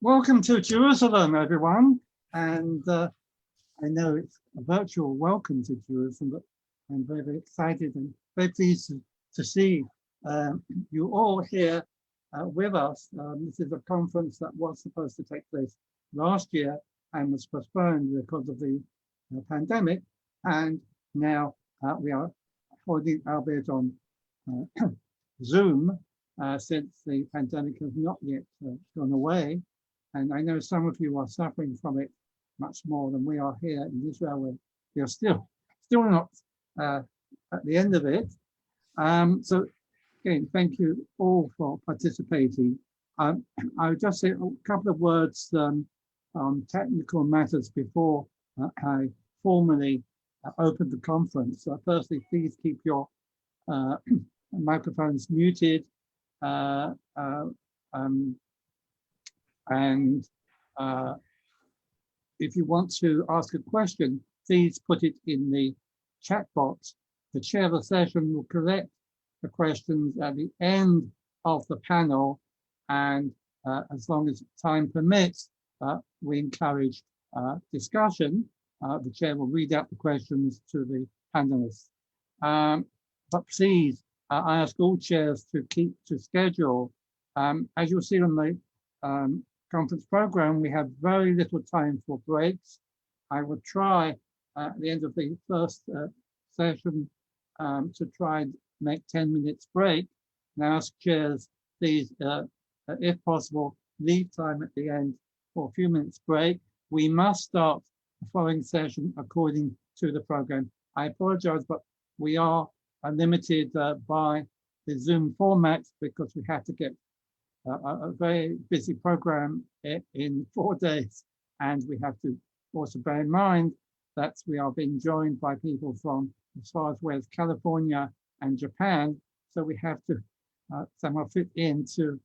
Welcome to Jerusalem, everyone. And I know it's a virtual welcome to Jerusalem, but I'm very, very excited and very pleased to see you all here with us. This is a conference that was supposed to take place last year and was postponed because of the pandemic. And now we are holding, albeit on Zoom, since the pandemic has not yet gone away. And I know some of you are suffering from it much more than we are here in Israel, where we are still not at the end of it. So again, thank you all for participating. I would just say a couple of words on technical matters before I formally open the conference. Firstly, please keep your microphones muted. And if you want to ask a question, please put it in the chat box. The chair of the session will collect the questions at the end of the panel, and as long as time permits, we encourage discussion. The chair will read out the questions to the panelists. But please, I ask all chairs to keep to schedule. As you'll see on the conference program, we have very little time for breaks. I will try at the end of the first session to try and make 10 minutes break. And I ask chairs, please, if possible, leave time at the end for a few minutes break. We must start the following session according to the program. I apologize, but we are limited by the Zoom format because we have to get a very busy program in 4 days. And we have to also bear in mind that we are being joined by people from as far as West California and Japan. So we have to somehow fit into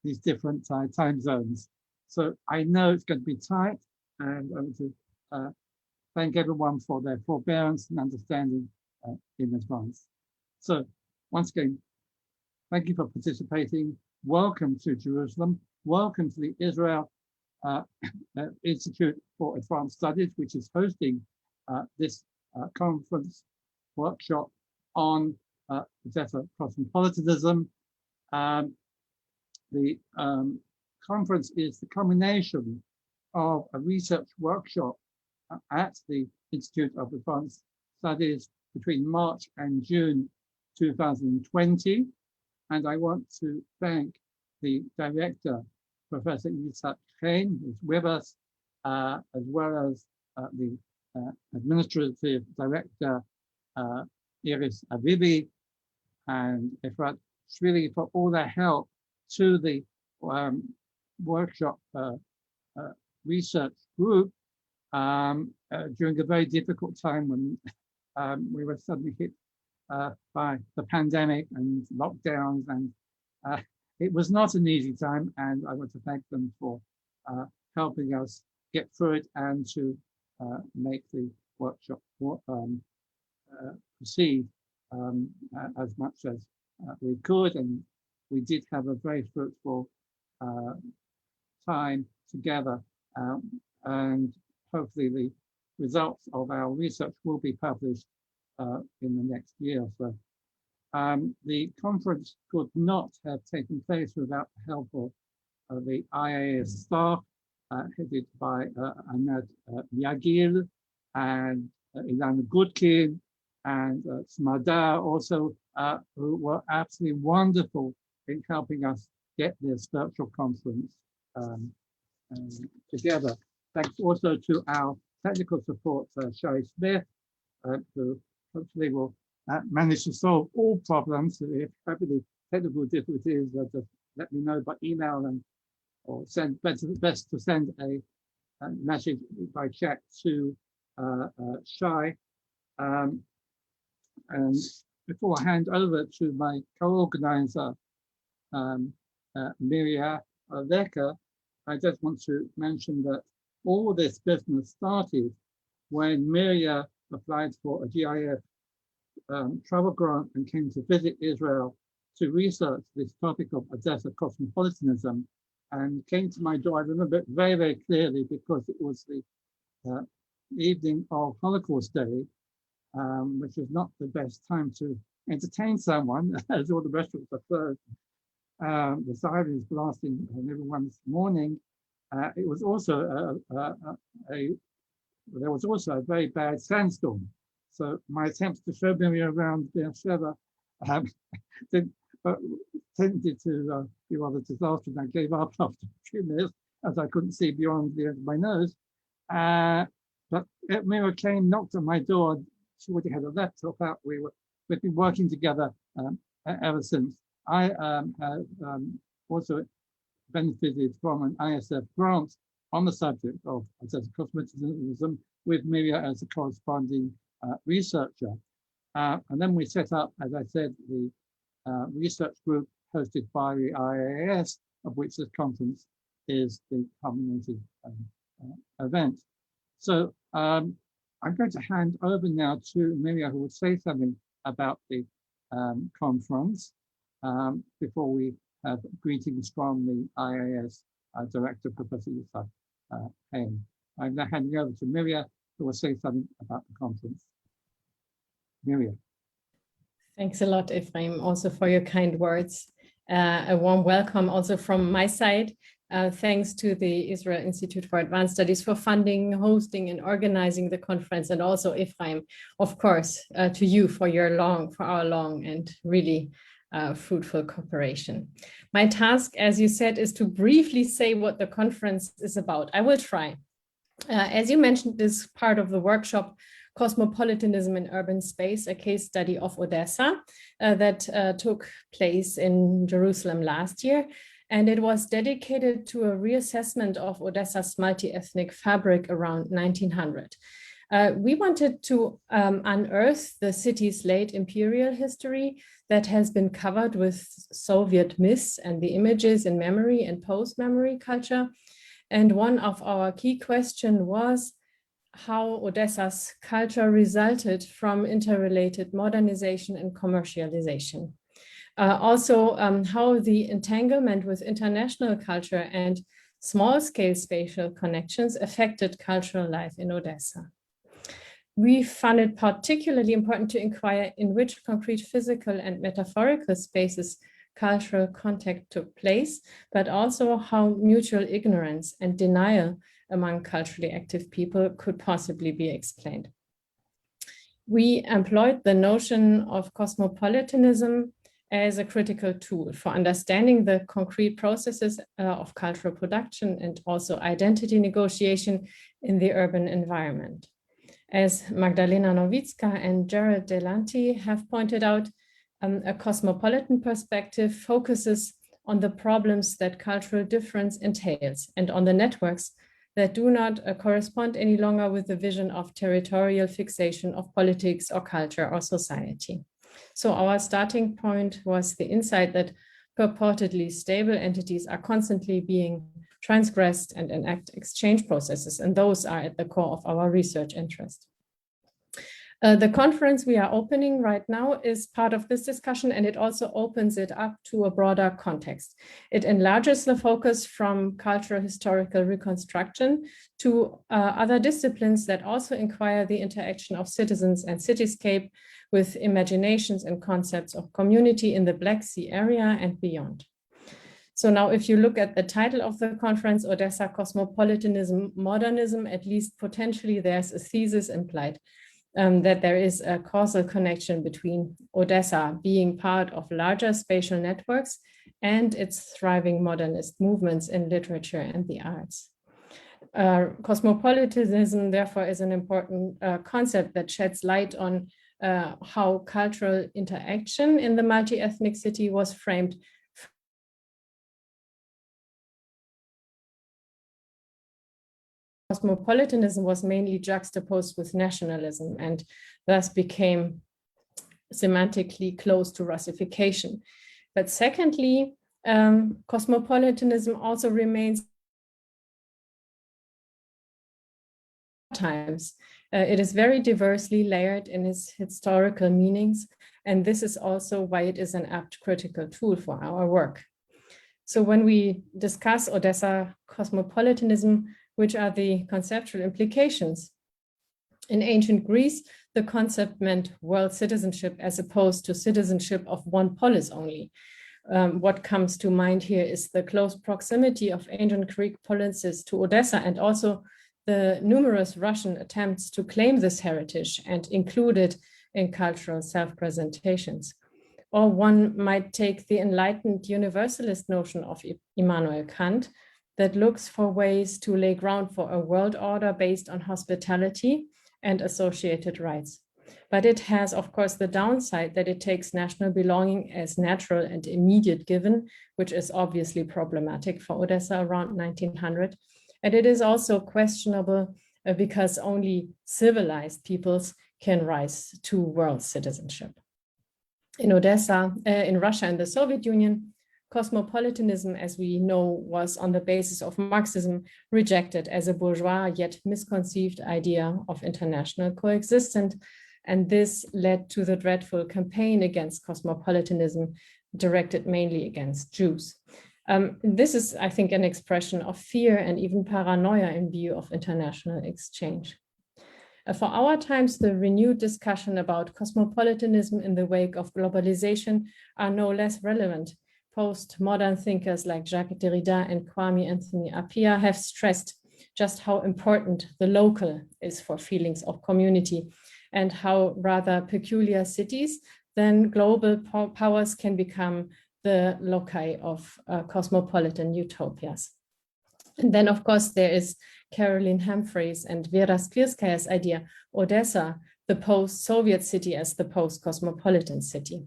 these different time zones. So I know it's going to be tight, and I want to thank everyone for their forbearance and understanding in advance. So once again, thank you for participating. Welcome to Jerusalem. Welcome to the Israel Institute for Advanced Studies, which is hosting this conference workshop on Odessa Cosmopolitanism. The conference is the culmination of a research workshop at the Institute of Advanced Studies between March and June 2020. And I want to thank the director, Professor Yitzhak Chen, who's with us, as well as the administrative director, Iris Avivi, and Efraim for all their help to the workshop research group during a very difficult time when we were suddenly hit by the pandemic and lockdowns, and it was not an easy time, and I want to thank them for helping us get through it and to make the workshop proceed as much as we could. And we did have a very fruitful time together, and hopefully the results of our research will be published in the next year or so. The conference could not have taken place without the help of the IAS staff, headed by Anad Yagil and Ilana Gudkin and Smada also, who were absolutely wonderful in helping us get this virtual conference together. Thanks also to our technical support, Shai Smith, who hopefully will manage to solve all problems. If there are any technical difficulties, just let me know by email, and or send best to send a message by chat to Shai. And before I hand over to my co-organizer, Miria Lecker, I just want to mention that all this business started when Miria applied for a GIF travel grant and came to visit Israel to research this topic of Odessa cosmopolitanism. and came to my door. I remember it very, very clearly because it was the evening of Holocaust Day, which was not the best time to entertain someone, as all the restaurants are closed. The sirens blasting in everyone's morning. It was also there was also a very bad sandstorm. So my attempts to show Miriam around Beersheba tended to be rather disastrous, and I gave up after a few minutes as I couldn't see beyond the end of my nose. But Miriam came, knocked on my door. She already had a laptop out. We've been working together ever since. I also benefited from an ISF grant on the subject of cosmopolitanism with Miriam as a corresponding researcher. And then we set up, as I said, the research group hosted by the IAS, of which this conference is the culminating event. So I'm going to hand over now to Miriam, who will say something about the conference before we have greetings from the IAS Director, Professor Yitzhak Haim. I'm now handing over to Miriam, who will say something about the conference. Miriam. Thanks a lot, Efraim, also for your kind words. A warm welcome also from my side. Thanks to the Israel Institute for Advanced Studies for funding, hosting, and organizing the conference, and also Efraim, of course, to you for our long and really fruitful cooperation. My task, as you said, is to briefly say what the conference is about. I will try. As you mentioned, this part of the workshop, Cosmopolitanism in Urban Space, a case study of Odessa that took place in Jerusalem last year. And it was dedicated to a reassessment of Odessa's multi-ethnic fabric around 1900. We wanted to unearth the city's late imperial history that has been covered with Soviet myths and the images in memory and post-memory culture. And one of our key questions was how Odessa's culture resulted from interrelated modernization and commercialization. Also, how the entanglement with international culture and small-scale spatial connections affected cultural life in Odessa. We found it particularly important to inquire in which concrete physical and metaphorical spaces cultural contact took place, but also how mutual ignorance and denial among culturally active people could possibly be explained. We employed the notion of cosmopolitanism as a critical tool for understanding the concrete processes of cultural production and also identity negotiation in the urban environment. As Magdalena Nowicka and Gerald Delanty have pointed out, a cosmopolitan perspective focuses on the problems that cultural difference entails and on the networks that do not correspond any longer with the vision of territorial fixation of politics or culture or society. So our starting point was the insight that purportedly stable entities are constantly being transgressed and enact exchange processes, and those are at the core of our research interest. The conference we are opening right now is part of this discussion, and it also opens it up to a broader context. It enlarges the focus from cultural historical reconstruction to other disciplines that also inquire the interaction of citizens and cityscape with imaginations and concepts of community in the Black Sea area and beyond. So now if you look at the title of the conference, Odessa, Cosmopolitanism, Modernism, at least potentially there's a thesis implied that there is a causal connection between Odessa being part of larger spatial networks and its thriving modernist movements in literature and the arts. Cosmopolitanism, therefore, is an important concept that sheds light on how cultural interaction in the multi-ethnic city was framed. Cosmopolitanism was mainly juxtaposed with nationalism and thus became semantically close to Russification. But secondly, cosmopolitanism also remains times. It is very diversely layered in its historical meanings, and this is also why it is an apt critical tool for our work. So when we discuss Odessa cosmopolitanism, which are the conceptual implications? In ancient Greece, the concept meant world citizenship as opposed to citizenship of one polis only. What comes to mind here is the close proximity of ancient Greek polises to Odessa, and also the numerous Russian attempts to claim this heritage and include it in cultural self-presentations. Or one might take the enlightened universalist notion of Immanuel Kant that looks for ways to lay ground for a world order based on hospitality and associated rights. But it has, of course, the downside that it takes national belonging as natural and immediate given, which is obviously problematic for Odessa around 1900. And it is also questionable because only civilized peoples can rise to world citizenship. In Odessa, in Russia and the Soviet Union, cosmopolitanism, as we know, was on the basis of Marxism rejected as a bourgeois yet misconceived idea of international coexistence. And this led to the dreadful campaign against cosmopolitanism directed mainly against Jews. This is, I think, an expression of fear and even paranoia in view of international exchange. For our times, the renewed discussion about cosmopolitanism in the wake of globalization are no less relevant. Post-modern thinkers like Jacques Derrida and Kwame Anthony Appiah have stressed just how important the local is for feelings of community, and how rather peculiar cities than global powers can become the loci of cosmopolitan utopias. And then, of course, there is Caroline Humphreys and Vera Skvirskaya's idea, Odessa, the post-Soviet city as the post-cosmopolitan city.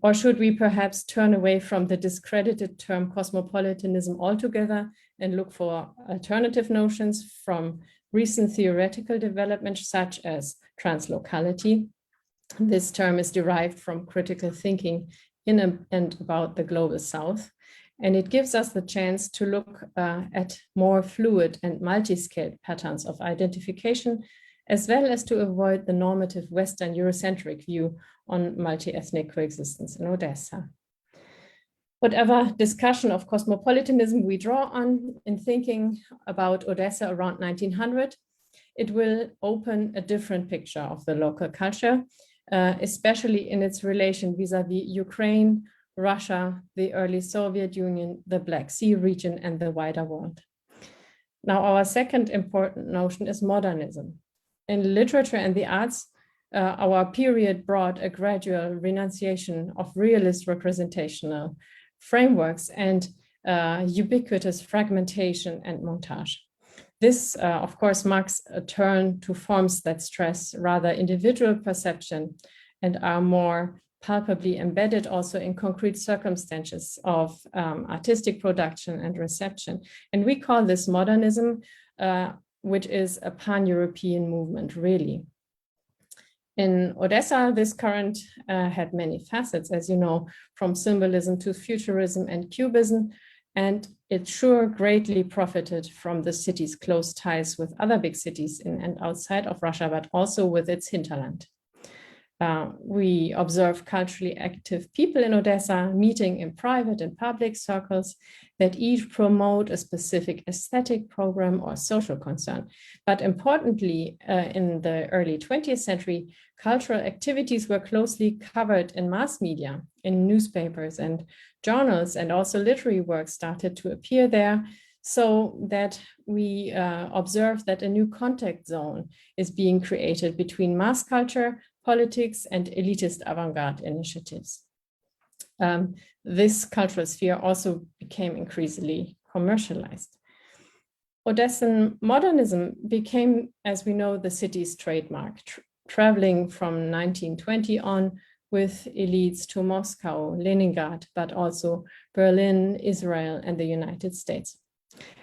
Or should we perhaps turn away from the discredited term cosmopolitanism altogether and look for alternative notions from recent theoretical developments such as translocality? This term is derived from critical thinking in and about the global South, and it gives us the chance to look at more fluid and multi-scaled patterns of identification, as well as to avoid the normative Western Eurocentric view on multi-ethnic coexistence in Odessa. Whatever discussion of cosmopolitanism we draw on in thinking about Odessa around 1900, it will open a different picture of the local culture, especially in its relation vis-à-vis Ukraine, Russia, the early Soviet Union, the Black Sea region, and the wider world. Now, our second important notion is modernism. In literature and the arts, our period brought a gradual renunciation of realist representational frameworks and ubiquitous fragmentation and montage. This, of course, marks a turn to forms that stress rather individual perception and are more palpably embedded also in concrete circumstances of artistic production and reception. And we call this modernism, which is a pan-European movement, really. In Odessa, this current had many facets, as you know, from symbolism to futurism and cubism, and it sure greatly profited from the city's close ties with other big cities in and outside of Russia, but also with its hinterland. We observe culturally active people in Odessa meeting in private and public circles that each promote a specific aesthetic program or social concern. But importantly, in the early 20th century, cultural activities were closely covered in mass media, in newspapers and journals, and also literary works started to appear there, so that we observe that a new contact zone is being created between mass culture, politics, and elitist avant-garde initiatives. This cultural sphere also became increasingly commercialized. Odessan modernism became, as we know, the city's trademark, traveling from 1920 on with elites to Moscow, Leningrad, but also Berlin, Israel, and the United States.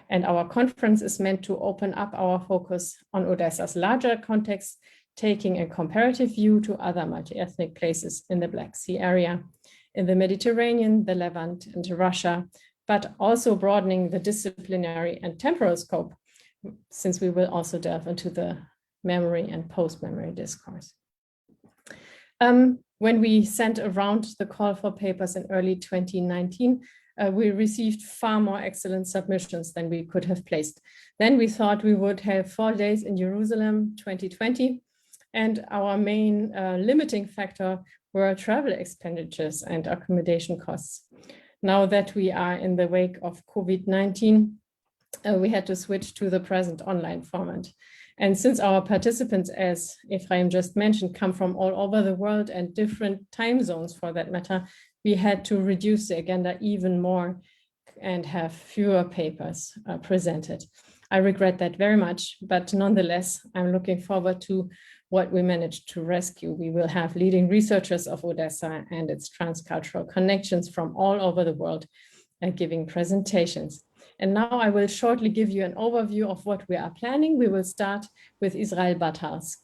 And our conference is meant to open up our focus on Odessa's larger context, taking a comparative view to other multi-ethnic places in the Black Sea area, in the Mediterranean, the Levant, and Russia, but also broadening the disciplinary and temporal scope, since we will also delve into the memory and post-memory discourse. When we sent around the call for papers in early 2019, we received far more excellent submissions than we could have placed. Then we thought we would have 4 days in Jerusalem 2020. And our main limiting factor were travel expenditures and accommodation costs. Now that we are in the wake of COVID-19, we had to switch to the present online format. And since our participants, as Efraim just mentioned, come from all over the world and different time zones for that matter, we had to reduce the agenda even more and have fewer papers presented. I regret that very much, but nonetheless, I'm looking forward to what we managed to rescue. We will have leading researchers of Odessa and its transcultural connections from all over the world giving presentations. And now I will shortly give you an overview of what we are planning. We will start with Israel Batar's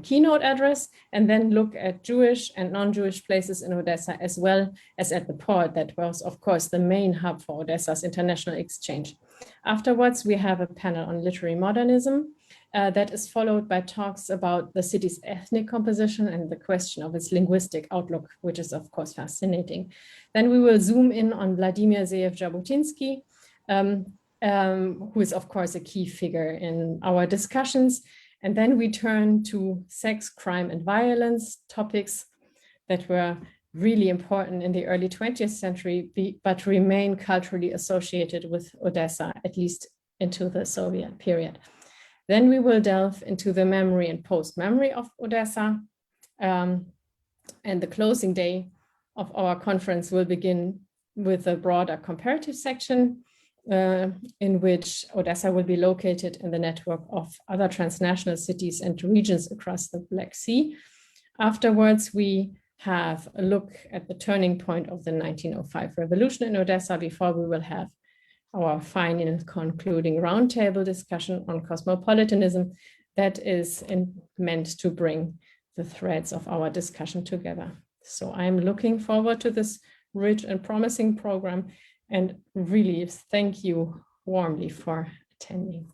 keynote address and then look at Jewish and non-Jewish places in Odessa, as well as at the port that was, of course, the main hub for Odessa's international exchange. Afterwards, we have a panel on literary modernism that is followed by talks about the city's ethnic composition and the question of its linguistic outlook, which is, of course, fascinating. Then we will zoom in on Vladimir Jabotinsky, who is, of course, a key figure in our discussions. And then we turn to sex, crime, and violence topics that were really important in the early 20th century, but remain culturally associated with Odessa, at least into the Soviet period. Then we will delve into the memory and post-memory of Odessa. And the closing day of our conference will begin with a broader comparative section in which Odessa will be located in the network of other transnational cities and regions across the Black Sea. Afterwards, we have a look at the turning point of the 1905 revolution in Odessa before we will have our final concluding roundtable discussion on cosmopolitanism that is meant to bring the threads of our discussion together. So I'm looking forward to this rich and promising program and really thank you warmly for attending.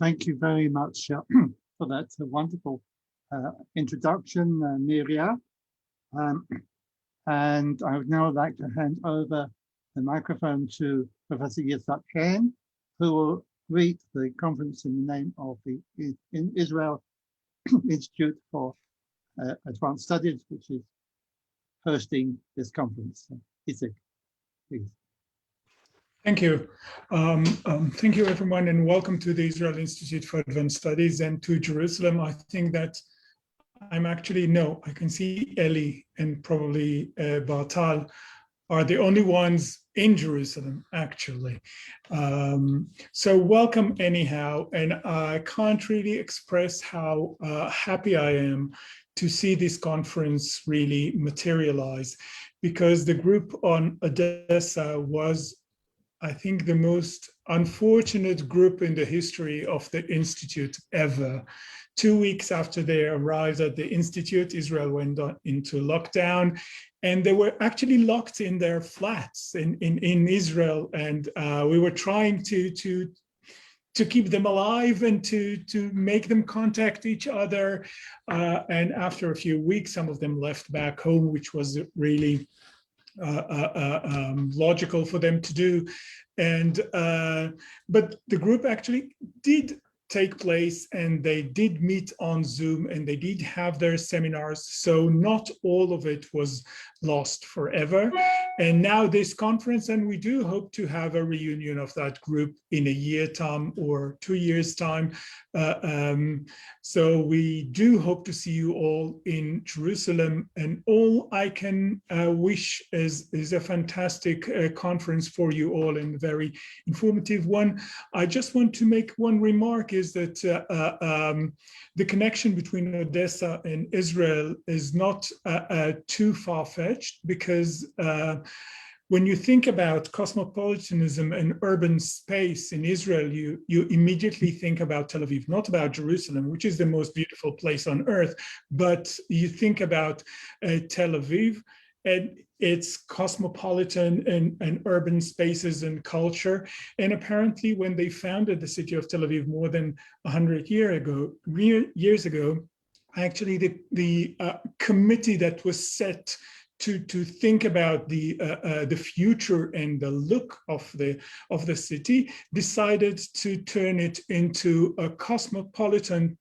Thank you very much for that wonderful introduction, Miria. And I would now like to hand over the microphone to Professor Yitzhak Hen, who will read the conference in the name of the Israel Institute for Advanced Studies, which is hosting this conference. Yitzhak, please. Thank you. Thank you, everyone, and welcome to the Israel Institute for Advanced Studies and to Jerusalem. I think that I can see Eli and probably Bartal are the only ones in Jerusalem, actually. So welcome anyhow, and I can't really express how happy I am to see this conference really materialize, because the group on Odessa was, I think, the most unfortunate group in the history of the Institute ever. 2 weeks after they arrived at the Institute, Israel went into lockdown, and they were actually locked in their flats in Israel. And we were trying to keep them alive and to make them contact each other. And after a few weeks, some of them left back home, which was really logical for them to do. And but the group actually did take place, and they did meet on Zoom, and they did have their seminars. So not all of it was lost forever. And now this conference, and we do hope to have a reunion of that group in a year time or 2 years time. So we do hope to see you all in Jerusalem, and all I can wish is a fantastic conference for you all, and a very informative one. I just want to make one remark, is that the connection between Odessa and Israel is not too far-fetched, because when you think about cosmopolitanism and urban space in Israel, you immediately think about Tel Aviv, not about Jerusalem, which is the most beautiful place on earth, but you think about Tel Aviv and its cosmopolitan and urban spaces and culture. And apparently when they founded the city of Tel Aviv more than 100 years ago, actually the committee that was set to think about the future and the look of the city, decided to turn it into a cosmopolitan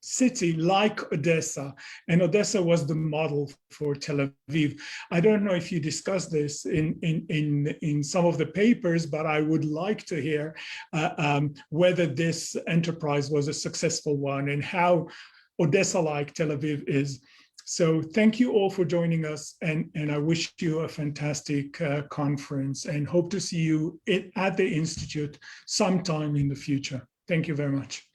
city like Odessa, and Odessa was the model for Tel Aviv. I don't know if you discussed this in some of the papers, but I would like to hear whether this enterprise was a successful one and how Odessa like Tel Aviv is. So thank you all for joining us, and I wish you a fantastic conference and hope to see you at the Institute sometime in the future. Thank you very much.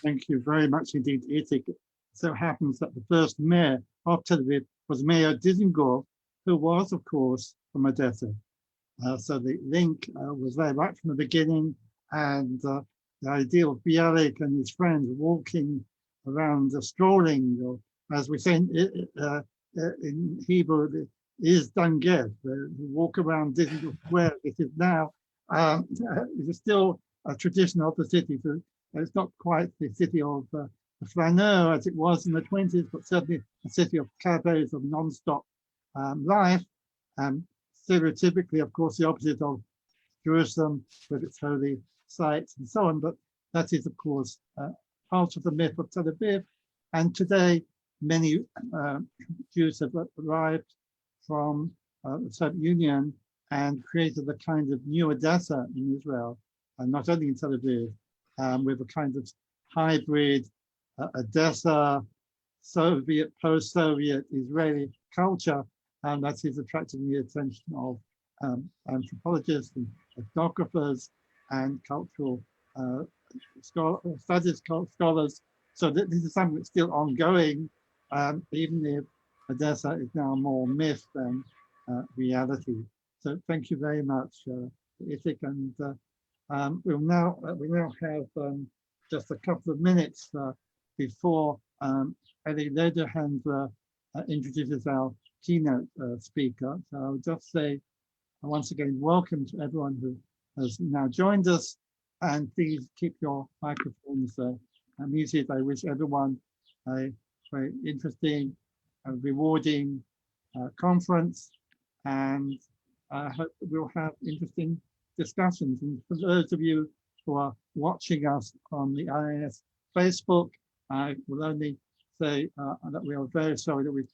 Thank you very much indeed, Itik. It so happens that the first mayor of Tel Aviv was Mayor Dizengoff, who was, of course, from Odessa. So the link was there right from the beginning, and the idea of Bialik and his friends walking around, strolling, or as we say in Hebrew, is Negev, walk around Dizengoff Square. It is now, it is still a tradition of the city. So it's not quite the city of flaneur as it was in the 20s, but certainly a city of cafes, of non-stop life. Stereotypically, of course, the opposite of Jerusalem with its holy sites and so on. But that is, of course, part of the myth of Tel Aviv. And today, many Jews have arrived from the Soviet Union and created a kind of new Odessa in Israel, and not only in Tel Aviv, with a kind of hybrid Odessa, Soviet, post-Soviet Israeli culture, and that is attracting the attention of anthropologists and ethnographers and cultural studies scholars. So this is something that's still ongoing, even if Odessa is now more myth than reality. So thank you very much, Itik, and we now have just a couple of minutes before Eli Lederhandler introduces our keynote speaker. So I'll just say once again, welcome to everyone who has now joined us, and please keep your microphones muted. I wish everyone a very interesting and rewarding conference, and I hope we'll have interesting discussions. And for those of you who are watching us on the IIS Facebook, I will only say that we are very sorry that we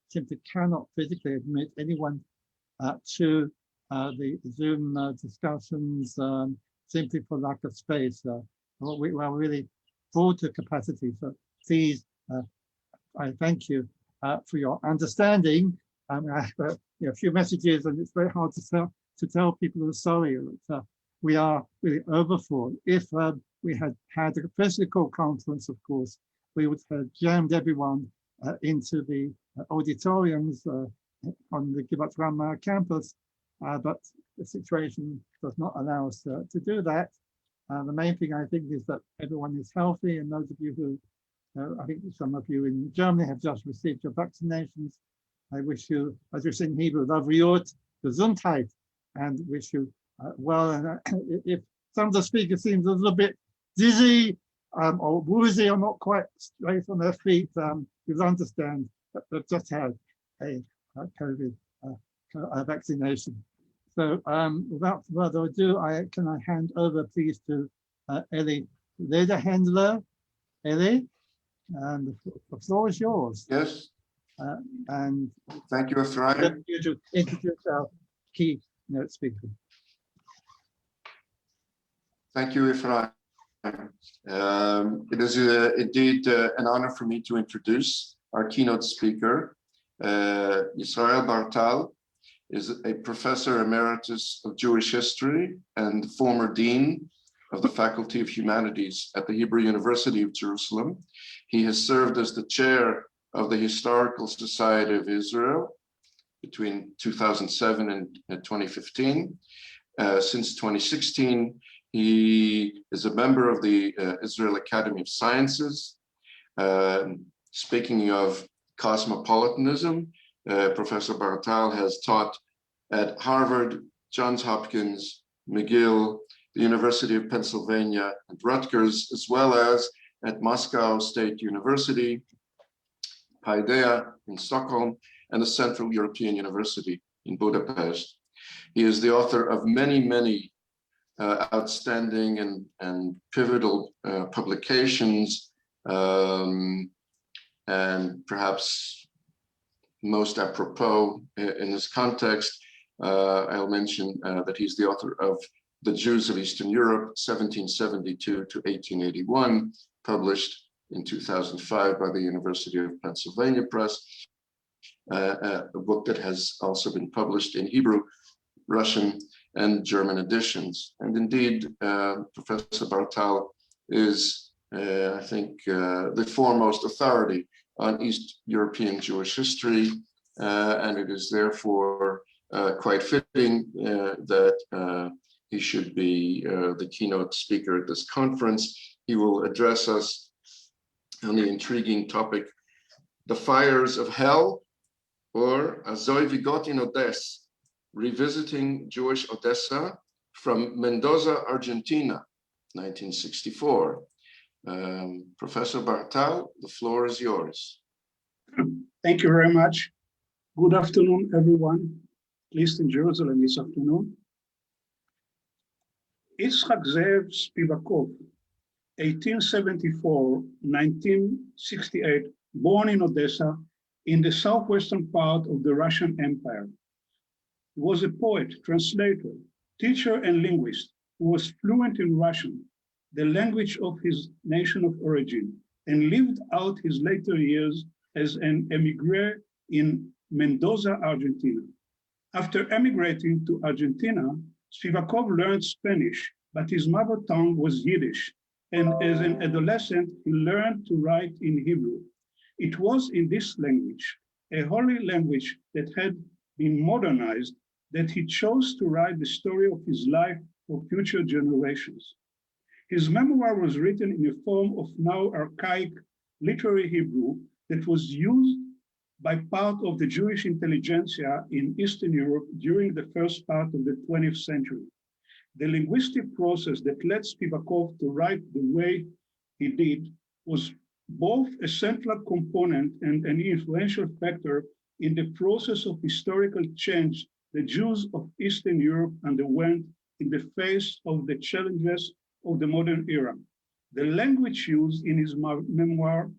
simply cannot physically admit anyone to the Zoom discussions simply for lack of space. We are really full to capacity. So please, I thank you for your understanding. I have a few messages, and it's very hard to tell people who are sorry that we are really overfull. If we had had a physical conference, of course, we would have jammed everyone into the auditoriums on the Givat Ramah campus, but the situation does not allow us to do that. The main thing I think is that everyone is healthy, and those of you who, I think some of you in Germany have just received your vaccinations. I wish you, as we say in Hebrew, Lavriot, Gesundheit, and wish you well. And if some of the speakers seem a little bit dizzy or woozy or not quite straight on their feet, you'll understand that they've just had a COVID vaccination. So without further ado, can I hand over please to Eli Lederhandler. Eli, and the floor is yours. Yes. And thank you, Efraim. You to introduce our keynote speaker. Thank you, Efraim. It is indeed an honor for me to introduce our keynote speaker. Yisrael Bartal is a professor emeritus of Jewish history and former dean of the Faculty of Humanities at the Hebrew University of Jerusalem. He has served as the chair of the Historical Society of Israel between 2007 and 2015. Since 2016, he is a member of the Israel Academy of Sciences. Speaking of cosmopolitanism, Professor Bartal has taught at Harvard, Johns Hopkins, McGill, the University of Pennsylvania, and Rutgers, as well as at Moscow State University, Paideia in Stockholm, and the Central European University in Budapest. He is the author of many outstanding and pivotal publications, and perhaps most apropos in this context, I'll mention that he's the author of The Jews of Eastern Europe, 1772 to 1881, published in 2005 by the University of Pennsylvania Press, a book that has also been published in Hebrew, Russian, and German editions. And indeed, Professor Bartal is, I think, the foremost authority on East European Jewish history, and it is therefore quite fitting that he should be the keynote speaker at this conference. He will address us on the intriguing topic, The Fires of Hell, or Azoi Vigot in Odessa, Revisiting Jewish Odessa from Mendoza, Argentina, 1964. Professor Bartal, the floor is yours. Thank you very much. Good afternoon, everyone, at least in Jerusalem this afternoon. Yitzhak Zev Spivakov, 1874-1968, born in Odessa in the southwestern part of the Russian Empire. He was a poet, translator, teacher, and linguist who was fluent in Russian, the language of his nation of origin, and lived out his later years as an emigre in Mendoza, Argentina. After emigrating to Argentina, Spivakov learned Spanish, but his mother tongue was Yiddish, and as an adolescent, he learned to write in Hebrew. It was in this language, a holy language that had been modernized, that he chose to write the story of his life for future generations. His memoir was written in a form of now archaic literary Hebrew that was used by part of the Jewish intelligentsia in Eastern Europe during the first part of the 20th century. The linguistic process that led Spivakov to write the way he did was both a central component and an influential factor in the process of historical change the Jews of Eastern Europe underwent in the face of the challenges of the modern era. The language used in his memoir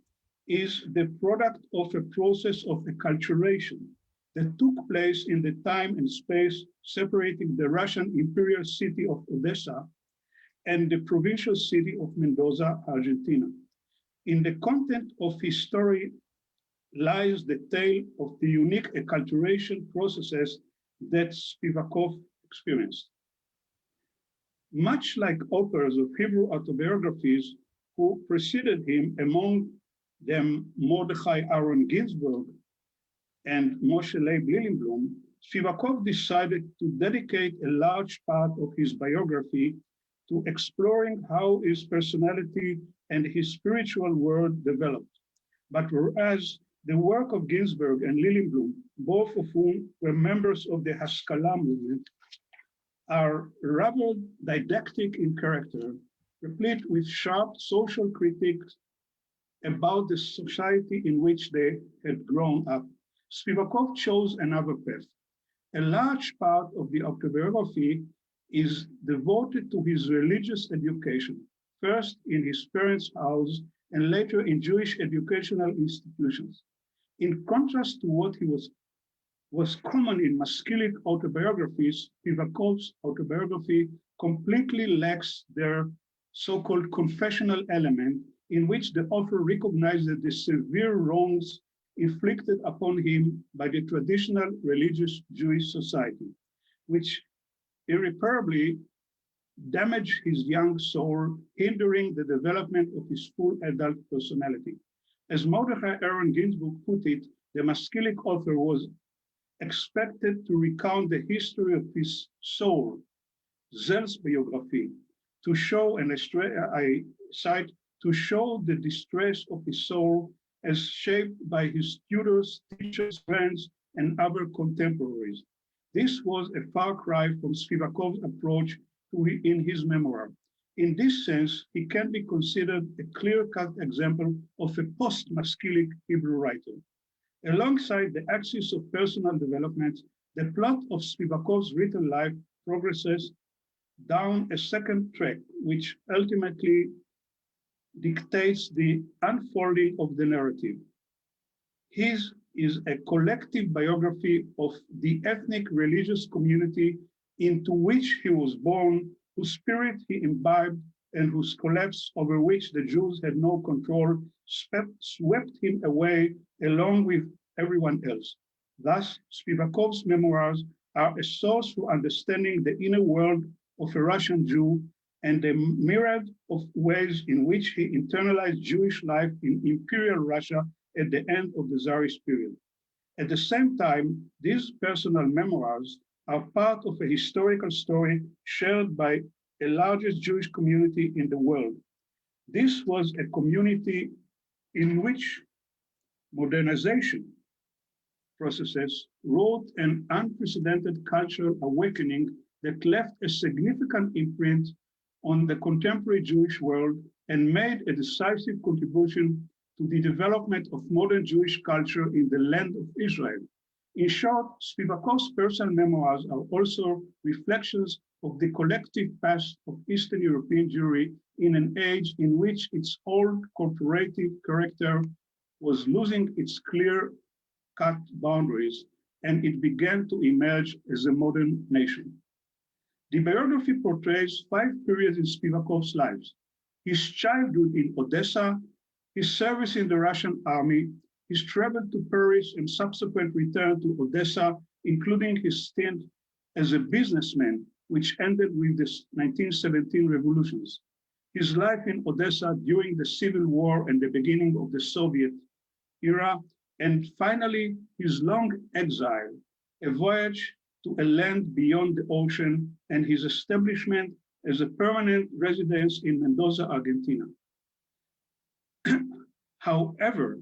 is the product of a process of acculturation that took place in the time and space separating the Russian imperial city of Odessa and the provincial city of Mendoza, Argentina. In the content of his story lies the tale of the unique acculturation processes that Spivakov experienced. Much like authors of Hebrew autobiographies who preceded him, among them Mordechai Aaron Ginsburg and Moshe Leib Lilienblum, Spivakov decided to dedicate a large part of his biography to exploring how his personality and his spiritual world developed. But whereas the work of Ginsburg and Lilienblum, both of whom were members of the Haskalah movement, are rather didactic in character, replete with sharp social critiques about the society in which they had grown up, Spivakov chose another path. A large part of the autobiography is devoted to his religious education, first in his parents' house and later in Jewish educational institutions. In contrast to what was common in Maskilic autobiographies, Spivakov's autobiography completely lacks their so-called confessional element, in which the author recognizes the severe wrongs inflicted upon him by the traditional religious Jewish society, which irreparably damaged his young soul, hindering the development of his full adult personality. As Mordechai Aaron Ginsburg put it, the Maskilic author was expected to recount the history of his soul, Selbstbiografie, to show, and I cite, to show the distress of his soul as shaped by his tutors, teachers, friends, and other contemporaries. This was a far cry from Spivakov's approach in his memoir. In this sense, he can be considered a clear-cut example of a post-Maskilic Hebrew writer. Alongside the axis of personal development, the plot of Spivakov's written life progresses down a second track, which ultimately dictates the unfolding of the narrative. His is a collective biography of the ethnic religious community into which he was born, whose spirit he imbibed, and whose collapse, over which the Jews had no control, swept him away along with everyone else. Thus, Spivakov's memoirs are a source for understanding the inner world of a Russian Jew and the myriad of ways in which he internalized Jewish life in Imperial Russia at the end of the Tsarist period. At the same time, these personal memoirs are part of a historical story shared by the largest Jewish community in the world. This was a community in which modernization processes wrought an unprecedented cultural awakening that left a significant imprint on the contemporary Jewish world and made a decisive contribution to the development of modern Jewish culture in the land of Israel. In short, Spivakov's personal memoirs are also reflections of the collective past of Eastern European Jewry in an age in which its old corporative character was losing its clear-cut boundaries, and it began to emerge as a modern nation. The biography portrays 5 periods in Spivakov's lives: his childhood in Odessa, his service in the Russian army, his travel to Paris and subsequent return to Odessa, including his stint as a businessman, which ended with the 1917 revolutions, his life in Odessa during the Civil War and the beginning of the Soviet era, and finally, his long exile, a voyage to a land beyond the ocean, and his establishment as a permanent residence in Mendoza, Argentina. However,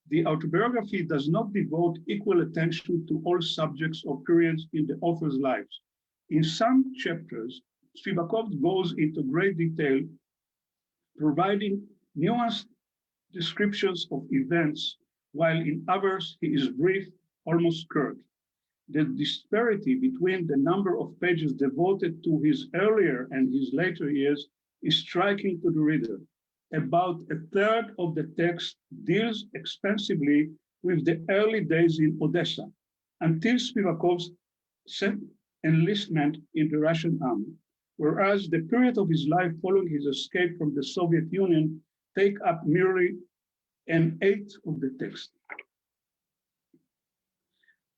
the autobiography does not devote equal attention to all subjects or periods in the author's lives. In some chapters, Spivakov goes into great detail, providing nuanced descriptions of events, while in others he is brief, almost curt. The disparity between the number of pages devoted to his earlier and his later years is striking to the reader. About a third of the text deals extensively with the early days in Odessa, until Spivakov's enlistment in the Russian army, whereas the period of his life following his escape from the Soviet Union take up merely an eighth of the text.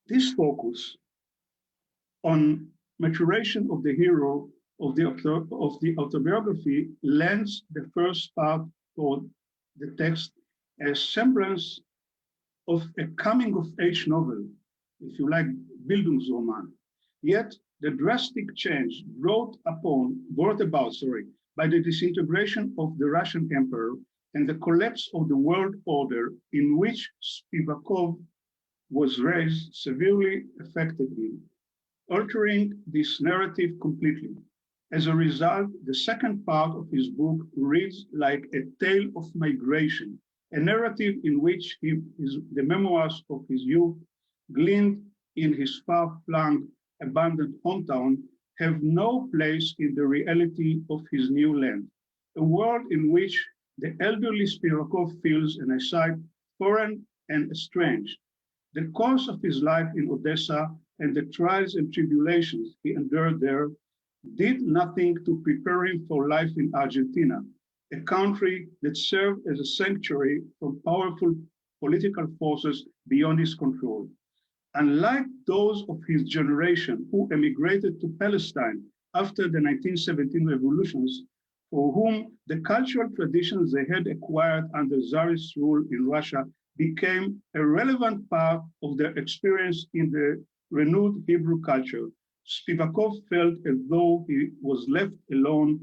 This focus on maturation of the hero of the autobiography lends the first part for the text a semblance of a coming-of-age novel, if you like, Bildungsroman. Yet the drastic change brought about by the disintegration of the Russian Emperor and the collapse of the world order in which Spivakov was raised severely affected him, altering this narrative completely. As a result, the second part of his book reads like a tale of migration, a narrative in which the memoirs of his youth, gleaned in his far-flung, abandoned hometown, have no place in the reality of his new land, a world in which the elderly Spivakov feels, and I cite, foreign and estranged. The course of his life in Odessa and the trials and tribulations he endured there did nothing to prepare him for life in Argentina, a country that served as a sanctuary from powerful political forces beyond his control. Unlike those of his generation who emigrated to Palestine after the 1917 revolutions, for whom the cultural traditions they had acquired under Tsarist rule in Russia became a relevant part of their experience in the renewed Hebrew culture, Spivakov felt as though he was left alone,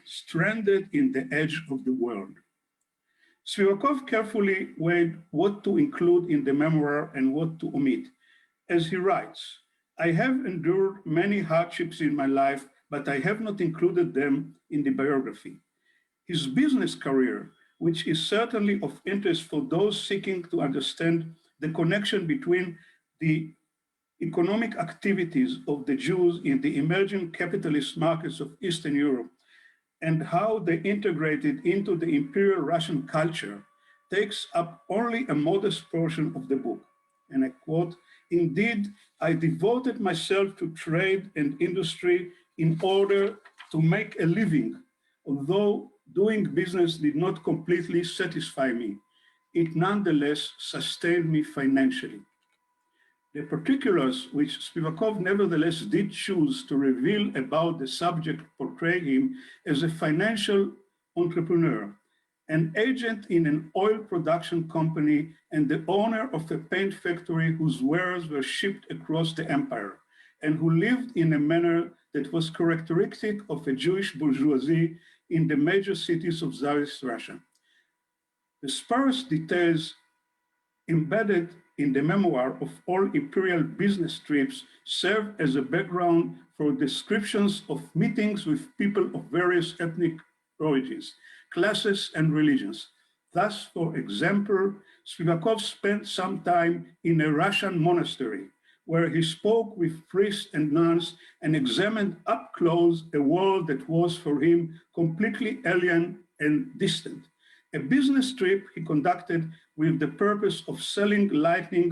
stranded in the edge of the world. Spivakov carefully weighed what to include in the memoir and what to omit. As he writes, "I have endured many hardships in my life, but I have not included them in the biography." His business career, which is certainly of interest for those seeking to understand the connection between the economic activities of the Jews in the emerging capitalist markets of Eastern Europe and how they integrated into the imperial Russian culture, takes up only a modest portion of the book. And I quote, "Indeed, I devoted myself to trade and industry in order to make a living, although doing business did not completely satisfy me. It nonetheless sustained me financially." The particulars which Spivakov nevertheless did choose to reveal about the subject portray him as a financial entrepreneur, an agent in an oil production company, and the owner of a paint factory whose wares were shipped across the empire, and who lived in a manner that was characteristic of a Jewish bourgeoisie in the major cities of Tsarist Russia. The sparse details embedded in the memoir of all imperial business trips serve as a background for descriptions of meetings with people of various ethnic origins, classes, and religions. Thus, for example, Spivakov spent some time in a Russian monastery where he spoke with priests and nuns and examined up close a world that was for him completely alien and distant. A business trip he conducted with the purpose of selling lightning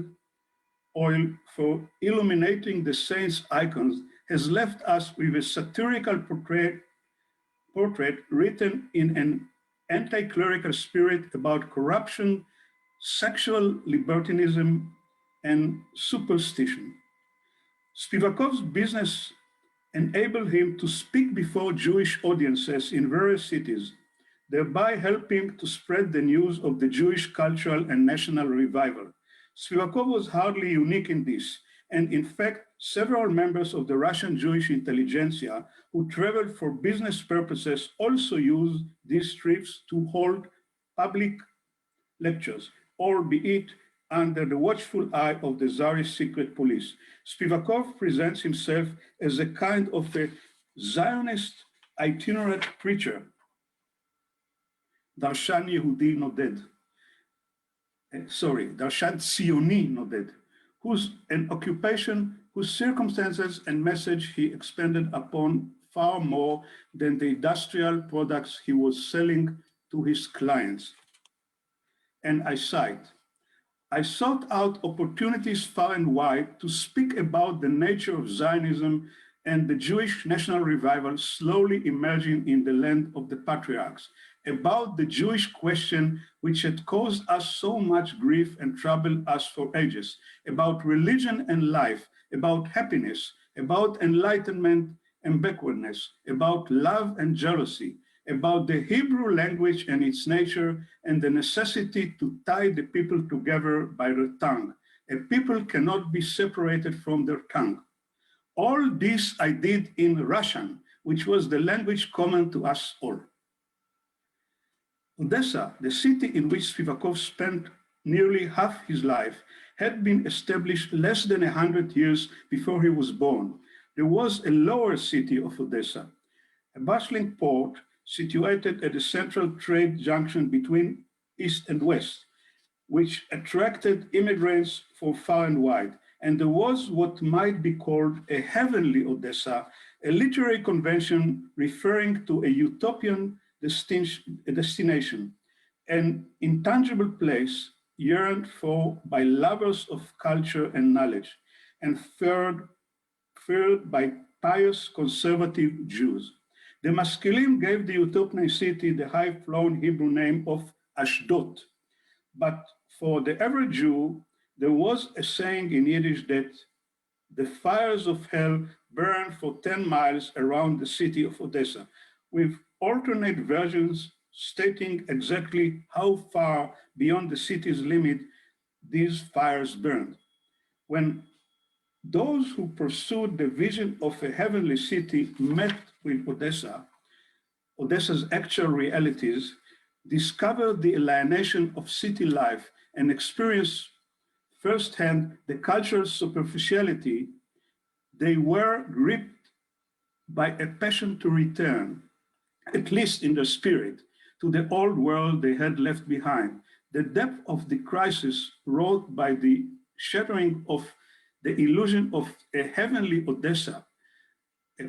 oil for illuminating the saints' icons has left us with a satirical portrait written in an anti-clerical spirit about corruption, sexual libertinism, and superstition. Spivakov's business enabled him to speak before Jewish audiences in various cities, thereby helping to spread the news of the Jewish cultural and national revival. Spivakov was hardly unique in this, and in fact, several members of the Russian Jewish intelligentsia who traveled for business purposes also used these trips to hold public lectures, albeit under the watchful eye of the Tsarist secret police. Spivakov presents himself as a kind of a Zionist itinerant preacher, Darshan Yehudi Noded, Darshan Tsioni Noded, whose an occupation, whose circumstances and message he expanded upon far more than the industrial products he was selling to his clients. And I cite, "I sought out opportunities far and wide to speak about the nature of Zionism and the Jewish national revival slowly emerging in the land of the patriarchs, about the Jewish question which had caused us so much grief and troubled us for ages, about religion and life, about happiness, about enlightenment and backwardness, about love and jealousy, about the Hebrew language and its nature and the necessity to tie the people together by their tongue. A people cannot be separated from their tongue. All this I did in Russian, which was the language common to us all." Odessa, the city in which Spivakov spent nearly half his life, had been established less than 100 years before he was born. There was a lower city of Odessa, a bustling port situated at the central trade junction between East and West, which attracted immigrants from far and wide. And there was what might be called a heavenly Odessa, a literary convention referring to a utopian destination, an intangible place yearned for by lovers of culture and knowledge, and feared by pious conservative Jews. The Maskilim gave the utopian city the high-flown Hebrew name of Ashdod. But for the average Jew, there was a saying in Yiddish that the fires of hell burn for 10 miles around the city of Odessa, with alternate versions stating exactly how far beyond the city's limit these fires burned. When those who pursued the vision of a heavenly city met with Odessa's actual realities, discovered the alienation of city life, and experienced firsthand the cultural superficiality, they were gripped by a passion to return, at least in their spirit, to the old world they had left behind. The depth of the crisis wrought by the shattering of the illusion of a heavenly Odessa,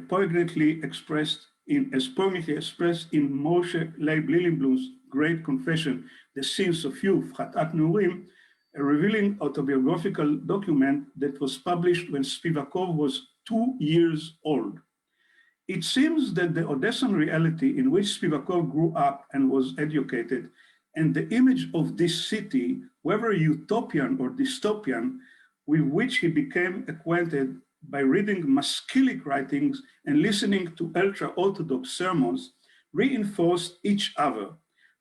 poignantly expressed in Moshe Leib Lilienblum's great confession, The Sins of Youth, Chatat Nurim, a revealing autobiographical document that was published when Spivakov was 2 years old. It seems that the Odessan reality in which Spivakov grew up and was educated, and the image of this city, whether utopian or dystopian, with which he became acquainted by reading Maskilic writings and listening to ultra-Orthodox sermons, reinforced each other.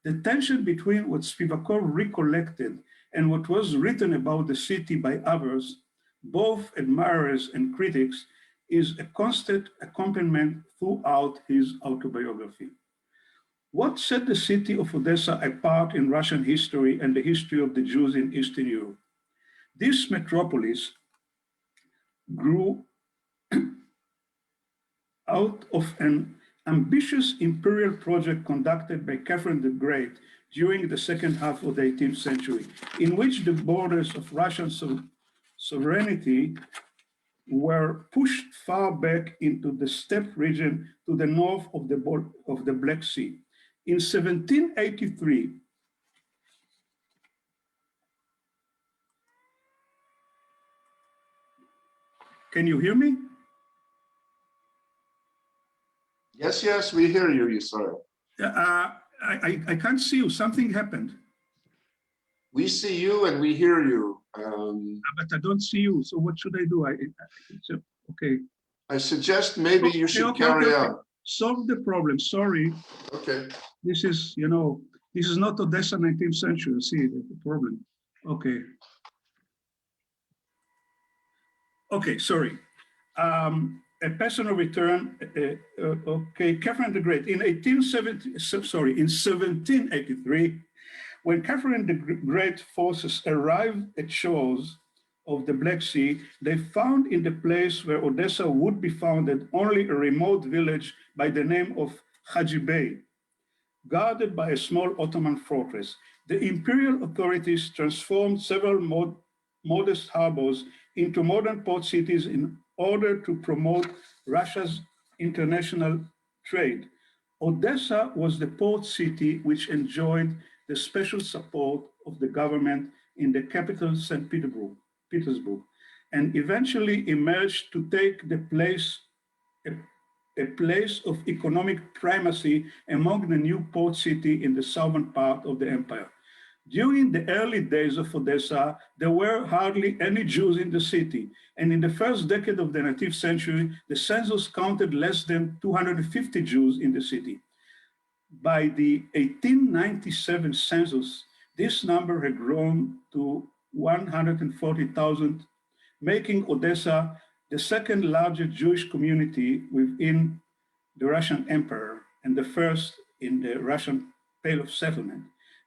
The tension between what Spivakov recollected and what was written about the city by others, both admirers and critics, is a constant accompaniment throughout his autobiography. What set the city of Odessa apart in Russian history and the history of the Jews in Eastern Europe? This metropolis grew out of an ambitious imperial project conducted by Catherine the Great during the second half of the 18th century, in which the borders of Russian sovereignty were pushed far back into the steppe region to the north of the Black Sea. In 1783, can you hear me? Yes, yes, we hear you, Yisrael. I can't see you, something happened. We see you and we hear you. But I don't see you, so what should I do? Okay. I suggest maybe you should carry on. Solve the problem, sorry. Okay. This is, this is not Odessa 19th century, see the problem. Okay. Okay, sorry. A personal return, okay, Catherine the Great. In 1783, when Catherine the Great forces arrived at shores of the Black Sea, they found in the place where Odessa would be founded only a remote village by the name of Haji Bey, guarded by a small Ottoman fortress. The imperial authorities transformed several modest harbors into modern port cities in order to promote Russia's international trade. Odessa was the port city which enjoyed the special support of the government in the capital, St. Petersburg, and eventually emerged to take the place, a place of economic primacy among the new port city in the southern part of the empire. During the early days of Odessa, there were hardly any Jews in the city. And in the first decade of the 19th century, the census counted less than 250 Jews in the city. By the 1897 census, this number had grown to 140,000, making Odessa the second largest Jewish community within the Russian Empire and the first in the Russian Pale of Settlement.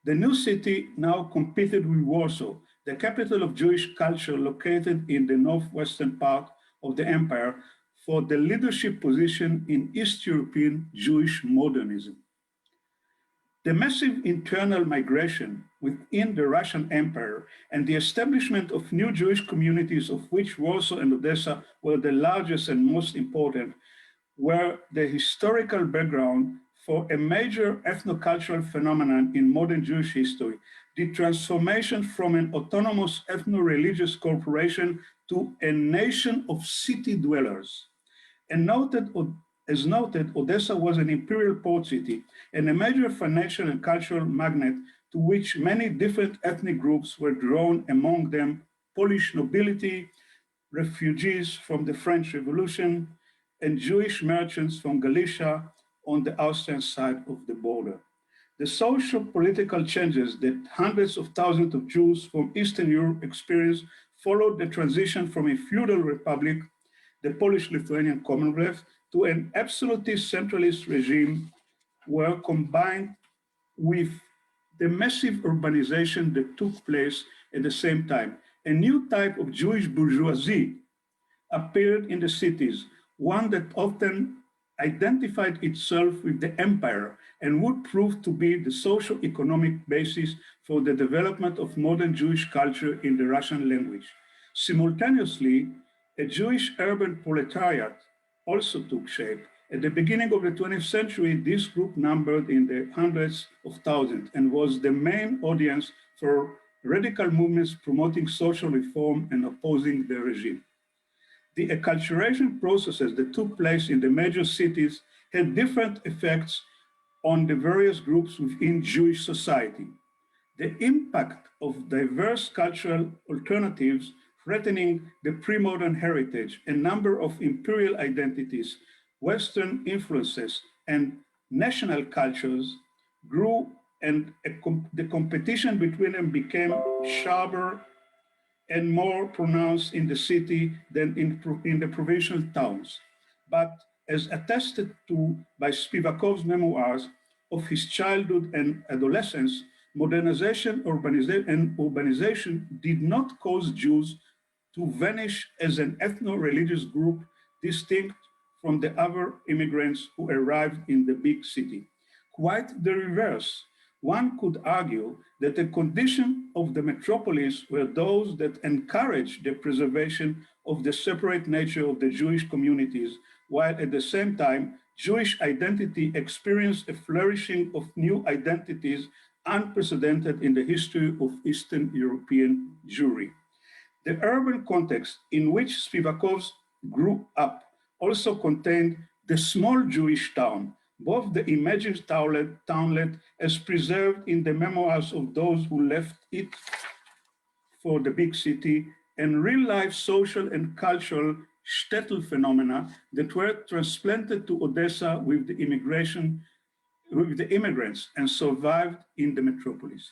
The new city now competed with Warsaw, the capital of Jewish culture located in the northwestern part of the empire, for the leadership position in East European Jewish modernism. The massive internal migration within the Russian Empire and the establishment of new Jewish communities, of which Warsaw and Odessa were the largest and most important, were the historical background for a major ethnocultural phenomenon in modern Jewish history, the transformation from an autonomous ethno-religious corporation to a nation of city dwellers. And as noted, Odessa was an imperial port city and a major financial and cultural magnet to which many different ethnic groups were drawn, among them Polish nobility, refugees from the French Revolution, and Jewish merchants from Galicia on the Austrian side of the border. The social political changes that hundreds of thousands of Jews from Eastern Europe experienced followed the transition from a feudal republic, the Polish-Lithuanian Commonwealth, to an absolutist centralist regime, were combined with the massive urbanization that took place at the same time. A new type of Jewish bourgeoisie appeared in the cities, one that often identified itself with the empire and would prove to be the socio-economic basis for the development of modern Jewish culture in the Russian language. Simultaneously, a Jewish urban proletariat also took shape. At the beginning of the 20th century, this group numbered in the hundreds of thousands and was the main audience for radical movements promoting social reform and opposing the regime. The acculturation processes that took place in the major cities had different effects on the various groups within Jewish society. The impact of diverse cultural alternatives threatening the pre-modern heritage, a number of imperial identities, Western influences, and national cultures grew, and the competition between them became sharper and more pronounced in the city than in the provincial towns. But as attested to by Spivakov's memoirs of his childhood and adolescence, modernization and urbanization did not cause Jews to vanish as an ethno-religious group distinct from the other immigrants who arrived in the big city. Quite the reverse. One could argue that the condition of the metropolis were those that encouraged the preservation of the separate nature of the Jewish communities, while at the same time, Jewish identity experienced a flourishing of new identities unprecedented in the history of Eastern European Jewry. The urban context in which Spivakov grew up also contained the small Jewish town, both the imagined townlet as preserved in the memoirs of those who left it for the big city, and real-life social and cultural shtetl phenomena that were transplanted to Odessa with the immigrants and survived in the metropolis.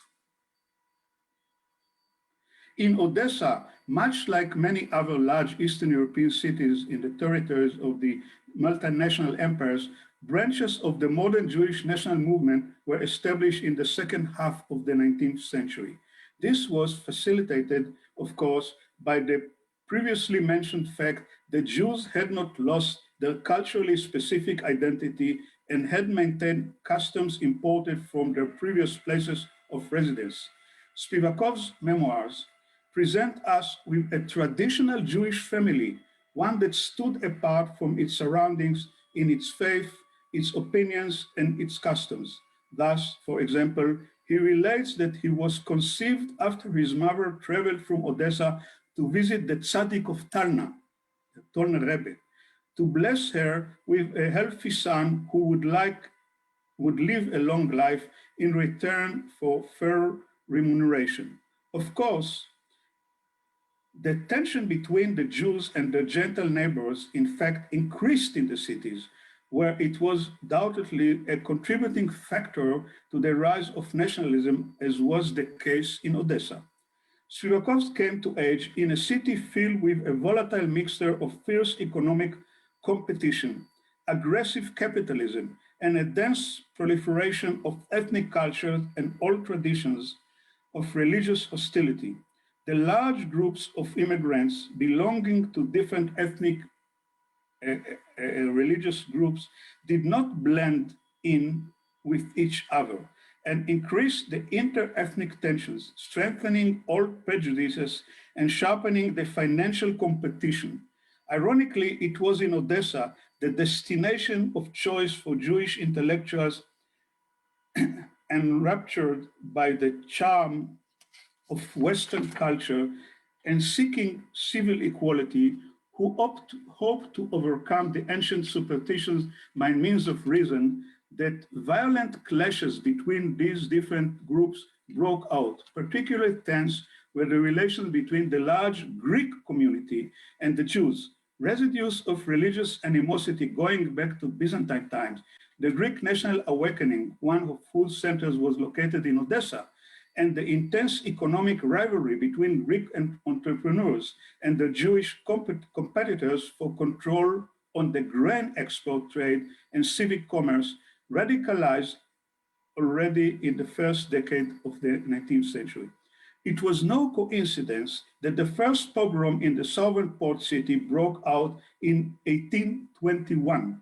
In Odessa, much like many other large Eastern European cities in the territories of the multinational empires, branches of the modern Jewish national movement were established in the second half of the 19th century. This was facilitated, of course, by the previously mentioned fact that Jews had not lost their culturally specific identity and had maintained customs imported from their previous places of residence. Spivakov's memoirs present us with a traditional Jewish family, one that stood apart from its surroundings in its faith, its opinions, and its customs. Thus, for example, he relates that he was conceived after his mother traveled from Odessa to visit the Tzaddik of Talna, the Tolner Rebbe, to bless her with a healthy son who would live a long life in return for fair remuneration. Of course, the tension between the Jews and their Gentile neighbors, in fact, increased in the cities, where it was doubtedly a contributing factor to the rise of nationalism, as was the case in Odessa. Spivakov came to age in a city filled with a volatile mixture of fierce economic competition, aggressive capitalism, and a dense proliferation of ethnic cultures and old traditions of religious hostility. The large groups of immigrants belonging to different ethnic religious groups did not blend in with each other and increased the inter-ethnic tensions, strengthening old prejudices and sharpening the financial competition. Ironically, it was in Odessa the destination of choice for Jewish intellectuals enraptured by the charm of Western culture and seeking civil equality, who hoped to overcome the ancient superstitions by means of reason, that violent clashes between these different groups broke out. Particularly tense were the relations between the large Greek community and the Jews, residues of religious animosity going back to Byzantine times. The Greek national awakening, one of whose centers was located in Odessa, and the intense economic rivalry between Greek entrepreneurs and the Jewish competitors for control on the grain export trade and civic commerce radicalized already in the first decade of the 19th century. It was no coincidence that the first pogrom in the southern port city broke out in 1821,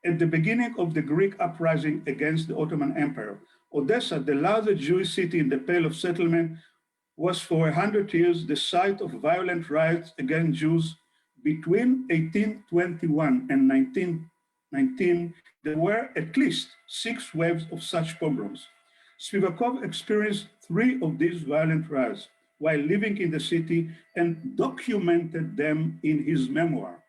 At the beginning of the Greek uprising against the Ottoman Empire, Odessa, the largest Jewish city in the Pale of Settlement, was for 100 years the site of violent riots against Jews. Between 1821 and 1919, there were at least 6 waves of such pogroms. Spivakov experienced 3 of these violent riots while living in the city and documented them in his memoir.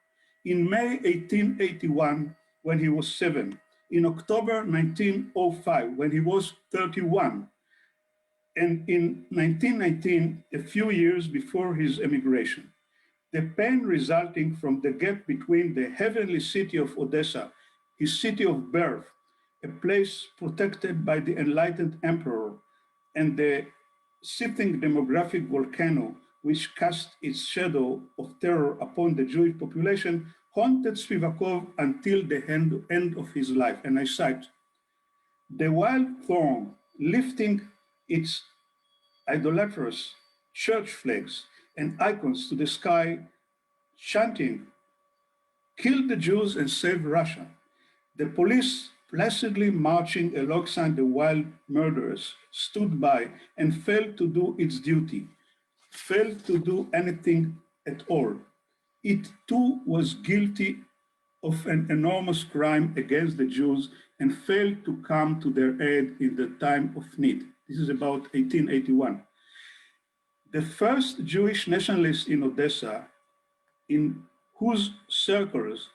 In May 1881, when he was 7, in October 1905, when he was 31, and in 1919, a few years before his emigration. The pain resulting from the gap between the heavenly city of Odessa, his city of birth, a place protected by the enlightened emperor, and the seething demographic volcano, which cast its shadow of terror upon the Jewish population, haunted Spivakov until the end of his life. And I cite, "The wild throng lifting its idolatrous church flags and icons to the sky, chanting, 'Kill the Jews and save Russia.' The police, placidly marching alongside the wild murderers, stood by and failed to do its duty, failed to do anything at all. It too was guilty of an enormous crime against the Jews and failed to come to their aid in the time of need." This is about 1881. The first Jewish nationalist in Odessa, in whose circles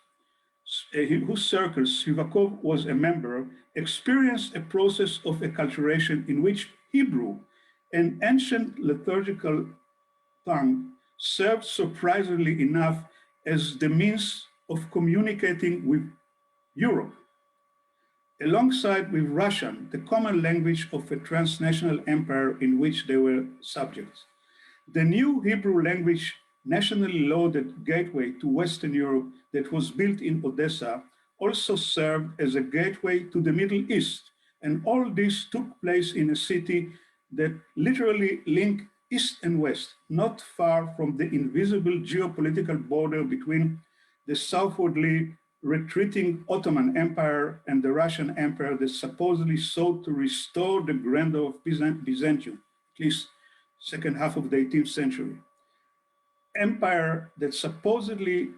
Spivakov was a member, experienced a process of acculturation in which Hebrew, an ancient liturgical tongue, served surprisingly enough as the means of communicating with Europe, alongside with Russian, the common language of a transnational empire in which they were subjects. The new Hebrew language nationally loaded gateway to Western Europe that was built in Odessa also served as a gateway to the Middle East. And all this took place in a city that literally linked East and West, not far from the invisible geopolitical border between the southwardly retreating Ottoman Empire and the Russian Empire that supposedly sought to restore the grandeur of Byzantium, at least second half of the 18th century. Empire that supposedly,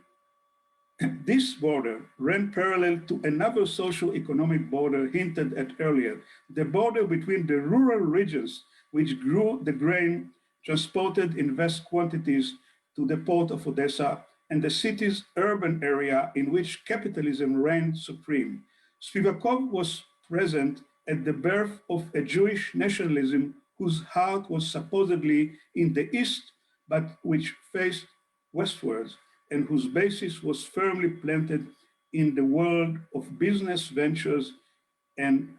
this border ran parallel to another socio-economic border hinted at earlier, the border between the rural regions which grew the grain transported in vast quantities to the port of Odessa and the city's urban area in which capitalism reigned supreme. Spivakov was present at the birth of a Jewish nationalism whose heart was supposedly in the East, but which faced westwards and whose basis was firmly planted in the world of business ventures and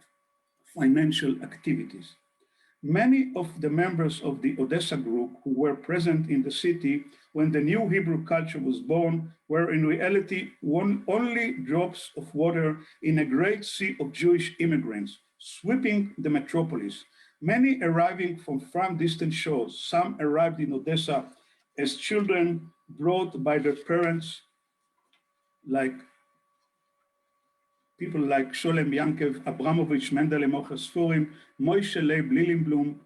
financial activities. Many of the members of the Odessa group who were present in the city when the new Hebrew culture was born were in reality only drops of water in a great sea of Jewish immigrants sweeping the metropolis, many arriving from far distant shores. Some arrived in Odessa as children brought by their parents, like people like Sholem Yankev, Abramovich, Mendele Mocher Sforim, Moshe Leib Lilienblum,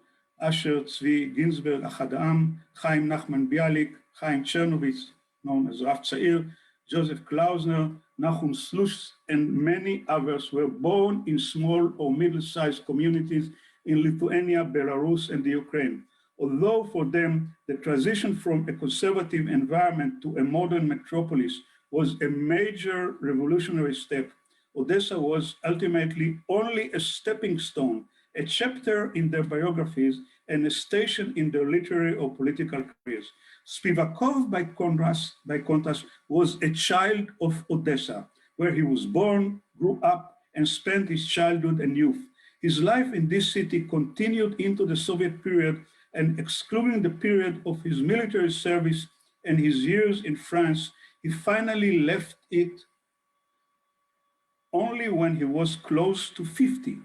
Asher Tzvi Ginsberg, Achad Ha'am, Chaim Nachman Bialik, Chaim Chernovitz, known as Rav Tzair, Joseph Klausner, Nahum Slush, and many others were born in small or middle-sized communities in Lithuania, Belarus, and the Ukraine. Although for them, the transition from a conservative environment to a modern metropolis was a major revolutionary step, Odessa was ultimately only a stepping stone, a chapter in their biographies, and a station in their literary or political careers. Spivakov, by contrast, was a child of Odessa, where he was born, grew up, and spent his childhood and youth. His life in this city continued into the Soviet period, and excluding the period of his military service and his years in France, he finally left it only when he was close to 50.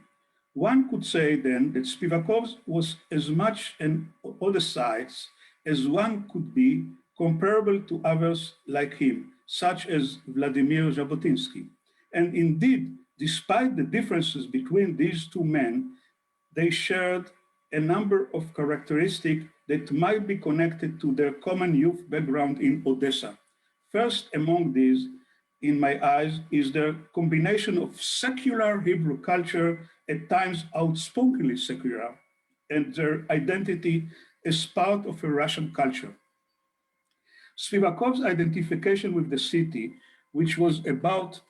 One could say then that Spivakov was as much an Odessite as one could be, comparable to others like him, such as Vladimir Jabotinsky. And indeed, despite the differences between these two men, they shared a number of characteristics that might be connected to their common youth background in Odessa. First among these, in my eyes, is their combination of secular Hebrew culture, at times outspokenly secular, and their identity as part of a Russian culture. Spivakov's identification with the city, which was about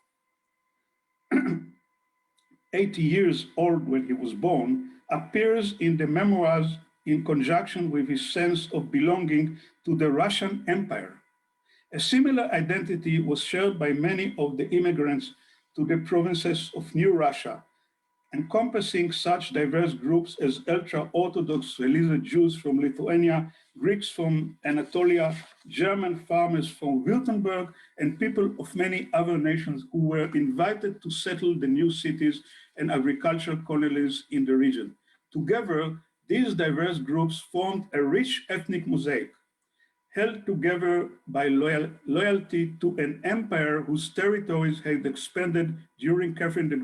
80 years old when he was born, appears in the memoirs in conjunction with his sense of belonging to the Russian Empire. A similar identity was shared by many of the immigrants to the provinces of New Russia, encompassing such diverse groups as ultra-Orthodox religious Jews from Lithuania, Greeks from Anatolia, German farmers from Württemberg, and people of many other nations who were invited to settle the new cities and agricultural colonies in the region. Together, these diverse groups formed a rich ethnic mosaic, held together by loyalty to an empire whose territories had expanded during Catherine the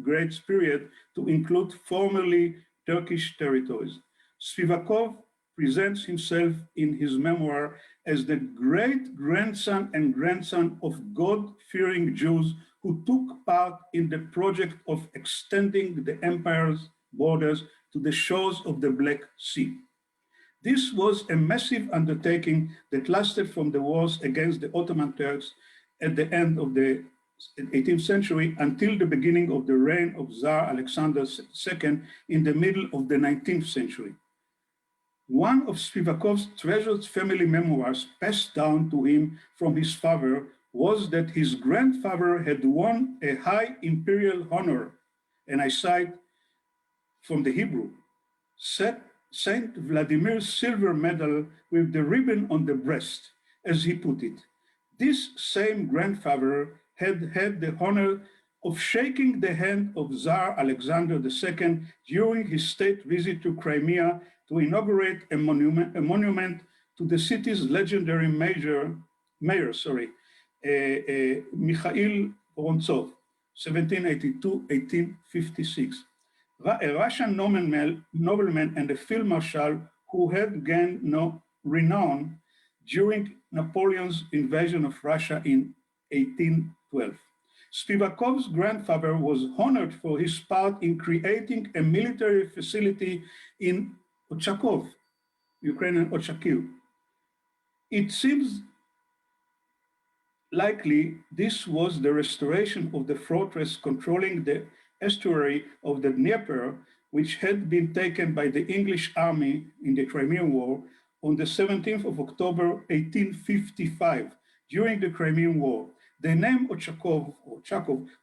Great's period to include formerly Turkish territories. Spivakov presents himself in his memoir as the great-grandson and grandson of God-fearing Jews who took part in the project of extending the empire's borders to the shores of the Black Sea. This was a massive undertaking that lasted from the wars against the Ottoman Turks at the end of the 18th century until the beginning of the reign of Tsar Alexander II in the middle of the 19th century. One of Spivakov's treasured family memoirs passed down to him from his father was that his grandfather had won a high imperial honor, and I cite from the Hebrew, Saint Vladimir's silver medal with the ribbon on the breast, as he put it. This same grandfather had had the honor of shaking the hand of Tsar Alexander II during his state visit to Crimea to inaugurate a monument to the city's legendary mayor, Mikhail Vorontsov, 1782-1856. A Russian nobleman and a field marshal who had gained renown during Napoleon's invasion of Russia in 1812. Spivakov's grandfather was honored for his part in creating a military facility in Ochakov, Ukrainian Ochakil. It seems likely this was the restoration of the fortress controlling the estuary of the Dnieper, which had been taken by the English army in the Crimean War on the 17th of October, 1855, during the Crimean War. The name Ochakov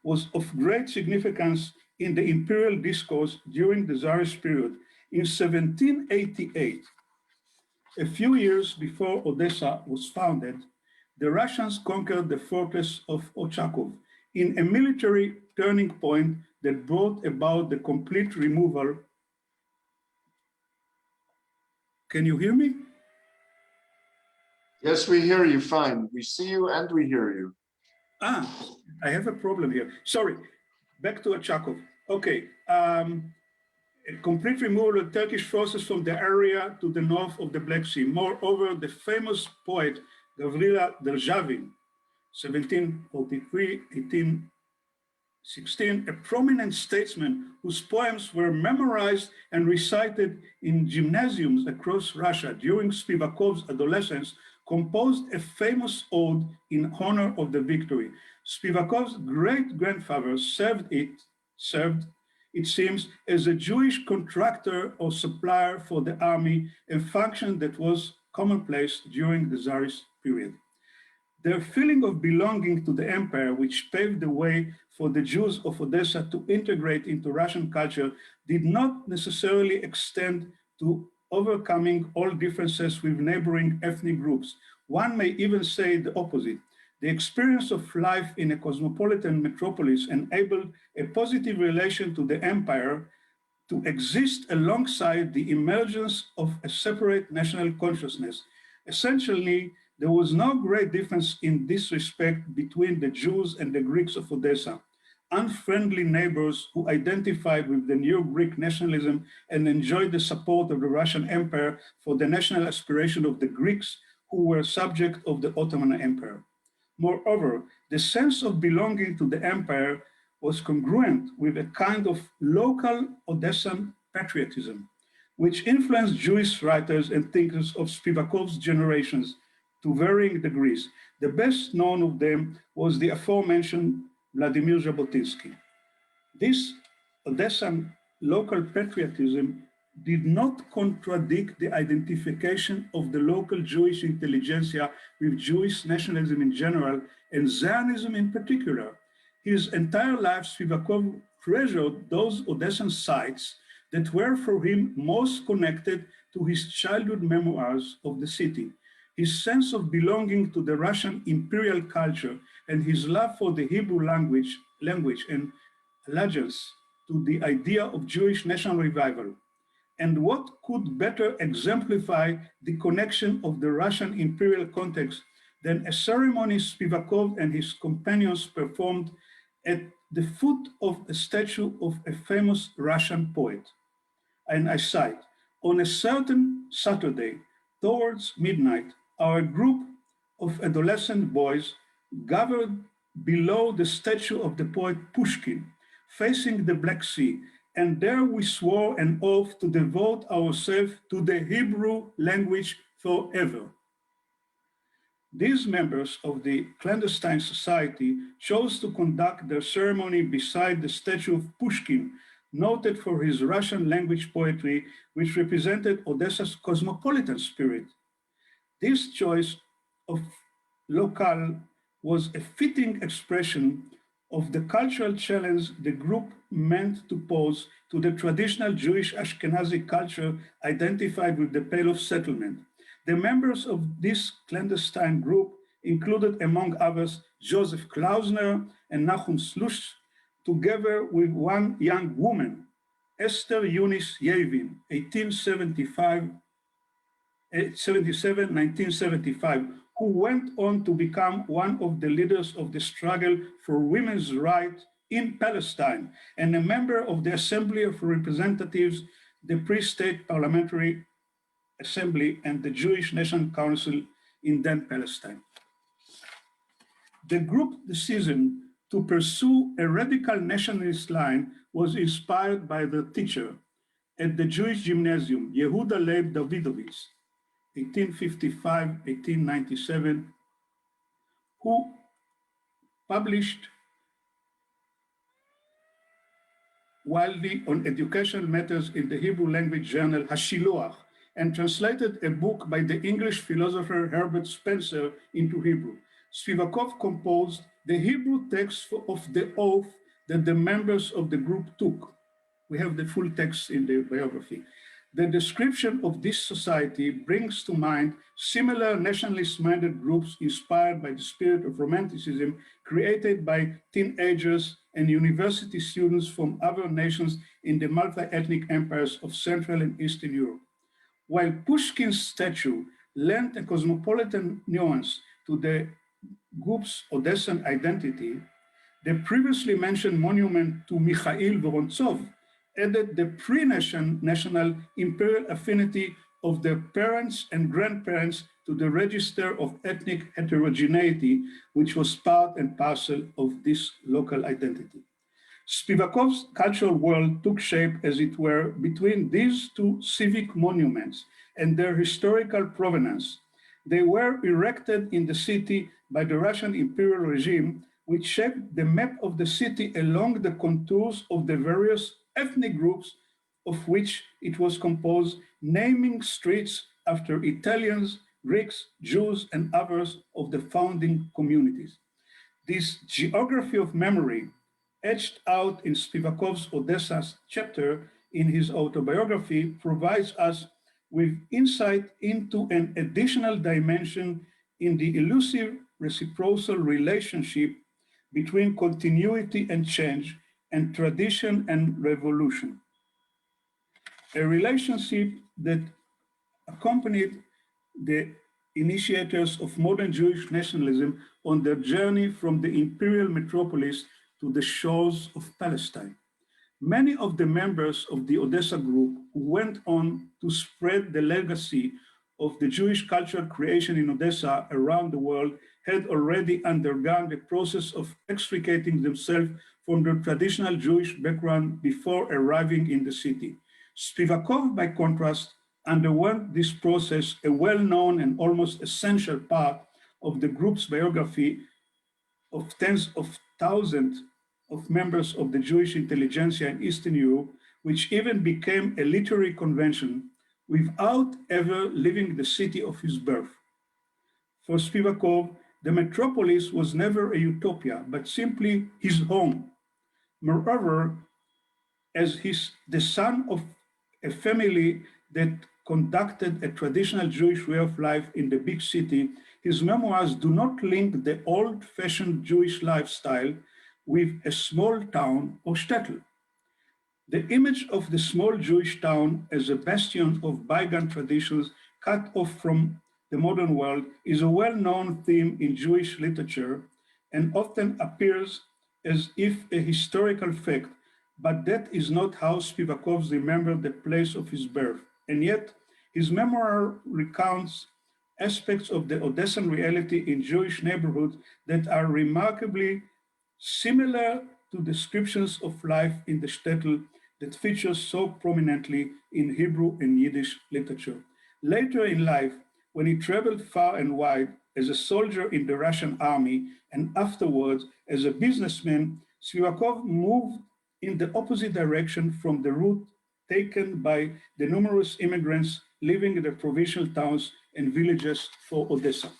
was of great significance in the imperial discourse during the Tsarist period. In 1788, a few years before Odessa was founded, the Russians conquered the fortress of Ochakov in a military turning point that brought about the complete removal. Can you hear me? Yes, we hear you fine. We see you and we hear you. I have a problem here. Sorry, back to Ochakov. Okay, a complete removal of Turkish forces from the area to the north of the Black Sea. Moreover, the famous poet Gavrila Derzhavin, 1743-1816, a prominent statesman whose poems were memorized and recited in gymnasiums across Russia during Spivakov's adolescence, composed a famous ode in honor of the victory. Spivakov's great-grandfather served, it seems, as a Jewish contractor or supplier for the army, a function that was commonplace during the Tsarist period. Their feeling of belonging to the empire, which paved the way for the Jews of Odessa to integrate into Russian culture, did not necessarily extend to overcoming all differences with neighboring ethnic groups. One may even say the opposite. The experience of life in a cosmopolitan metropolis enabled a positive relation to the empire to exist alongside the emergence of a separate national consciousness. Essentially, there was no great difference in this respect between the Jews and the Greeks of Odessa. unfriendly neighbors who identified with the new Greek nationalism and enjoyed the support of the Russian Empire for the national aspiration of the Greeks who were subject of the Ottoman Empire. Moreover, the sense of belonging to the empire was congruent with a kind of local Odessan patriotism, which influenced Jewish writers and thinkers of Spivakov's generations to varying degrees. The best known of them was the aforementioned Vladimir Jabotinsky. This Odessan local patriotism did not contradict the identification of the local Jewish intelligentsia with Jewish nationalism in general and Zionism in particular. His entire life, Spivakov treasured those Odessan sites that were for him most connected to his childhood memoirs of the city. His sense of belonging to the Russian imperial culture and his love for the Hebrew language and allegiance to the idea of Jewish national revival. And what could better exemplify the connection of the Russian imperial context than a ceremony Spivakov and his companions performed at the foot of a statue of a famous Russian poet. And I cite, on a certain Saturday, towards midnight, our group of adolescent boys gathered below the statue of the poet Pushkin, facing the Black Sea, and there we swore an oath to devote ourselves to the Hebrew language forever. These members of the clandestine society chose to conduct their ceremony beside the statue of Pushkin, noted for his Russian language poetry, which represented Odessa's cosmopolitan spirit. This choice of locale was a fitting expression of the cultural challenge the group meant to pose to the traditional Jewish Ashkenazi culture identified with the Pale of Settlement. The members of this clandestine group included, among others, Joseph Klausner and Nahum Slush, together with one young woman, Esther Eunice Yevin, 1975, who went on to become one of the leaders of the struggle for women's rights in Palestine and a member of the Assembly of Representatives, the Pre-State Parliamentary Assembly, and the Jewish National Council in then Palestine. The group's decision to pursue a radical nationalist line was inspired by the teacher at the Jewish Gymnasium, Yehuda Leib Davidovich, 1855-1897, who published widely on educational matters in the Hebrew language journal Hashiloach, and translated a book by the English philosopher Herbert Spencer into Hebrew. Spivakov composed the Hebrew text of the oath that the members of the group took. We have the full text in the biography. The description of this society brings to mind similar nationalist-minded groups inspired by the spirit of Romanticism created by teenagers and university students from other nations in the multi-ethnic empires of Central and Eastern Europe. While Pushkin's statue lent a cosmopolitan nuance to the group's Odessan identity, the previously mentioned monument to Mikhail Vorontsov added the pre-national imperial affinity of their parents and grandparents to the register of ethnic heterogeneity, which was part and parcel of this local identity. Spivakov's cultural world took shape, as it were, between these two civic monuments and their historical provenance. They were erected in the city by the Russian imperial regime, which shaped the map of the city along the contours of the various ethnic groups of which it was composed, naming streets after Italians, Greeks, Jews, and others of the founding communities. This geography of memory, etched out in Spivakov's Odessa chapter in his autobiography, provides us with insight into an additional dimension in the elusive reciprocal relationship between continuity and change and tradition and revolution. A relationship that accompanied the initiators of modern Jewish nationalism on their journey from the imperial metropolis to the shores of Palestine. Many of the members of the Odessa group who went on to spread the legacy of the Jewish cultural creation in Odessa around the world had already undergone the process of extricating themselves from their traditional Jewish background before arriving in the city. Spivakov, by contrast, underwent this process, a well-known and almost essential part of the group's biography of tens of thousands of members of the Jewish intelligentsia in Eastern Europe, which even became a literary convention without ever leaving the city of his birth. For Spivakov, the metropolis was never a utopia, but simply his home. Moreover, as the son of a family that conducted a traditional Jewish way of life in the big city, his memoirs do not link the old-fashioned Jewish lifestyle with a small town or shtetl. The image of the small Jewish town as a bastion of bygone traditions cut off from the modern world is a well-known theme in Jewish literature and often appears as if a historical fact, but that is not how Spivakov remembered the place of his birth. And yet, his memoir recounts aspects of the Odessan reality in Jewish neighborhoods that are remarkably similar to descriptions of life in the shtetl that features so prominently in Hebrew and Yiddish literature. Later in life, when he traveled far and wide as a soldier in the Russian army and afterwards as a businessman, Spivakov moved in the opposite direction from the route taken by the numerous immigrants living in the provincial towns and villages for Odessa.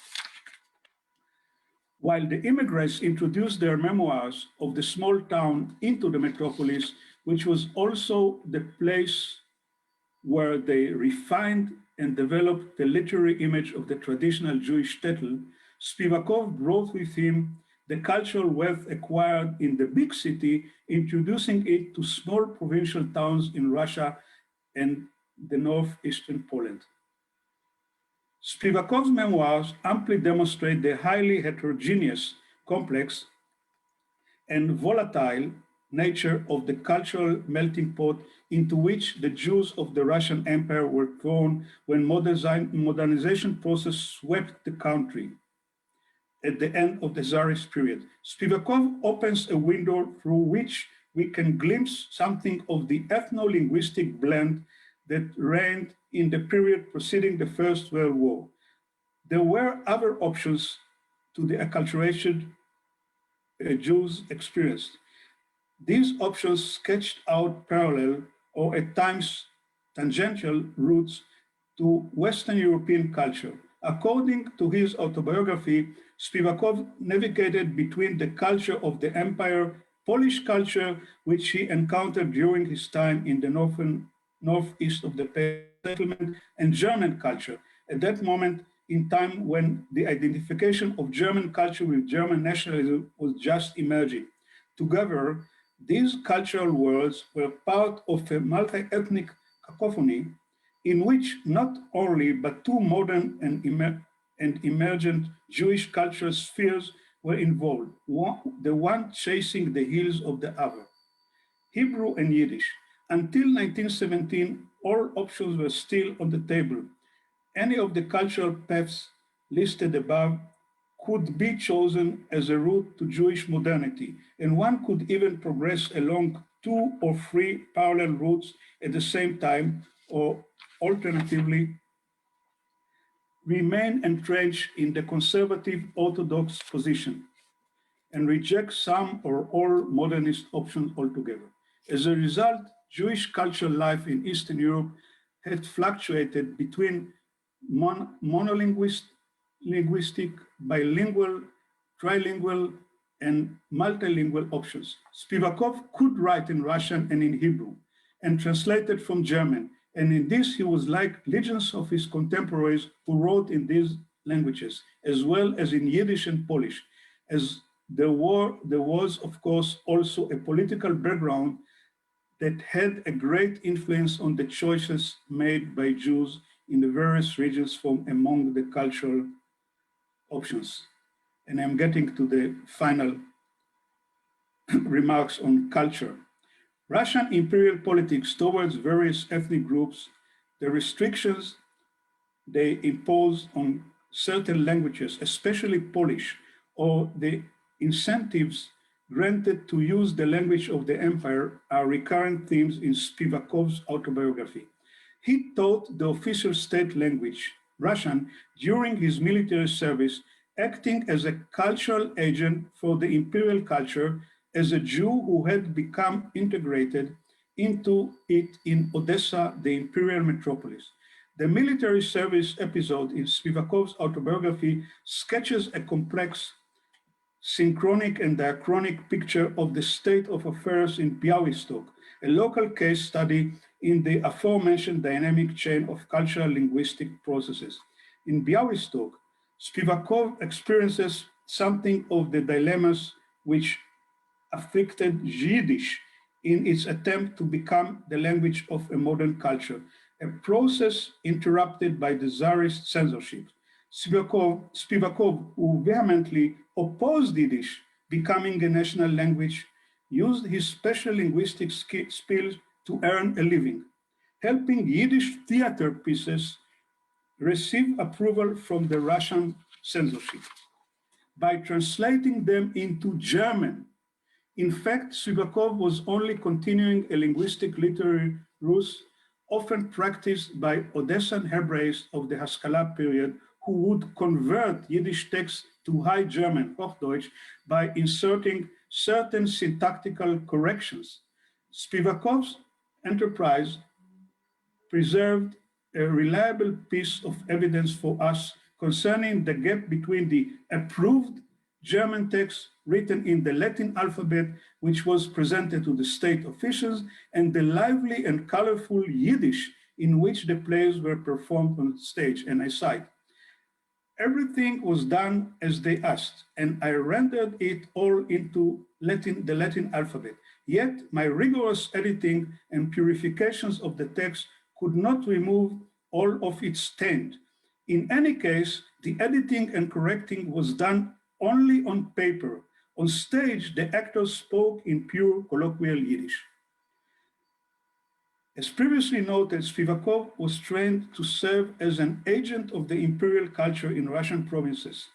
While the immigrants introduced their memoirs of the small town into the metropolis, which was also the place where they refined and developed the literary image of the traditional Jewish shtetl, Spivakov brought with him the cultural wealth acquired in the big city, introducing it to small provincial towns in Russia and the northeastern Poland. Spivakov's memoirs amply demonstrate the highly heterogeneous, complex, and volatile nature of the cultural melting pot into which the Jews of the Russian Empire were thrown when modernization process swept the country at the end of the Tsarist period. Spivakov opens a window through which we can glimpse something of the ethno-linguistic blend that reigned in the period preceding the First World War. There were other options to the acculturated Jews experienced. These options sketched out parallel or at times tangential routes to Western European culture. According to his autobiography, Spivakov navigated between the culture of the empire, Polish culture, which he encountered during his time in the northeast of the settlement, and German culture. At that moment in time when the identification of German culture with German nationalism was just emerging. Together, these cultural worlds were part of a multi-ethnic cacophony in which not only but two modern and emergent Jewish cultural spheres were involved, the one chasing the heels of the other. Hebrew and Yiddish. Until 1917, all options were still on the table. Any of the cultural paths listed above could be chosen as a route to Jewish modernity, and one could even progress along 2 or 3 parallel routes at the same time, or alternatively, remain entrenched in the conservative Orthodox position and reject some or all modernist options altogether. As a result, Jewish cultural life in Eastern Europe had fluctuated between monolinguistic, bilingual, trilingual, and multilingual options. Spivakov could write in Russian and in Hebrew, and translated from German. And in this, he was like legions of his contemporaries who wrote in these languages, as well as in Yiddish and Polish, as there was, of course, also a political background that had a great influence on the choices made by Jews in the various regions from among the cultural options. And I'm getting to the final remarks on culture. Russian imperial politics towards various ethnic groups, the restrictions they impose on certain languages, especially Polish, or the incentives granted to use the language of the empire are recurrent themes in Spivakov's autobiography. He taught the official state language, Russian, during his military service, acting as a cultural agent for the imperial culture as a Jew who had become integrated into it in Odessa, the imperial metropolis. The military service episode in Spivakov's autobiography sketches a complex, synchronic and diachronic picture of the state of affairs in Białystok, a local case study in the aforementioned dynamic chain of cultural linguistic processes. In Białystok, Spivakov experiences something of the dilemmas which afflicted Yiddish in its attempt to become the language of a modern culture, a process interrupted by the Tsarist censorship. Spivakov, who vehemently opposed Yiddish becoming a national language, used his special linguistic skills to earn a living, helping Yiddish theater pieces receive approval from the Russian censorship by translating them into German. In fact, Spivakov was only continuing a linguistic literary ruse often practiced by Odessan Hebraism of the Haskalah period, who would convert Yiddish texts to High German, Hochdeutsch, by inserting certain syntactical corrections. Spivakov's enterprise preserved a reliable piece of evidence for us concerning the gap between the approved German text written in the Latin alphabet, which was presented to the state officials, and the lively and colorful Yiddish in which the plays were performed on stage. And I cite, "Everything was done as they asked, and I rendered it all into the Latin alphabet. Yet my rigorous editing and purifications of the text could not remove all of its taint. In any case, the editing and correcting was done only on paper. On stage, the actors spoke in pure colloquial Yiddish." As previously noted, Spivakov was trained to serve as an agent of the imperial culture in Russian provinces,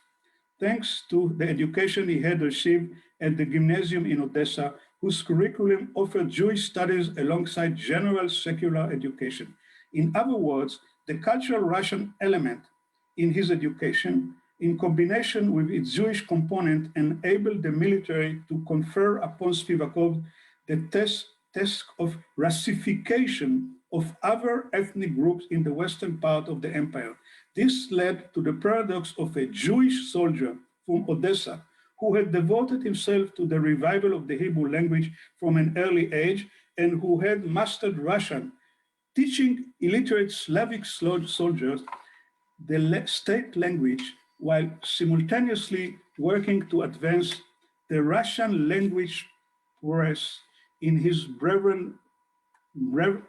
thanks to the education he had received at the gymnasium in Odessa, whose curriculum offered Jewish studies alongside general secular education. In other words, the cultural Russian element in his education, in combination with its Jewish component, enabled the military to confer upon Spivakov the task of Russification of other ethnic groups in the western part of the empire. This led to the paradox of a Jewish soldier from Odessa who had devoted himself to the revival of the Hebrew language from an early age and who had mastered Russian, teaching illiterate Slavic soldiers the state language while simultaneously working to advance the Russian language prowess in his brethren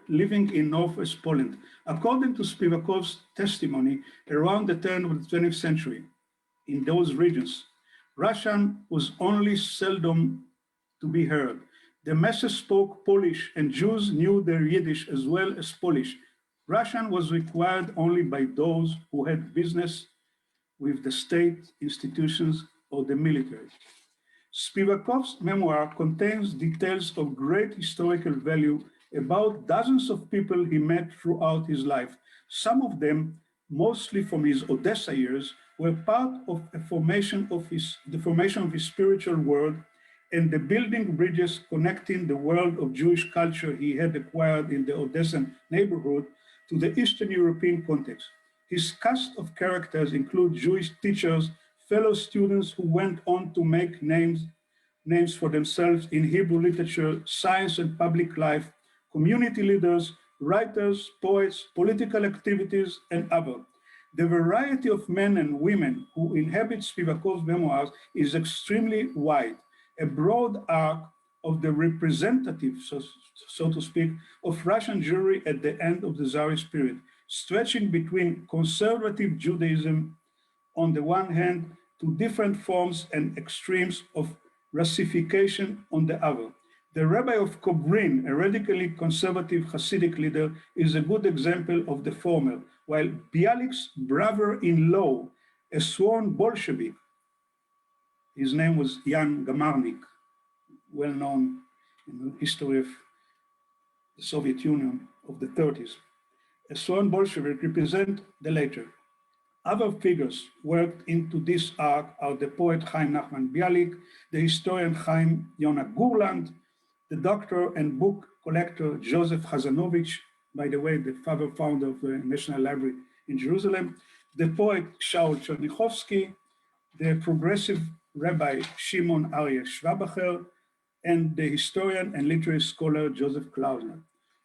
living in Northwest Poland. According to Spivakov's testimony, around the turn of the 20th century, in those regions, Russian was only seldom to be heard. The masses spoke Polish and Jews knew their Yiddish as well as Polish. Russian was required only by those who had business with the state institutions or the military. Spivakov's memoir contains details of great historical value about dozens of people he met throughout his life. Some of them, mostly from his Odessa years, were part of the formation of his spiritual world and the building bridges connecting the world of Jewish culture he had acquired in the Odessan neighborhood to the Eastern European context. His cast of characters include Jewish teachers, fellow students who went on to make names for themselves in Hebrew literature, science and public life, community leaders, writers, poets, political activities, and others. The variety of men and women who inhabit Spivakov's memoirs is extremely wide, a broad arc of the representative, so to speak, of Russian Jewry at the end of the Tsarist period, stretching between conservative Judaism on the one hand to different forms and extremes of Russification on the other. The Rabbi of Kobrin, a radically conservative Hasidic leader, is a good example of the former, while Bialik's brother-in-law, a sworn Bolshevik, his name was Jan Gamarnik, well known in the history of the Soviet Union of the 30s. A sworn Bolshevik represent the latter. Other figures worked into this arc are the poet Chaim Nachman Bialik, the historian Chaim Yonah Gurland, the doctor and book collector Joseph Hazanovich, by the way, the founder of the National Library in Jerusalem, the poet Shaul Chernichovsky, the progressive Rabbi Shimon Aryeh Schwabacher, and the historian and literary scholar Joseph Klausner.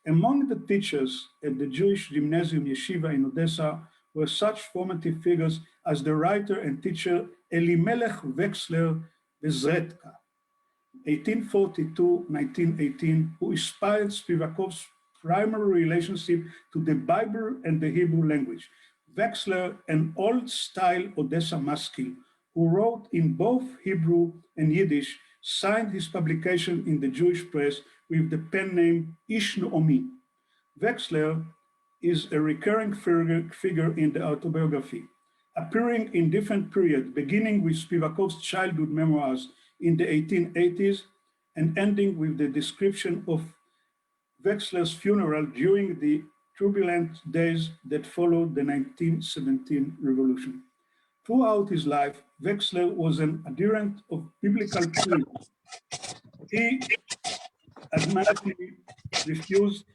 Among the teachers at the Jewish Gymnasium Yeshiva in Odessa were such formative figures as the writer and teacher Elimelech Wexler Bezretka, 1842-1918, who inspired Spivakov's primary relationship to the Bible and the Hebrew language. Wexler, an old-style Odessa maskil, who wrote in both Hebrew and Yiddish, signed his publication in the Jewish press with the pen name Ish Naomi. Wexler is a recurring figure in the autobiography, appearing in different periods, beginning with Spivakov's childhood memoirs in the 1880s and ending with the description of Wexler's funeral during the turbulent days that followed the 1917 revolution. Throughout his life, Wexler was an adherent of biblical truth. He adamantly refused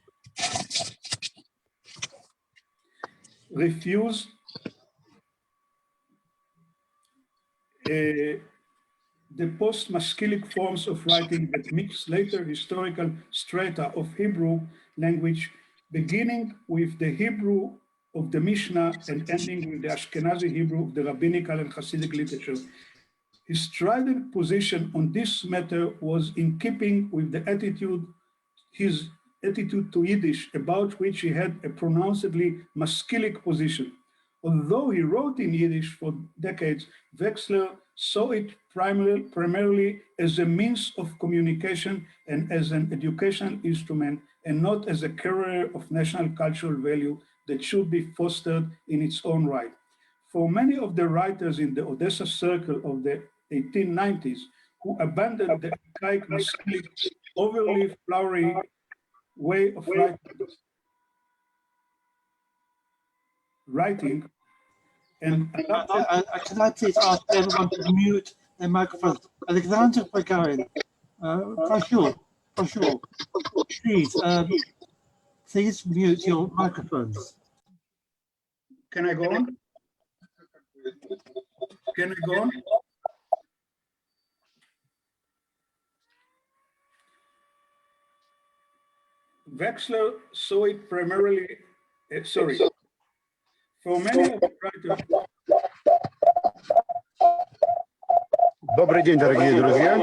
the post-Maskilic forms of writing that mix later historical strata of Hebrew language, beginning with the Hebrew of the Mishnah and ending with the Ashkenazi Hebrew of the rabbinical and Hasidic literature. His strident position on this matter was in keeping with his attitude to Yiddish, about which he had a pronouncedly Maskilic position. Although he wrote in Yiddish for decades, Wexler saw it primarily as a means of communication and as an educational instrument, and not as a carrier of national cultural value that should be fostered in its own right. For many of the writers in the Odessa circle of the 1890s, who abandoned the archaic Maskilic, overly flowery way of writing and can I please ask everyone to mute their microphones? Alexander Ben-Gurion, for sure. Please mute your microphones. Can I go on? Can I go on? Wexler saw it primarily, for many of the writers. Добрый день, дорогие друзья.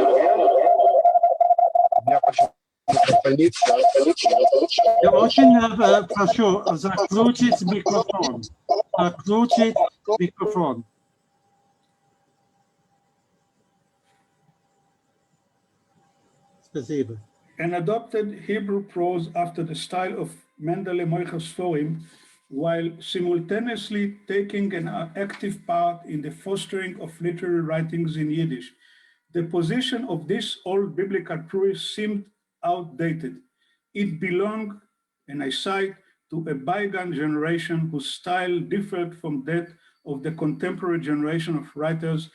Я очень прошу закрутить микрофон. Закрутить микрофон. Спасибо. And adopted Hebrew prose after the style of Mendele Moicher Sforim, while simultaneously taking an active part in the fostering of literary writings in Yiddish. The position of this old biblical purist seemed outdated. It belonged, and I cite, to a bygone generation whose style differed from that of the contemporary generation of writers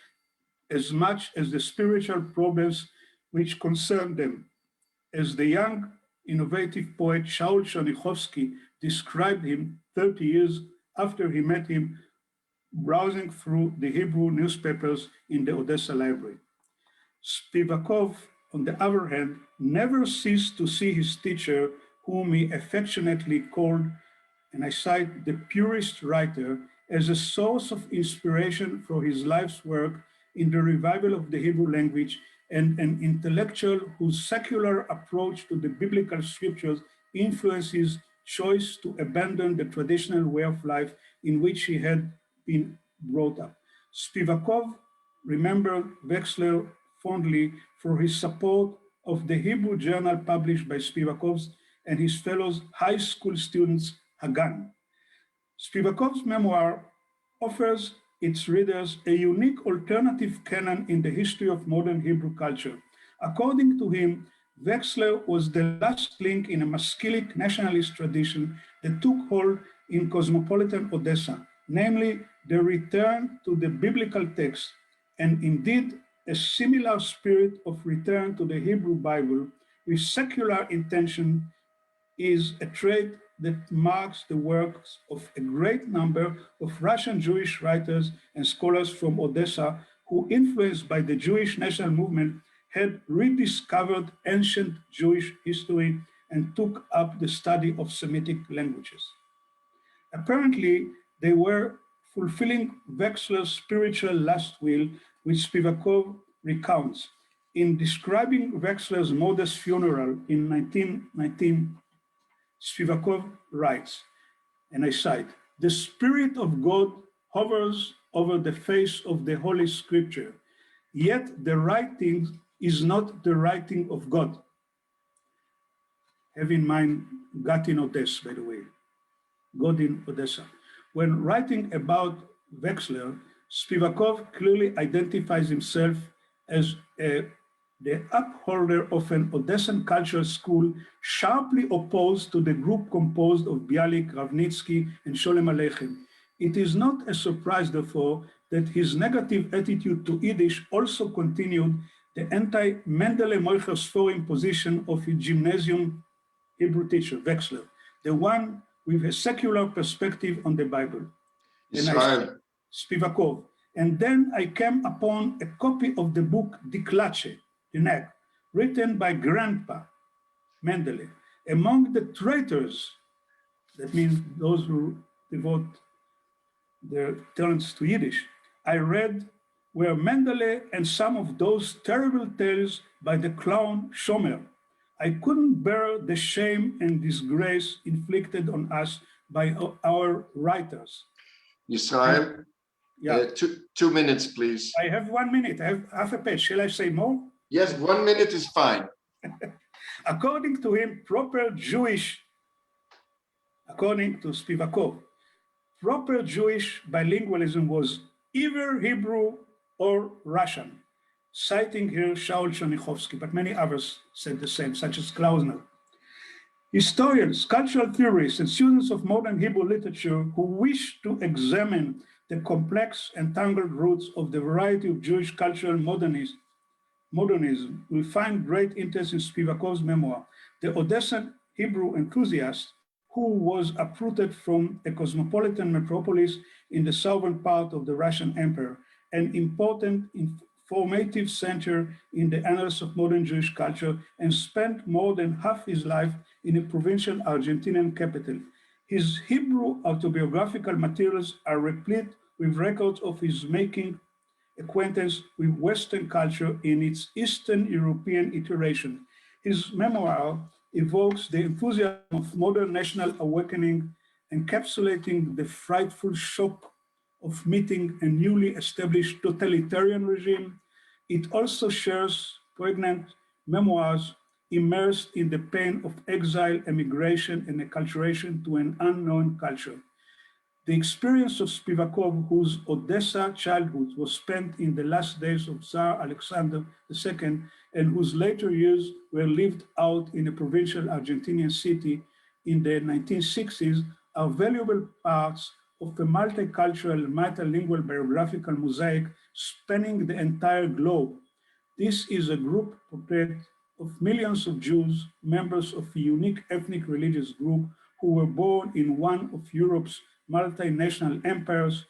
as much as the spiritual problems which concerned them. As the young, innovative poet Shaul Chernichovsky described him 30 years after he met him, browsing through the Hebrew newspapers in the Odessa library. Spivakov, on the other hand, never ceased to see his teacher, whom he affectionately called, and I cite, the purist writer, as a source of inspiration for his life's work in the revival of the Hebrew language, and an intellectual whose secular approach to the biblical scriptures influenced his choice to abandon the traditional way of life in which he had been brought up. Spivakov remembered Wexler fondly for his support of the Hebrew journal published by Spivakov's and his fellow high school students, Hagan. Spivakov's memoir offers its readers a unique alternative canon in the history of modern Hebrew culture. According to him, Wexler was the last link in a Maskilic nationalist tradition that took hold in cosmopolitan Odessa, namely the return to the biblical text, and indeed a similar spirit of return to the Hebrew Bible with secular intention is a trait that marks the works of a great number of Russian Jewish writers and scholars from Odessa who, influenced by the Jewish national movement, had rediscovered ancient Jewish history and took up the study of Semitic languages. Apparently, they were fulfilling Wexler's spiritual last will, which Spivakov recounts. In describing Wexler's modest funeral in 1919, Spivakov writes, and I cite, "The Spirit of God hovers over the face of the Holy Scripture, yet the writing is not the writing of God." Have in mind, God in Odessa, by the way, God in Odessa. When writing about Wexler, Spivakov clearly identifies himself as the upholder of an Odessan cultural school sharply opposed to the group composed of Bialik, Ravnitsky, and Sholem Aleichem. It is not a surprise, therefore, that his negative attitude to Yiddish also continued the anti-Mendele Moicher Sforim position of his gymnasium Hebrew teacher, Wexler, the one with a secular perspective on the Bible. Israel. Spivakov. And then I came upon a copy of the book Diklache, the Neg, written by Grandpa Mendele. Among the traitors, that means those who devote their talents to Yiddish, I read were Mendele and some of those terrible tales by the clown Shomer. I couldn't bear the shame and disgrace inflicted on us by our writers. Israel, Yeah. 2 minutes, please. I have 1 minute. I have half a page. Shall I say more? Yes, 1 minute is fine. According to him, according to Spivakov, proper Jewish bilingualism was either Hebrew or Russian, citing here Shaul Chernichovsky, but many others said the same, such as Klausner. Historians, cultural theorists, and students of modern Hebrew literature who wish to examine the complex and tangled roots of the variety of Jewish cultural modernism will find great interest in Spivakov's memoir, the Odessan Hebrew enthusiast who was uprooted from a cosmopolitan metropolis in the southern part of the Russian Empire, an important formative center in the annals of modern Jewish culture, and spent more than half his life in a provincial Argentinian capital. His Hebrew autobiographical materials are replete with records of his making acquaintance with Western culture in its Eastern European iteration. His memoir evokes the enthusiasm of modern national awakening, encapsulating the frightful shock of meeting a newly established totalitarian regime. It also shares poignant memoirs immersed in the pain of exile, emigration, and acculturation to an unknown culture. The experience of Spivakov, whose Odessa childhood was spent in the last days of Tsar Alexander II, and whose later years were lived out in a provincial Argentinian city in the 1960s, are valuable parts of a multicultural, multilingual biographical mosaic spanning the entire globe. This is a group portrait of millions of Jews, members of a unique ethnic religious group who were born in one of Europe's multinational empires,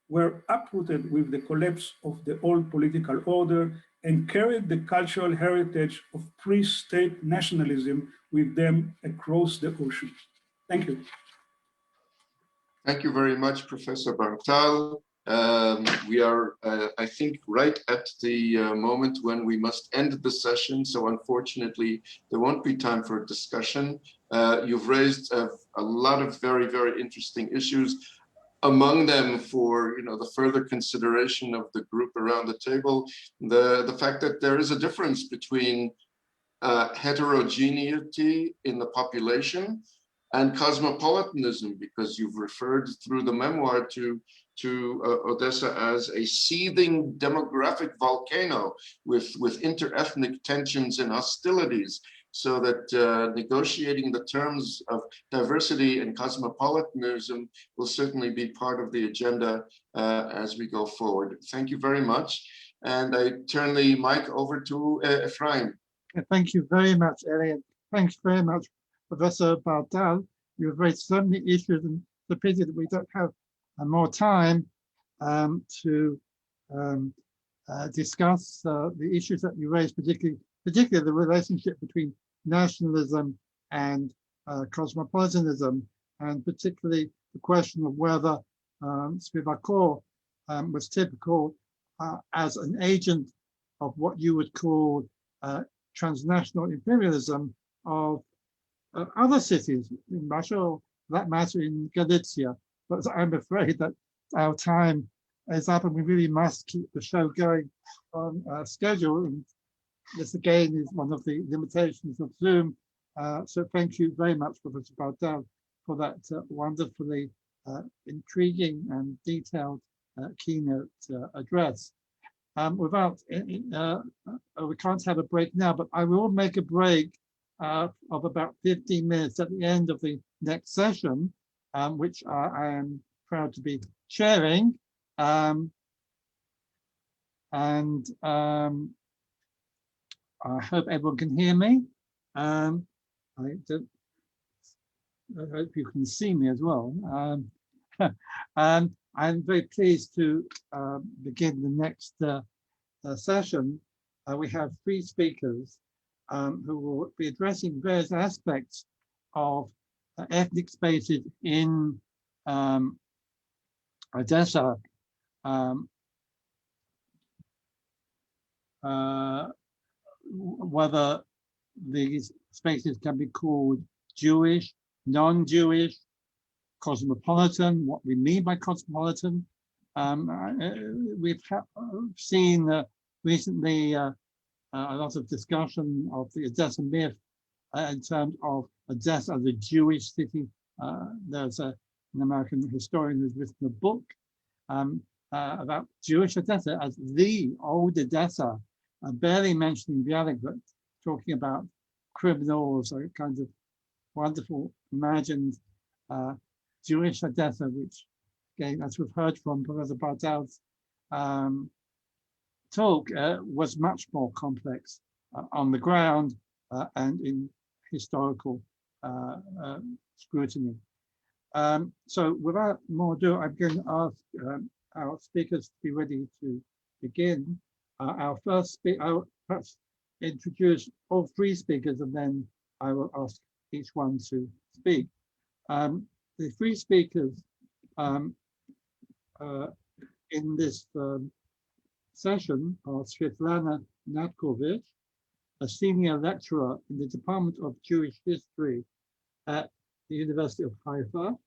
were uprooted with the collapse of the old political order, and carried the cultural heritage of pre-state nationalism with them across the ocean. Thank you. Thank you very much, Professor Bartal. We are, I think, right at the moment when we must end the session. So unfortunately, there won't be time for a discussion. You've raised a lot of very, very interesting issues. among them for the further consideration of the group around the table, the fact that there is a difference between heterogeneity in the population and cosmopolitanism, because you've referred through the memoir to Odessa as a seething demographic volcano with inter-ethnic tensions and hostilities, so that negotiating the terms of diversity and cosmopolitanism will certainly be part of the agenda as we go forward. Thank you very much. And I turn the mic over to Efraim. Thank you very much, Elliot. Thanks very much, Professor Bartal. You've raised so many issues, and the pity that we don't have more time to discuss the issues that you raised, particularly the relationship between nationalism and cosmopolitanism, and particularly the question of whether Spivakov was typical as an agent of what you would call transnational imperialism of other cities in Russia, or for that matter in Galicia. But I'm afraid that our time is up, and we really must keep the show going on schedule. And this again is one of the limitations of Zoom. So thank you very much, Professor Bartal, for that wonderfully intriguing and detailed keynote address. We can't have a break now, but I will make a break of about 15 minutes at the end of the next session, which I am proud to be chairing. I hope everyone can hear me. I hope you can see me as well. I'm very pleased to begin the next session. We have three speakers who will be addressing various aspects of ethnic spaces in Odessa, whether these spaces can be called Jewish, non-Jewish, cosmopolitan, what we mean by cosmopolitan. We've seen recently a lot of discussion of the Odessa myth in terms of Odessa as a Jewish city. There's an American historian who's written a book about Jewish Odessa as the old Odessa, barely mentioning Bialik, but talking about criminals, a kind of wonderful imagined Jewish Odessa, which, again, as we've heard from Professor Bartal's talk, was much more complex on the ground and in historical scrutiny. So without more ado, I'm going to ask our speakers to be ready to begin. Our first speaker, I'll perhaps introduce all three speakers, and then I will ask each one to speak. The three speakers in this session are Svetlana Natkovich, a senior lecturer in the Department of Jewish History at the University of Haifa.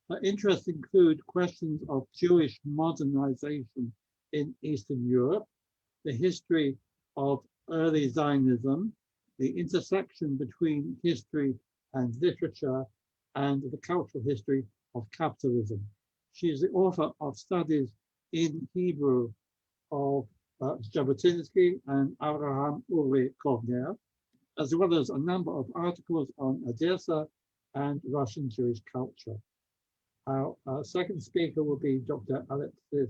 Her interests include questions of Jewish modernization in Eastern Europe, the history of early Zionism, the intersection between history and literature, and the cultural history of capitalism. She is the author of studies in Hebrew of Jabotinsky and Avraham Uri Kovner, as well as a number of articles on Odessa and Russian Jewish culture. Our second speaker will be Dr. Alexis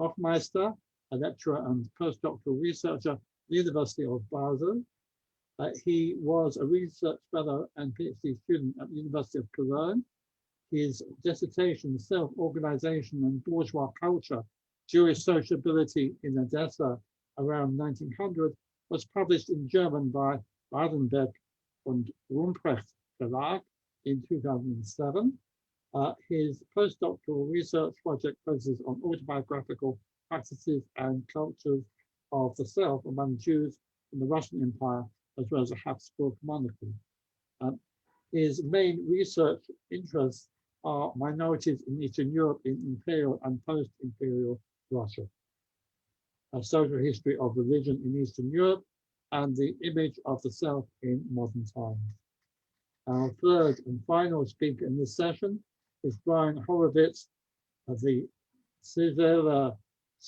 Hofmeister, a lecturer and postdoctoral researcher at the University of Basel. He was a research fellow and PhD student at the University of Tulane. His dissertation, Self-Organization and Bourgeois Culture, Jewish Sociability in Odessa around 1900, was published in German by Badenbeck und Rumprecht Verlag in 2007. His postdoctoral research project focuses on autobiographical practices and cultures of the South among Jews in the Russian Empire, as well as the Habsburg monarchy. His main research interests are minorities in Eastern Europe in imperial and post-imperial Russia. A social history of religion in Eastern Europe and the image of the self in modern times. Our third and final speaker in this session is Brian Horowitz, the Sicher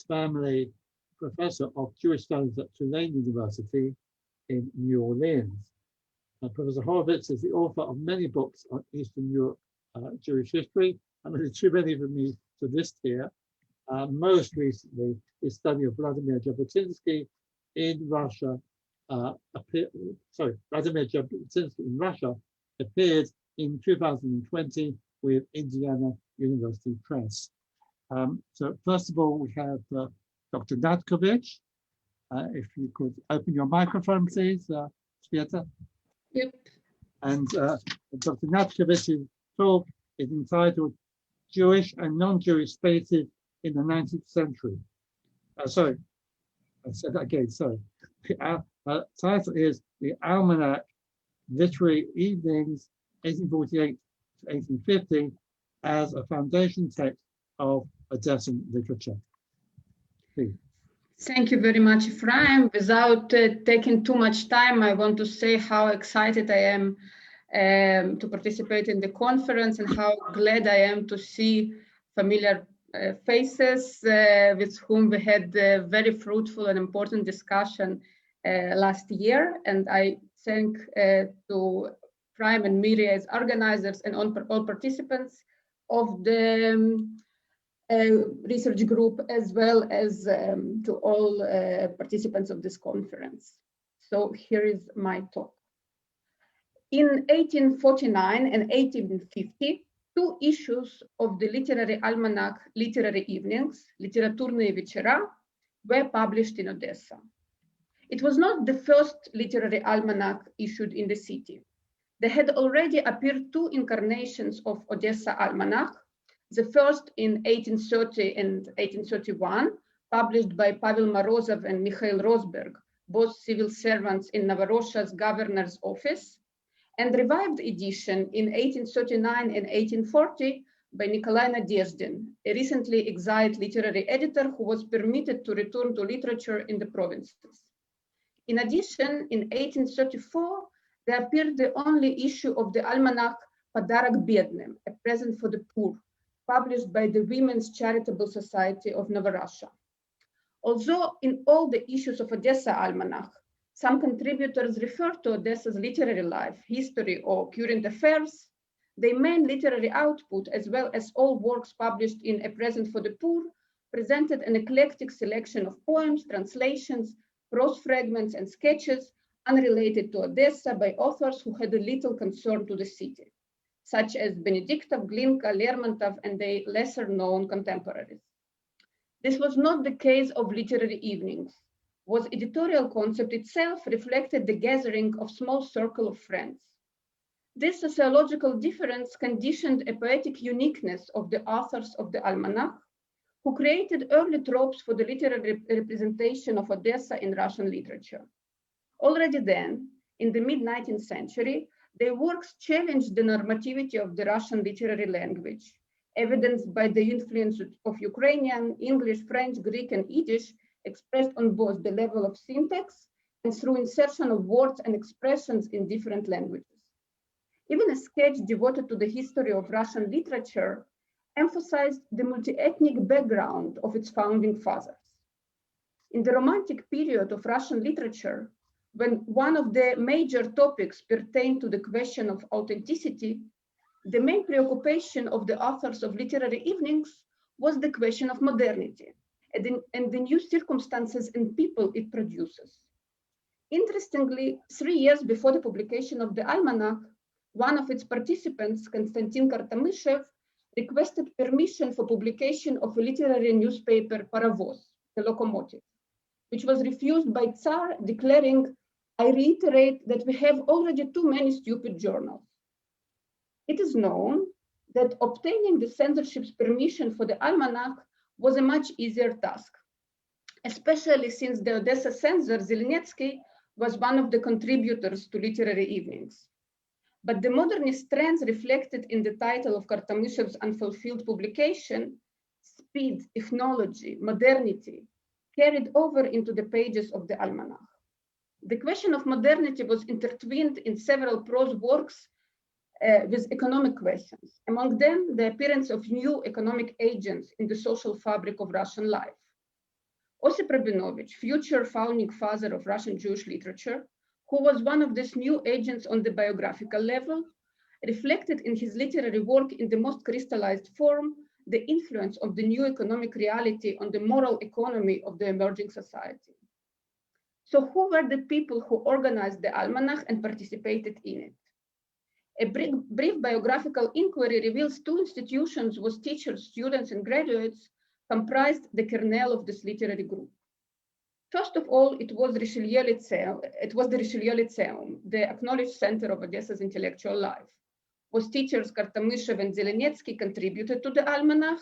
family professor of Jewish studies at Tulane University in New Orleans. Professor Horowitz is the author of many books on Eastern Europe Jewish history, and there's too many for me to list here. Most recently, his study of Vladimir Jabotinsky in Russia, Vladimir Jabotinsky in Russia appeared in 2020 with Indiana University Press. So first of all, we have Dr. Natkovich. If you could open your microphone, please, Svetlana. Yep. And Dr. Natkovich's talk is entitled Jewish and Non-Jewish Spaces in the 19th Century. Sorry, I said that again, sorry. The title is The Almanac, Literary Evenings, 1848 to 1850, as a foundation text of Odessan literature. Please. Thank you very much, Efraim. Without taking too much time, I want to say how excited I am to participate in the conference and how glad I am to see familiar faces with whom we had a very fruitful and important discussion last year. And I thank to Efraim and Miri as organizers and all participants of the research group, as well as to all participants of this conference. So here is my talk. In 1849 and 1850, two issues of the literary almanac, Literary Evenings, Literatuurnye Vechera, were published in Odessa. It was not the first literary almanac issued in the city. There had already appeared two incarnations of Odessa Almanac, the first in 1830 and 1831, published by Pavel Morozov and Mikhail Rosberg, both civil servants in Novorosha's governor's office, and revived edition in 1839 and 1840 by Nikolai Nadezhdin, a recently exiled literary editor who was permitted to return to literature in the provinces. In addition, in 1834, there appeared the only issue of the almanac Podarak Bednym, a present for the poor, published by the Women's Charitable Society of Novorossia. Although in all the issues of Odessa Almanac, some contributors refer to Odessa's literary life, history, or current affairs, their main literary output, as well as all works published in A Present for the Poor, presented an eclectic selection of poems, translations, prose fragments, and sketches unrelated to Odessa by authors who had a little concern to the city, such as Benediktov, Glinka, Lermontov, and their lesser-known contemporaries. This was not the case of Literary Evenings, whose editorial concept itself reflected the gathering of small circle of friends. This sociological difference conditioned a poetic uniqueness of the authors of the Almanac, who created early tropes for the literary representation of Odessa in Russian literature. Already then, in the mid-19th century, their works challenged the normativity of the Russian literary language, evidenced by the influence of Ukrainian, English, French, Greek, and Yiddish, expressed on both the level of syntax and through insertion of words and expressions in different languages. Even a sketch devoted to the history of Russian literature emphasized the multi-ethnic background of its founding fathers. In the Romantic period of Russian literature, when one of the major topics pertained to the question of authenticity, the main preoccupation of the authors of Literary Evenings was the question of modernity and the new circumstances and people it produces. Interestingly, 3 years before the publication of the Almanac, one of its participants, Konstantin Kartamyshev, requested permission for publication of a literary newspaper, Parovoz, the locomotive, which was refused by Tsar, declaring, "I reiterate that we have already too many stupid journals." It is known that obtaining the censorship's permission for the Almanac was a much easier task, especially since the Odessa censor Zelensky was one of the contributors to Literary Evenings. But the modernist trends reflected in the title of Kartamyshev's unfulfilled publication, speed, technology, modernity, carried over into the pages of the Almanac. The question of modernity was intertwined in several prose works with economic questions, among them the appearance of new economic agents in the social fabric of Russian life. Osip Rabinovich, future founding father of Russian Jewish literature, who was one of these new agents on the biographical level, reflected in his literary work in the most crystallized form the influence of the new economic reality on the moral economy of the emerging society. So who were the people who organized the Almanac and participated in it? A brief biographical inquiry reveals two institutions with teachers, students, and graduates comprised the kernel of this literary group. First of all, it was the Richelieu Lyceum, the acknowledged center of Odessa's intellectual life. Was teachers Kartamyshev and Zelenetsky contributed to the Almanac,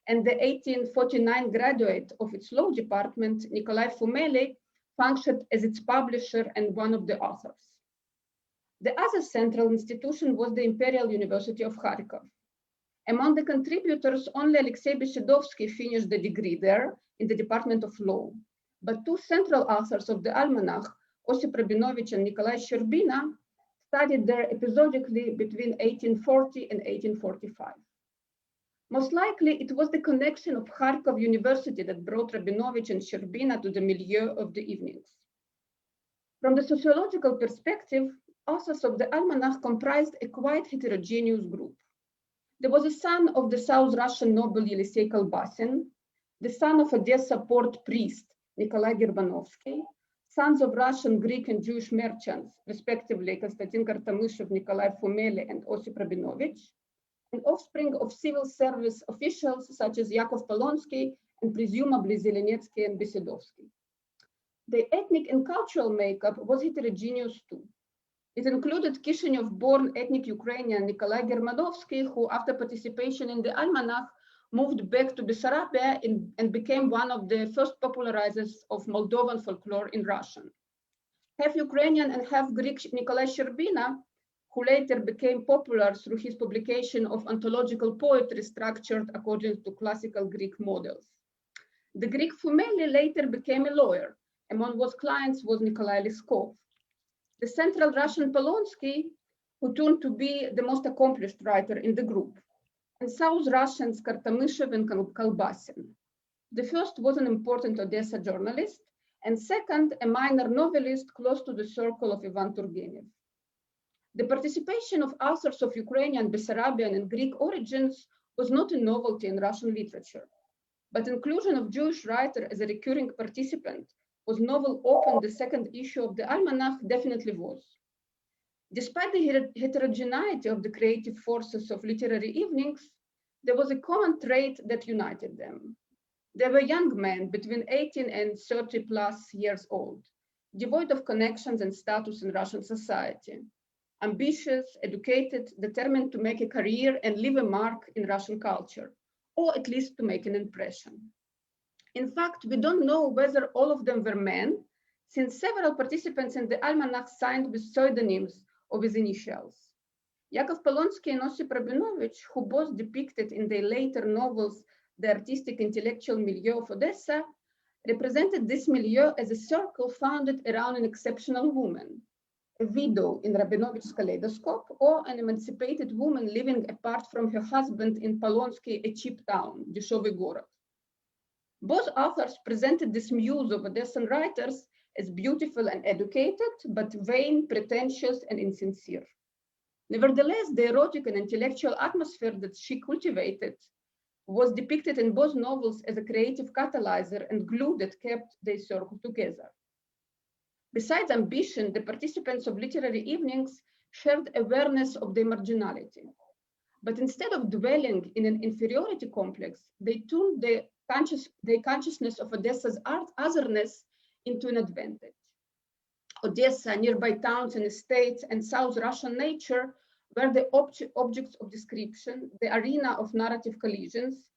and the 1849 graduate of its law department, Nikolai Fumeli, functioned as its publisher and one of the authors. The other central institution was the Imperial University of Kharkov. Among the contributors, only Alexei Beshedovsky finished the degree there in the Department of Law. But two central authors of the Almanac, Osip Rabinovich and Nikolai Sherbina, studied there episodically between 1840 and 1845. Most likely, it was the connection of Kharkov University that brought Rabinovich and Sherbina to the milieu of the evenings. From the sociological perspective, authors of the Almanac comprised a quite heterogeneous group. There was a son of the South Russian noble Yelisei Kolbasin, the son of Odessa port priest Nikolai Gerbanovsky, sons of Russian, Greek, and Jewish merchants, respectively Konstantin Kartamyshev, Nikolai Fumeli, and Osip Rabinovich, and offspring of civil service officials such as Yakov Polonsky and presumably Zelenetsky and Besedovsky. The ethnic and cultural makeup was heterogeneous too. It included Kishinev-born ethnic Ukrainian Nikolai Germanovsky, who after participation in the Almanac moved back to Bessarabia and became one of the first popularizers of Moldovan folklore in Russian. Half Ukrainian and half Greek Nikolai Sherbina, who later became popular through his publication of ontological poetry structured according to classical Greek models. The Greek Fumeli later became a lawyer. Among whose clients was Nikolai Leskov. The Central Russian Polonsky, who turned to be the most accomplished writer in the group, and South Russians Kartamyshev and Kolbasin. The first was an important Odessa journalist, and second, a minor novelist close to the circle of Ivan Turgenev. The participation of authors of Ukrainian, Bessarabian, and Greek origins was not a novelty in Russian literature, but inclusion of Jewish writer as a recurring participant was novel opened the second issue of the Almanac definitely was. Despite the heterogeneity of the creative forces of literary evenings, there was a common trait that united them. They were young men between 18 and 30 plus years old, devoid of connections and status in Russian society, ambitious, educated, determined to make a career and leave a mark in Russian culture, or at least to make an impression. In fact, we don't know whether all of them were men, since several participants in the Almanac signed with pseudonyms or with initials. Yakov Polonsky and Osip Rabinovich, who both depicted in their later novels the artistic intellectual milieu of Odessa, represented this milieu as a circle founded around an exceptional woman, a widow in Rabinovich's kaleidoscope, or an emancipated woman living apart from her husband in Polonsky, a cheap town, Deshevy Gorod. Both authors presented this muse of Odessan writers as beautiful and educated, but vain, pretentious, and insincere. Nevertheless, the erotic and intellectual atmosphere that she cultivated was depicted in both novels as a creative catalyzer and glue that kept their circle together. Besides ambition, the participants of literary evenings shared awareness of their marginality. But instead of dwelling in an inferiority complex, they turned their consciousness of Odessa's otherness into an advantage. Odessa, nearby towns and estates, and South Russian nature were the objects of description, the arena of narrative collisions,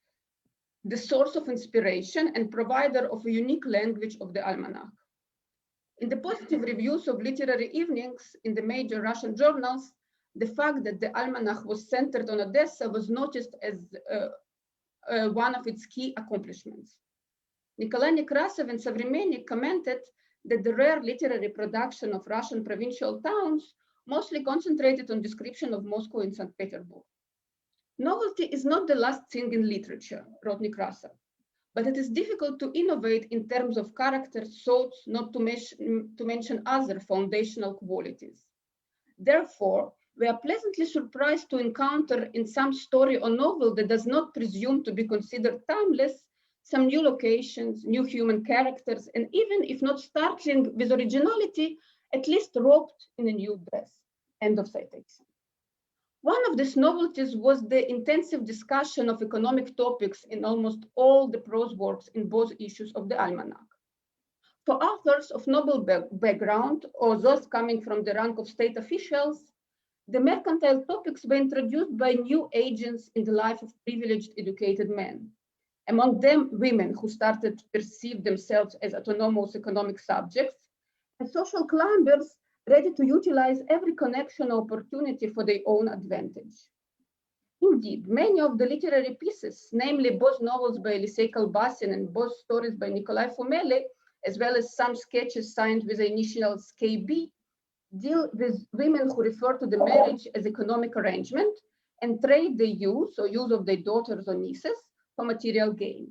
the source of inspiration, and provider of a unique language of the Almanac. In the positive reviews of literary evenings in the major Russian journals, the fact that the Almanac was centered on Odessa was noticed as one of its key accomplishments. Nikolai Nekrasov and Savremennik commented that the rare literary production of Russian provincial towns mostly concentrated on description of Moscow and St. Petersburg. Novelty is not the last thing in literature, wrote Nekrasov, but it is difficult to innovate in terms of character, thoughts, not to mention other foundational qualities. Therefore, we are pleasantly surprised to encounter in some story or novel that does not presume to be considered timeless some new locations, new human characters, and even if not startling with originality, at least robed in a new dress. End of citation. One of these novelties was the intensive discussion of economic topics in almost all the prose works in both issues of the Almanac. For authors of noble background or those coming from the rank of state officials, the mercantile topics were introduced by new agents in the life of privileged educated men. Among them, women who started to perceive themselves as autonomous economic subjects, and social climbers ready to utilize every connection or opportunity for their own advantage. Indeed, many of the literary pieces, namely both novels by Elisei Kolbasin and both stories by Nikolai Fumeli, as well as some sketches signed with the initials KB, deal with women who refer to the marriage as economic arrangement and trade the use or use of their daughters or nieces for material gain.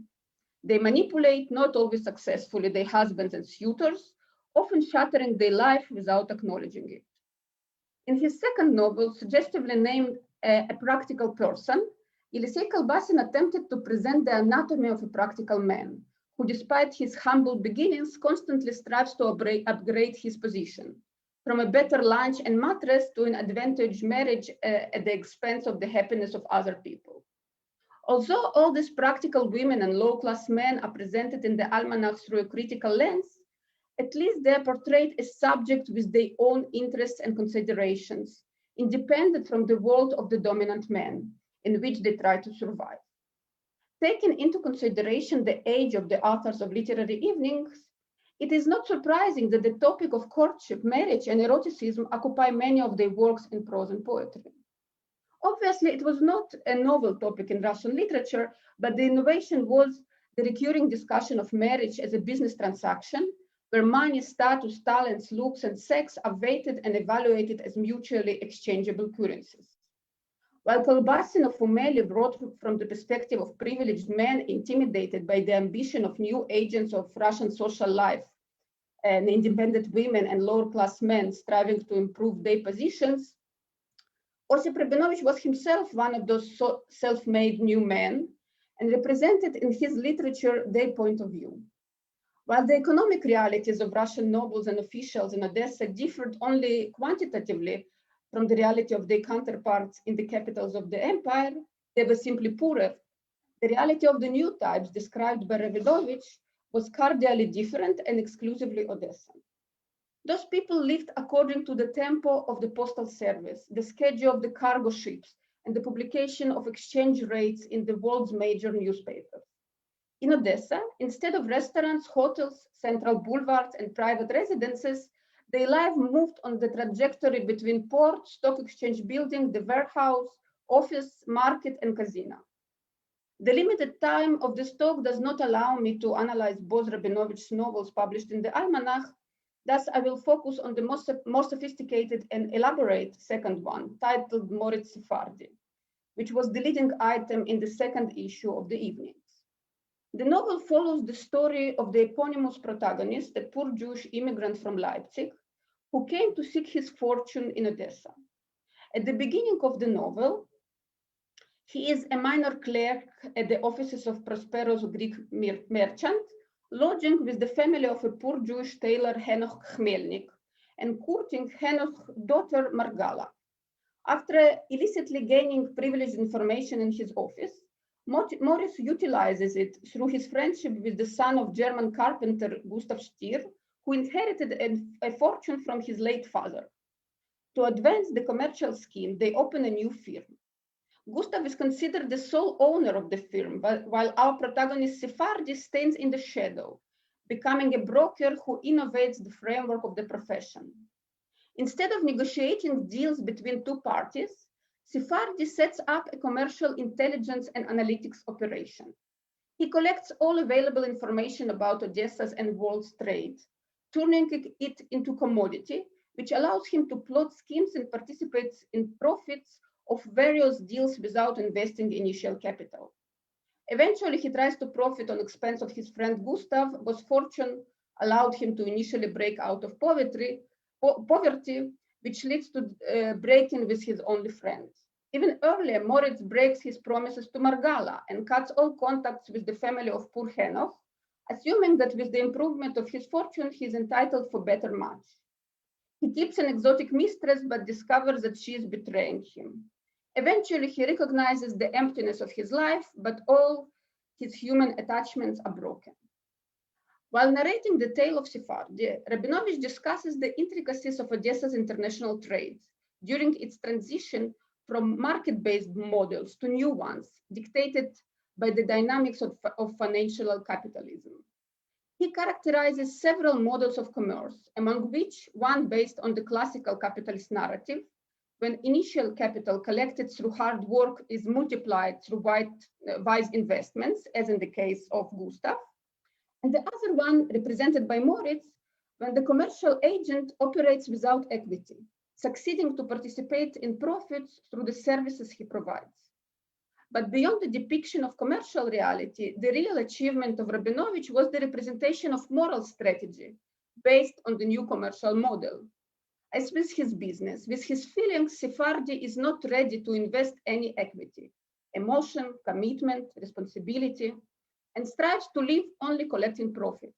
They manipulate, not always successfully, their husbands and suitors, often shattering their life without acknowledging it. In his second novel, suggestively named A Practical Person, Elisei Kolbasin attempted to present the anatomy of a practical man, who despite his humble beginnings constantly strives to upgrade his position, from a better lunch and mattress to an advantage marriage at the expense of the happiness of other people. Although all these practical women and low-class men are presented in the Almanac through a critical lens, at least they are portrayed as subjects with their own interests and considerations, independent from the world of the dominant man, in which they try to survive. Taking into consideration the age of the authors of literary evenings, it is not surprising that the topic of courtship, marriage, and eroticism occupy many of their works in prose and poetry. Obviously, it was not a novel topic in Russian literature, but the innovation was the recurring discussion of marriage as a business transaction, where money, status, talents, looks, and sex are weighted and evaluated as mutually exchangeable currencies. While Kolbasin of Fumeli wrote from the perspective of privileged men intimidated by the ambition of new agents of Russian social life, and independent women and lower-class men striving to improve their positions, Osip Rabinovich was himself one of those self-made new men and represented in his literature their point of view. While the economic realities of Russian nobles and officials in Odessa differed only quantitatively from the reality of their counterparts in the capitals of the empire, they were simply poorer. The reality of the new types described by Rabinovich was cardinally different and exclusively Odessan. Those people lived according to the tempo of the postal service, the schedule of the cargo ships, and the publication of exchange rates in the world's major newspapers. In Odessa, instead of restaurants, hotels, central boulevards, and private residences, their life moved on the trajectory between port, stock exchange building, the warehouse, office, market, and casino. The limited time of this talk does not allow me to analyze both Rabinovich's novels published in the Almanac. Thus, I will focus on the more sophisticated and elaborate second one, titled Moritz Sephardi, which was the leading item in the second issue of the evenings. The novel follows the story of the eponymous protagonist, a poor Jewish immigrant from Leipzig, who came to seek his fortune in Odessa. At the beginning of the novel, he is a minor clerk at the offices of prosperous Greek merchant, lodging with the family of a poor Jewish tailor Henoch Khmelnik and courting Henoch's daughter Margala. After illicitly gaining privileged information in his office, Morris utilizes it through his friendship with the son of German carpenter Gustav Stier, who inherited a fortune from his late father. To advance the commercial scheme, they open a new firm. Gustav is considered the sole owner of the firm, while our protagonist Sephardi stands in the shadow, becoming a broker who innovates the framework of the profession. Instead of negotiating deals between two parties, Sephardi sets up a commercial intelligence and analytics operation. He collects all available information about Odessa's and world's trade, turning it into commodity, which allows him to plot schemes and participate in profits of various deals without investing initial capital. Eventually, he tries to profit on expense of his friend Gustav, whose fortune allowed him to initially break out of poverty, which leads to breaking with his only friend. Even earlier, Moritz breaks his promises to Margala and cuts all contacts with the family of poor Henoch, assuming that with the improvement of his fortune, he is entitled for better match. He keeps an exotic mistress, but discovers that she is betraying him. Eventually, he recognizes the emptiness of his life, but all his human attachments are broken. While narrating the tale of Sephardi, Rabinovich discusses the intricacies of Odessa's international trade during its transition from market-based models to new ones, dictated by the dynamics of financial capitalism. He characterizes several models of commerce, among which one based on the classical capitalist narrative, when initial capital collected through hard work is multiplied through wise investments, as in the case of Gustav, and the other one, represented by Moritz, when the commercial agent operates without equity, succeeding to participate in profits through the services he provides. But beyond the depiction of commercial reality, the real achievement of Rabinovich was the representation of moral strategy based on the new commercial model. As with his business, with his feelings, Sephardi is not ready to invest any equity, emotion, commitment, responsibility, and strives to live only collecting profits.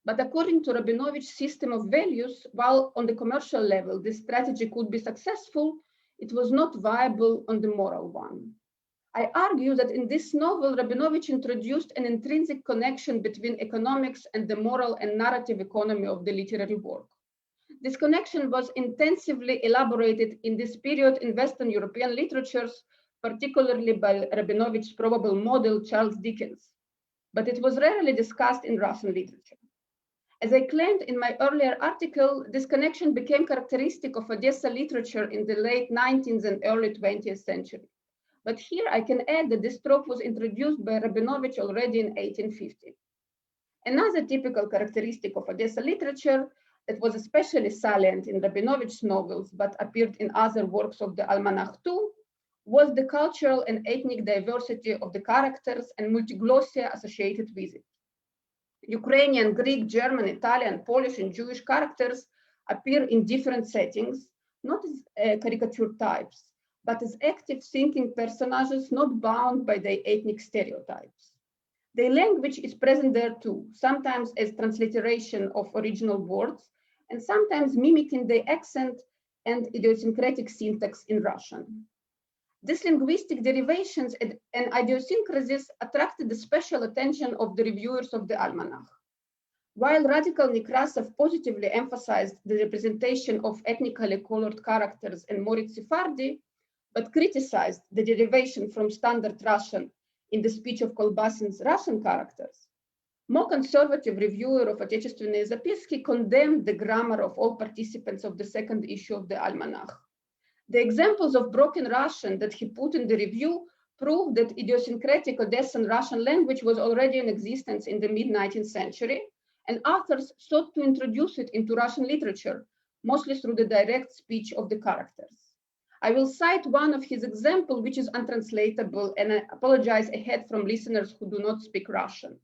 But according to Rabinovich's system of values, while on the commercial level this strategy could be successful, it was not viable on the moral one. I argue that in this novel, Rabinovich introduced an intrinsic connection between economics and the moral and narrative economy of the literary work. This connection was intensively elaborated in this period in Western European literatures, particularly by Rabinovich's probable model, Charles Dickens, but it was rarely discussed in Russian literature. As I claimed in my earlier article, this connection became characteristic of Odessa literature in the late 19th and early 20th century. But here I can add that this trope was introduced by Rabinovich already in 1850. Another typical characteristic of Odessa literature that was especially salient in Rabinovich's novels, but appeared in other works of the Almanac too, was the cultural and ethnic diversity of the characters and multiglossia associated with it. Ukrainian, Greek, German, Italian, Polish, and Jewish characters appear in different settings, not as caricature types, but as active thinking personages not bound by their ethnic stereotypes. Their language is present there too, sometimes as transliteration of original words, and sometimes mimicking the accent and idiosyncratic syntax in Russian. These linguistic derivations and idiosyncrasies attracted the special attention of the reviewers of the Almanac. While radical Nekrasov positively emphasized the representation of ethnically colored characters in Moritz Sephardi, but criticized the derivation from standard Russian in the speech of Kolbasin's Russian characters, more conservative reviewer of Отечественные записки condemned the grammar of all participants of the second issue of the Almanac. The examples of broken Russian that he put in the review prove that idiosyncratic Odessan Russian language was already in existence in the mid-19th century, and authors sought to introduce it into Russian literature, mostly through the direct speech of the characters. I will cite one of his examples, which is untranslatable, and I apologize ahead from listeners who do not speak Russian.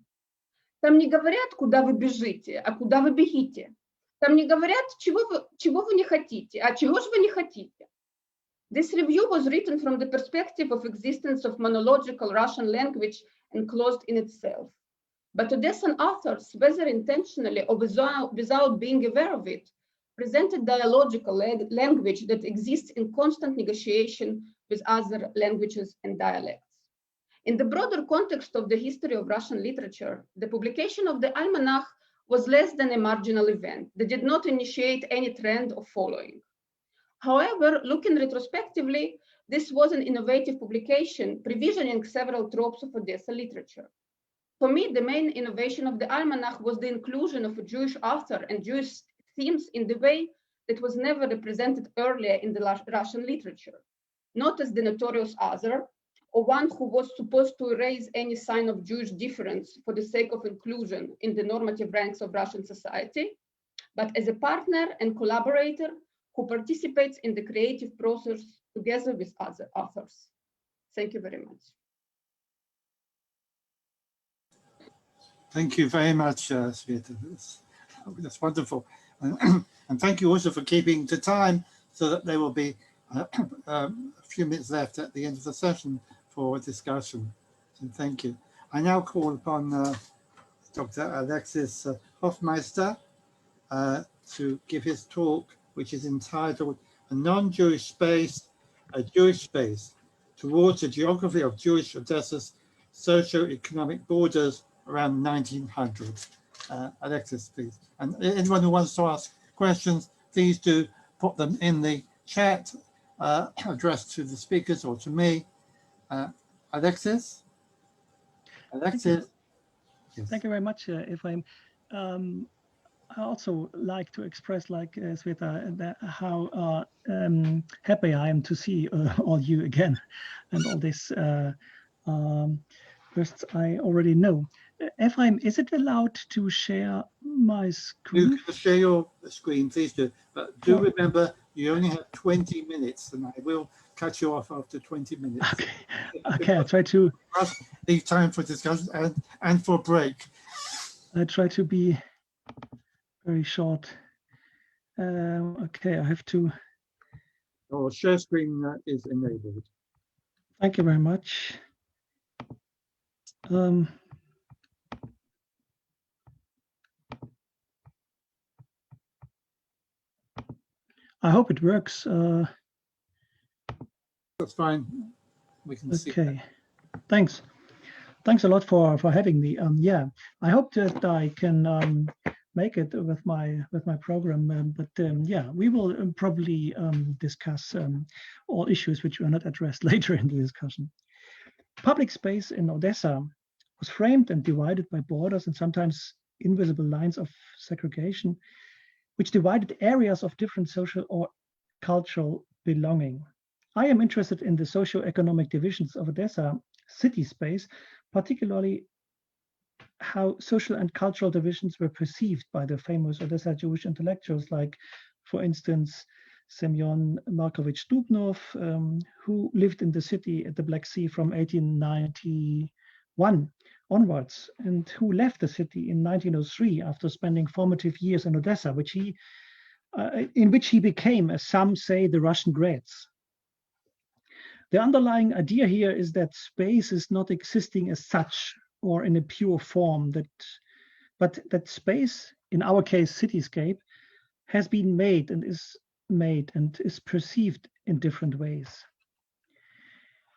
Там не говорят, куда вы бежите, а куда вы бегите. Там не говорят, чего вы не хотите, а чего же вы не хотите. This review was written from the perspective of existence of monological Russian language enclosed in itself. But Odessan authors, whether intentionally or without being aware of it, presented dialogical language that exists in constant negotiation with other languages and dialects. In the broader context of the history of Russian literature, the publication of the Almanac was less than a marginal event that did not initiate any trend of following. However, looking retrospectively, this was an innovative publication, provisioning several tropes of Odessa literature. For me, the main innovation of the Almanac was the inclusion of a Jewish author and Jewish themes in the way that was never represented earlier in the Russian literature, not as the notorious other, or one who was supposed to erase any sign of Jewish difference for the sake of inclusion in the normative ranks of Russian society, but as a partner and collaborator who participates in the creative process together with other authors. Thank you very much. Thank you very much, Sveta. That's wonderful. And thank you also for keeping to time so that there will be a few minutes left at the end of the session for discussion. So thank you. I now call upon Dr. Alexis Hofmeister to give his talk, which is entitled A Non-Jewish Space, a Jewish Space, Towards a Geography of Jewish Odessa's Socio-Economic Borders around 1900. Alexis, please. And anyone who wants to ask questions, please do put them in the chat addressed to the speakers or to me. Alexis? Alexis? Yes. Thank you very much, Efraim. I also like to express, like Sveta, how happy I am to see all you again, and all this first I already know. Efraim, is it allowed to share my screen? You can share your screen, please do. But do remember, you only have 20 minutes, and I will cut you off after 20 minutes. Okay, okay, I try to leave time for discussion and for break. I try to be very short. Okay, I have to. Your share screen is enabled. Thank you very much. I hope it works. That's fine. We can see. Okay, thanks. Thanks a lot for having me. Yeah, I hope that I can make it with my program. Yeah, we will probably discuss all issues which were not addressed later in the discussion. Public space in Odessa was framed and divided by borders and sometimes invisible lines of segregation, which divided areas of different social or cultural belonging. I am interested in the socio-economic divisions of Odessa city space, particularly how social and cultural divisions were perceived by the famous Odessa Jewish intellectuals, like, for instance, Semyon Markovich-Dubnov, who lived in the city at the Black Sea from 1891 onwards, and who left the city in 1903 after spending formative years in Odessa, in which he became, as some say, the Russian Graz. The underlying idea here is that space is not existing as such or in a pure form, but that space, in our case, cityscape, has been made and is perceived in different ways.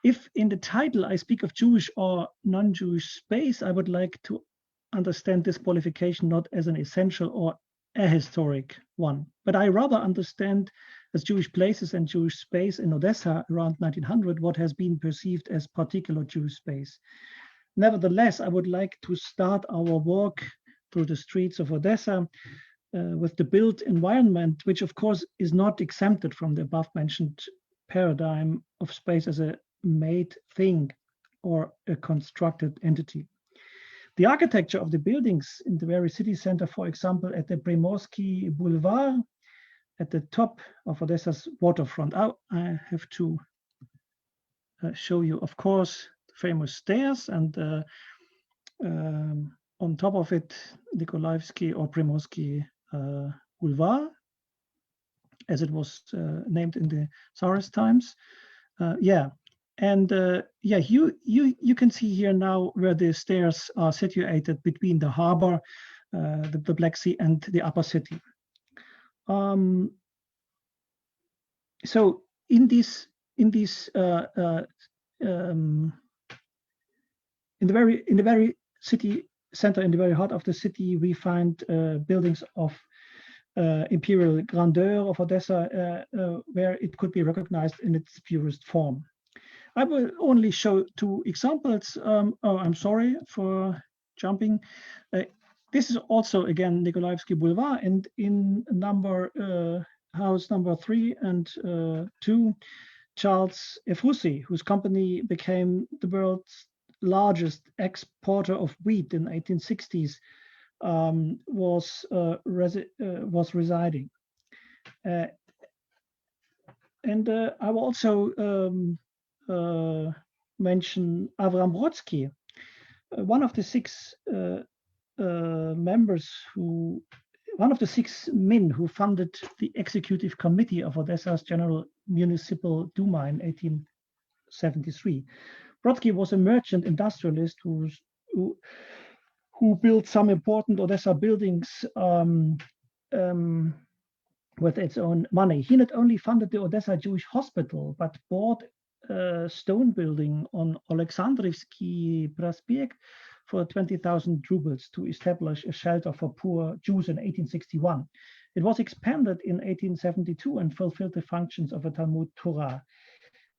If in the title I speak of Jewish or non-Jewish space, I would like to understand this qualification not as an essential or ahistoric one, but I rather understand as Jewish places and Jewish space in Odessa around 1900 what has been perceived as particular Jewish space. Nevertheless, I would like to start our walk through the streets of Odessa with the built environment, which of course is not exempted from the above mentioned paradigm of space as a made thing or a constructed entity. The architecture of the buildings in the very city center, for example, at the Primorsky Boulevard, at the top of Odessa's waterfront. I have to show you, of course, the famous stairs, and on top of it, Nikolaevsky or Primorsky Boulevard, as it was named in the Tsarist times. Yeah. And yeah, you can see here now where the stairs are situated between the harbor, the Black Sea, and the upper city. So in the very city center, in the very heart of the city, we find buildings of imperial grandeur of Odessa, where it could be recognized in its purest form. I will only show two examples. Oh, I'm sorry for jumping. This is also, again, Nikolaevsky Boulevard, and in number house number 3 and 2, Charles Efraim, whose company became the world's largest exporter of wheat in the 1860s, was residing. And I will also mention Avram Brodsky, one of the 6 one of the 6 men who funded the executive committee of Odessa's General Municipal Duma in 1873. Brodsky was a merchant industrialist who built some important Odessa buildings with its own money. He not only funded the Odessa Jewish Hospital, but bought a stone building on Alexandrovsky-Prospekt for 20,000 rubles to establish a shelter for poor Jews in 1861. It was expanded in 1872 and fulfilled the functions of a Talmud Torah.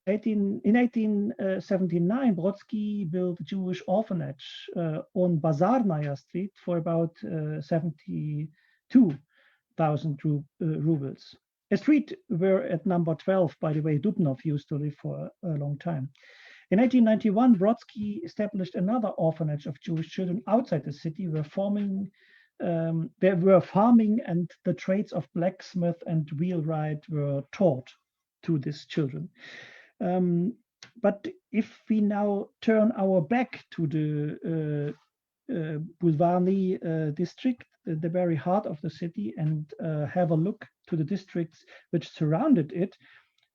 In 1879, Brodsky built a Jewish orphanage on Bazarnaya Street for about 72,000 rubles. A street where at number 12, by the way, Dubnov used to live for a long time. In 1891, Brodsky established another orphanage of Jewish children outside the city, where farming and the trades of blacksmith and wheelwright were taught to these children. But if we now turn our back to the Bulvarny district, the very heart of the city, and have a look to the districts which surrounded it,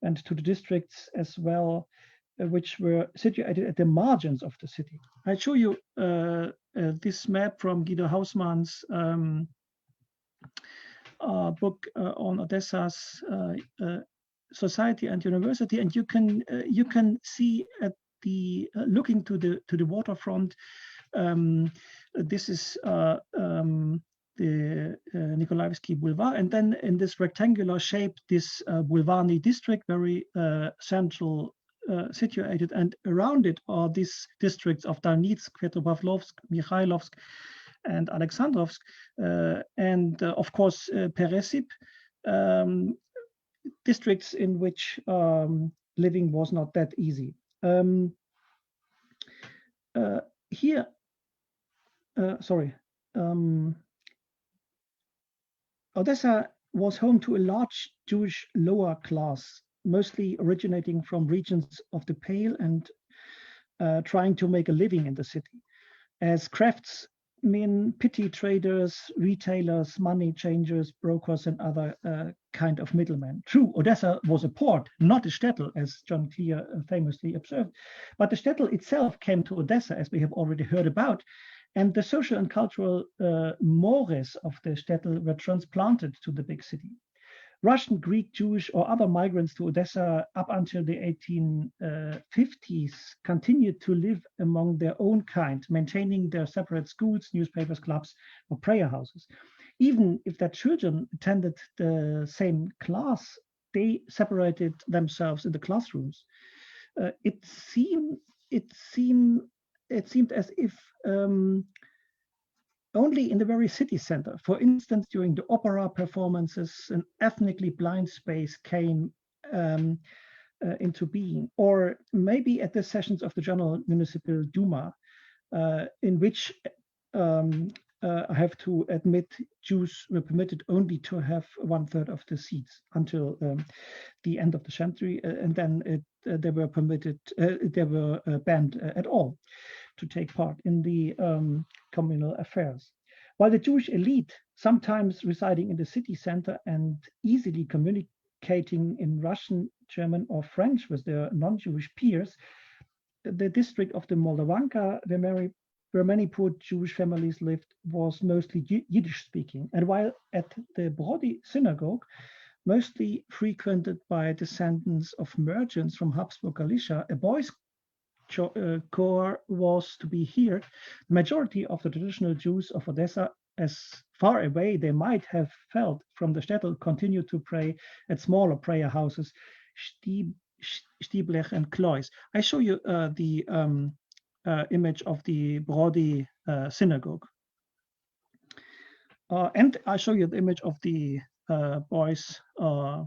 and to the districts as well which were situated at the margins of the city. I show you this map from Guido Hausmann's book on Odessa's society and university, and you can see at the looking to the waterfront. This is the Nikolaevsky Boulevard, and then in this rectangular shape, this Bulvarny district, very central situated, and around it are these districts of Darnitsk, Petropavlovsk, Mikhailovsk, and Alexandrovsk, and of course Peresip, districts in which living was not that easy. Odessa was home to a large Jewish lower class, mostly originating from regions of the Pale and trying to make a living in the city as craftsmen, petty traders, retailers, money changers, brokers, and other kind of middlemen. True, Odessa was a port, not a shtetl, as John Clear famously observed, but the shtetl itself came to Odessa, as we have already heard about, and the social and cultural mores of the shtetl were transplanted to the big city. Russian, Greek, Jewish, or other migrants to Odessa up until the 1850s continued to live among their own kind, maintaining their separate schools, newspapers, clubs, or prayer houses. Even if their children attended the same class, they separated themselves in the classrooms. It seemed as if only in the very city center, for instance, during the opera performances, an ethnically blind space came into being, or maybe at the sessions of the General Municipal Duma, in which I have to admit Jews were permitted only to have 1/3 of the seats until the end of the century, and then they were permitted, they were banned at all to take part in the communal affairs. While the Jewish elite, sometimes residing in the city center and easily communicating in Russian, German, or French with their non-Jewish peers, the district of the Moldovanka, where many poor Jewish families lived, was mostly Yiddish speaking. And while at the Brody synagogue, mostly frequented by descendants of merchants from Habsburg Galicia, a boys' corps was to be here. The majority of the traditional Jews of Odessa, as far away they might have felt from the shtetl, continued to pray at smaller prayer houses, Stieblech and Klois. I show you the image of the Brody synagogue. And I show you the image of the boys choir.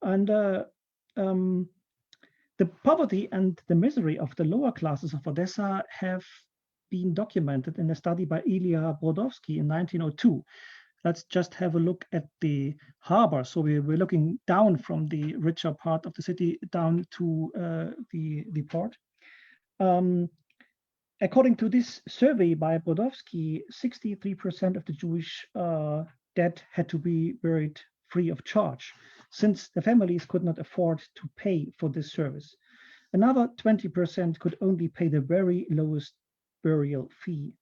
And the poverty and the misery of the lower classes of Odessa have been documented in a study by Ilya Brodowski in 1902. Let's just have a look at the harbor. So we're looking down from the richer part of the city down to the port. According to this survey by Brodowski, 63% of the Jewish dead had to be buried free of charge, since the families could not afford to pay for this service. Another 20% could only pay the very lowest burial fee.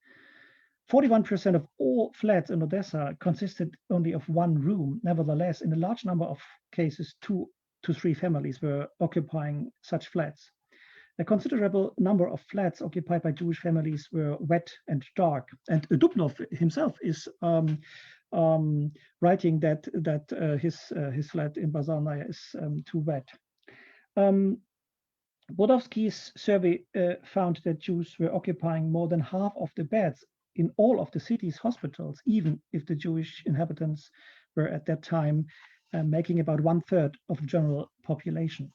41% of all flats in Odessa consisted only of one room. Nevertheless, in a large number of cases, 2 to 3 families were occupying such flats. A considerable number of flats occupied by Jewish families were wet and dark. And Dubnov himself is writing that his flat in Bazarnaya is too wet. Brodowski's survey found that Jews were occupying more than half of the beds in all of the city's hospitals, even if the Jewish inhabitants were at that time making about 1/3 of the general population.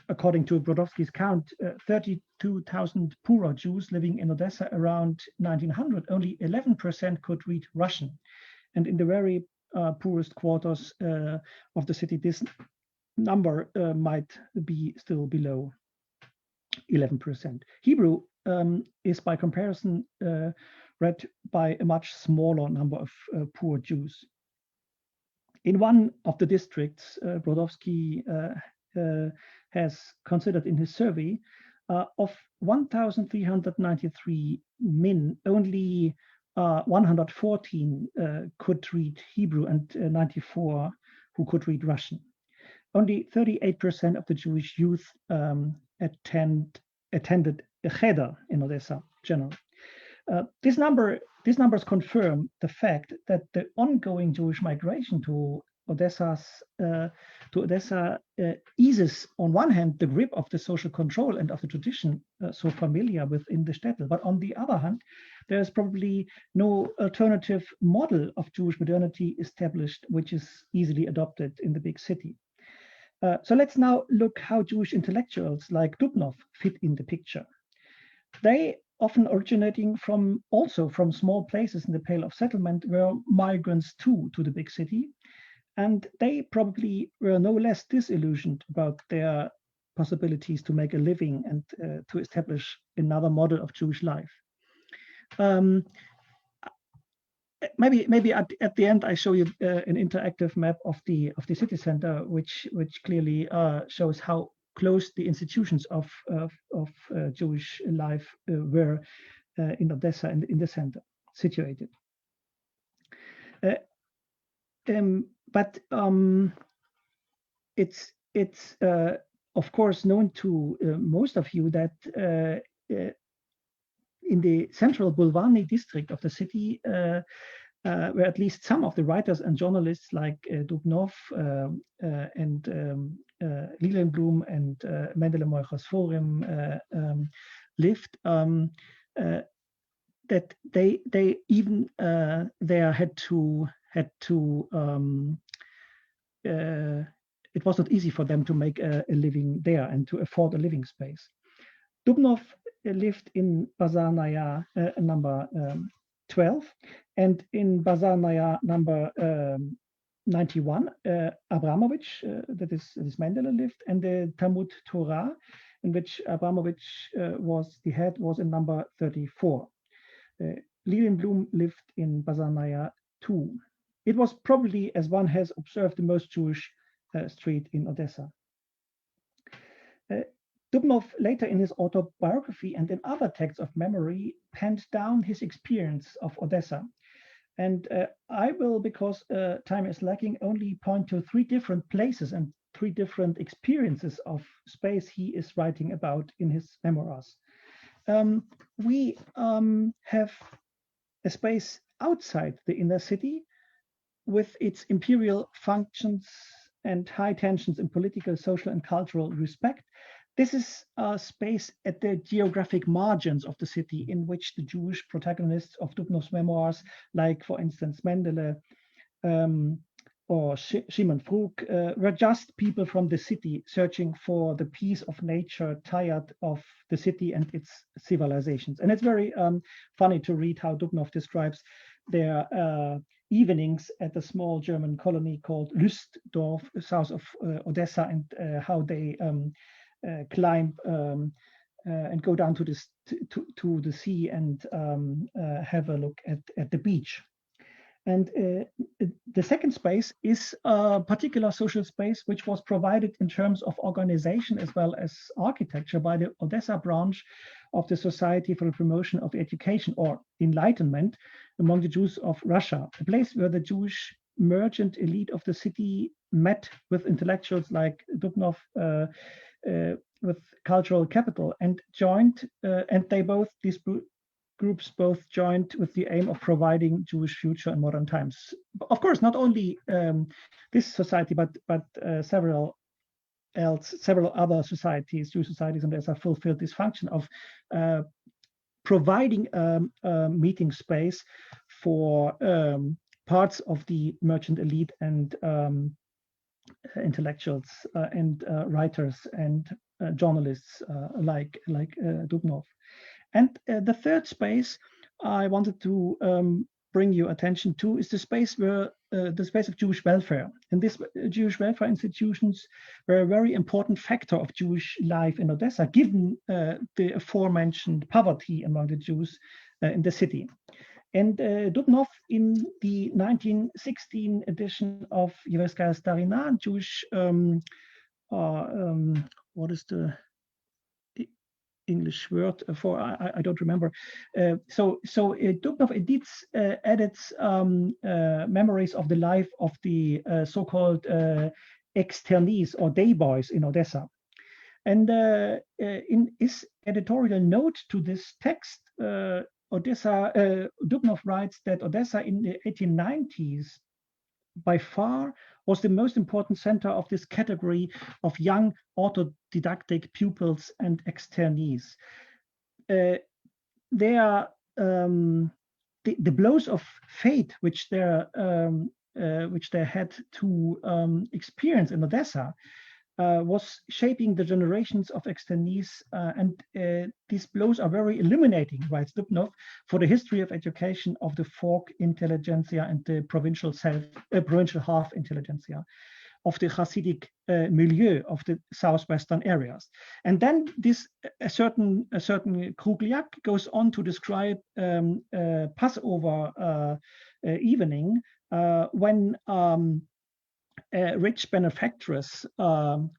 According to Brodowski's count, 32,000 poorer Jews living in Odessa around 1900, only 11% could read Russian. And in the very poorest quarters of the city, this number might be still below 11%. Hebrew is by comparison read by a much smaller number of poor Jews. In one of the districts, Brodowski has considered in his survey, of 1,393 men, only 114 could read Hebrew and 94 who could read Russian. Only 38% of the Jewish youth attended a cheder in Odessa general. These numbers confirm the fact that the ongoing Jewish migration to Odessa eases, on one hand, the grip of the social control and of the tradition so familiar within the shtetl, but on the other hand, there is probably no alternative model of Jewish modernity established, which is easily adopted in the big city. So let's now look how Jewish intellectuals like Dubnov fit in the picture. They, often originating also from small places in the Pale of Settlement, were migrants too to the big city, and they probably were no less disillusioned about their possibilities to make a living and to establish another model of Jewish life. Maybe at the end I show you an interactive map of the city center, which clearly shows how close the institutions of Jewish life were in Odessa and in the center situated. But it's of course known to most of you that in the central Bulvarny district of the city, where at least some of the writers and journalists like Dubnov and Lilienblum and Mendele Moichas Forum lived, that they even there had to it was not easy for them to make a living there and to afford a living space. Dubnov lived in Bazarnaya number 12, and in Bazarnaya number 91, Abramovich, that is Mendele lived, and the Talmud Torah, in which Abramovich was the head, was in number 34. Lilienblum lived in Bazarnaya 2. It was probably, as one has observed, the most Jewish street in Odessa. Dubnov later in his autobiography and in other texts of memory penned down his experience of Odessa. And I will, because time is lacking, only point to 3 different places and 3 different experiences of space he is writing about in his memoirs. We have a space outside the inner city with its imperial functions and high tensions in political, social, and cultural respect. This is a space at the geographic margins of the city in which the Jewish protagonists of Dubnov's memoirs, like, for instance, Mendele or Shimon Frug, were just people from the city searching for the peace of nature, tired of the city and its civilizations. And it's very funny to read how Dubnov describes their evenings at a small German colony called Lustdorf, south of Odessa, and how they climb and go down to the sea and have a look at the beach. And the second space is a particular social space which was provided in terms of organization as well as architecture by the Odessa branch of the Society for the Promotion of Education or Enlightenment among the Jews of Russia, a place where the Jewish merchant elite of the city met with intellectuals like Dubnov, with cultural capital, and joined, and these groups both joined with the aim of providing Jewish future in modern times. Of course, not only this society, but several other societies, Jewish societies, and Odessa fulfilled this function of providing a meeting space for parts of the merchant elite and intellectuals and writers and journalists like Dubnov. And the third space I wanted to bring your attention to is the space where the space of Jewish welfare. And this Jewish welfare institutions were a very important factor of Jewish life in Odessa, given the aforementioned poverty among the Jews in the city. And Dubnov, in the 1916 edition of Yevskaya Starina, Jewish, what is the English word for, I don't remember. So Dubnov edits edits memories of the life of the so-called externees or day boys in Odessa. And in his editorial note to this text, Dubnov writes that Odessa in the 1890s by far was the most important center of this category of young autodidactic pupils and externees. They are the blows of fate which they had to experience in Odessa was shaping the generations of externees, and these blows are very illuminating, writes Dubnov, for the history of education of the folk intelligentsia and the provincial half intelligentsia of the Hasidic milieu of the southwestern areas. And then this a certain Krugliak goes on to describe Passover evening when a rich benefactress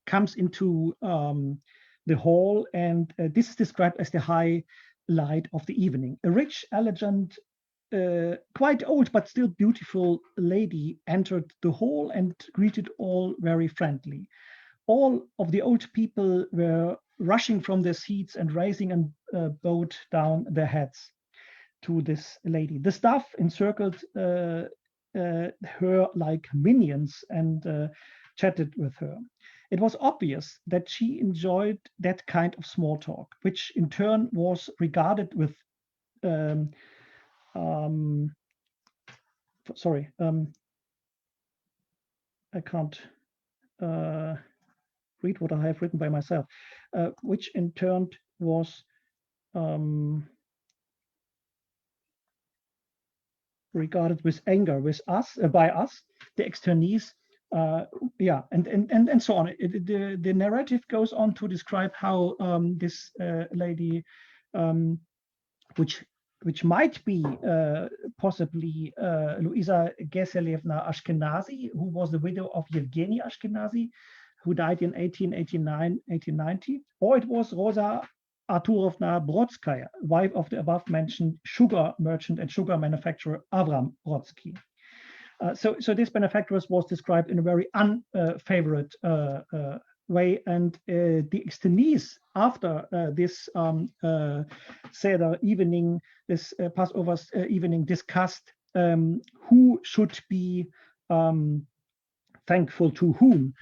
comes into the hall, and this is described as the highlight of the evening. A rich, elegant, quite old but still beautiful lady entered the hall and greeted all very friendly. All of the old people were rushing from their seats and raising and bowed down their heads to this lady. The staff encircled her like minions and chatted with her. It was obvious that she enjoyed that kind of small talk, which in turn was regarded with I can't read what I have written by myself, which in turn was regarded with anger by us, the externees, and so on. The narrative goes on to describe how this lady, which might be possibly Luisa Geselevna Ashkenazi, who was the widow of Yevgeny Ashkenazi, who died in 1889-1890, or it was Rosa Arturovna Brodskaya, wife of the above-mentioned sugar merchant and sugar manufacturer Avram Brodsky. So this benefactress was described in a very unfavorite way, and the externees after this Seder evening, this Passover evening, discussed who should be thankful to whom.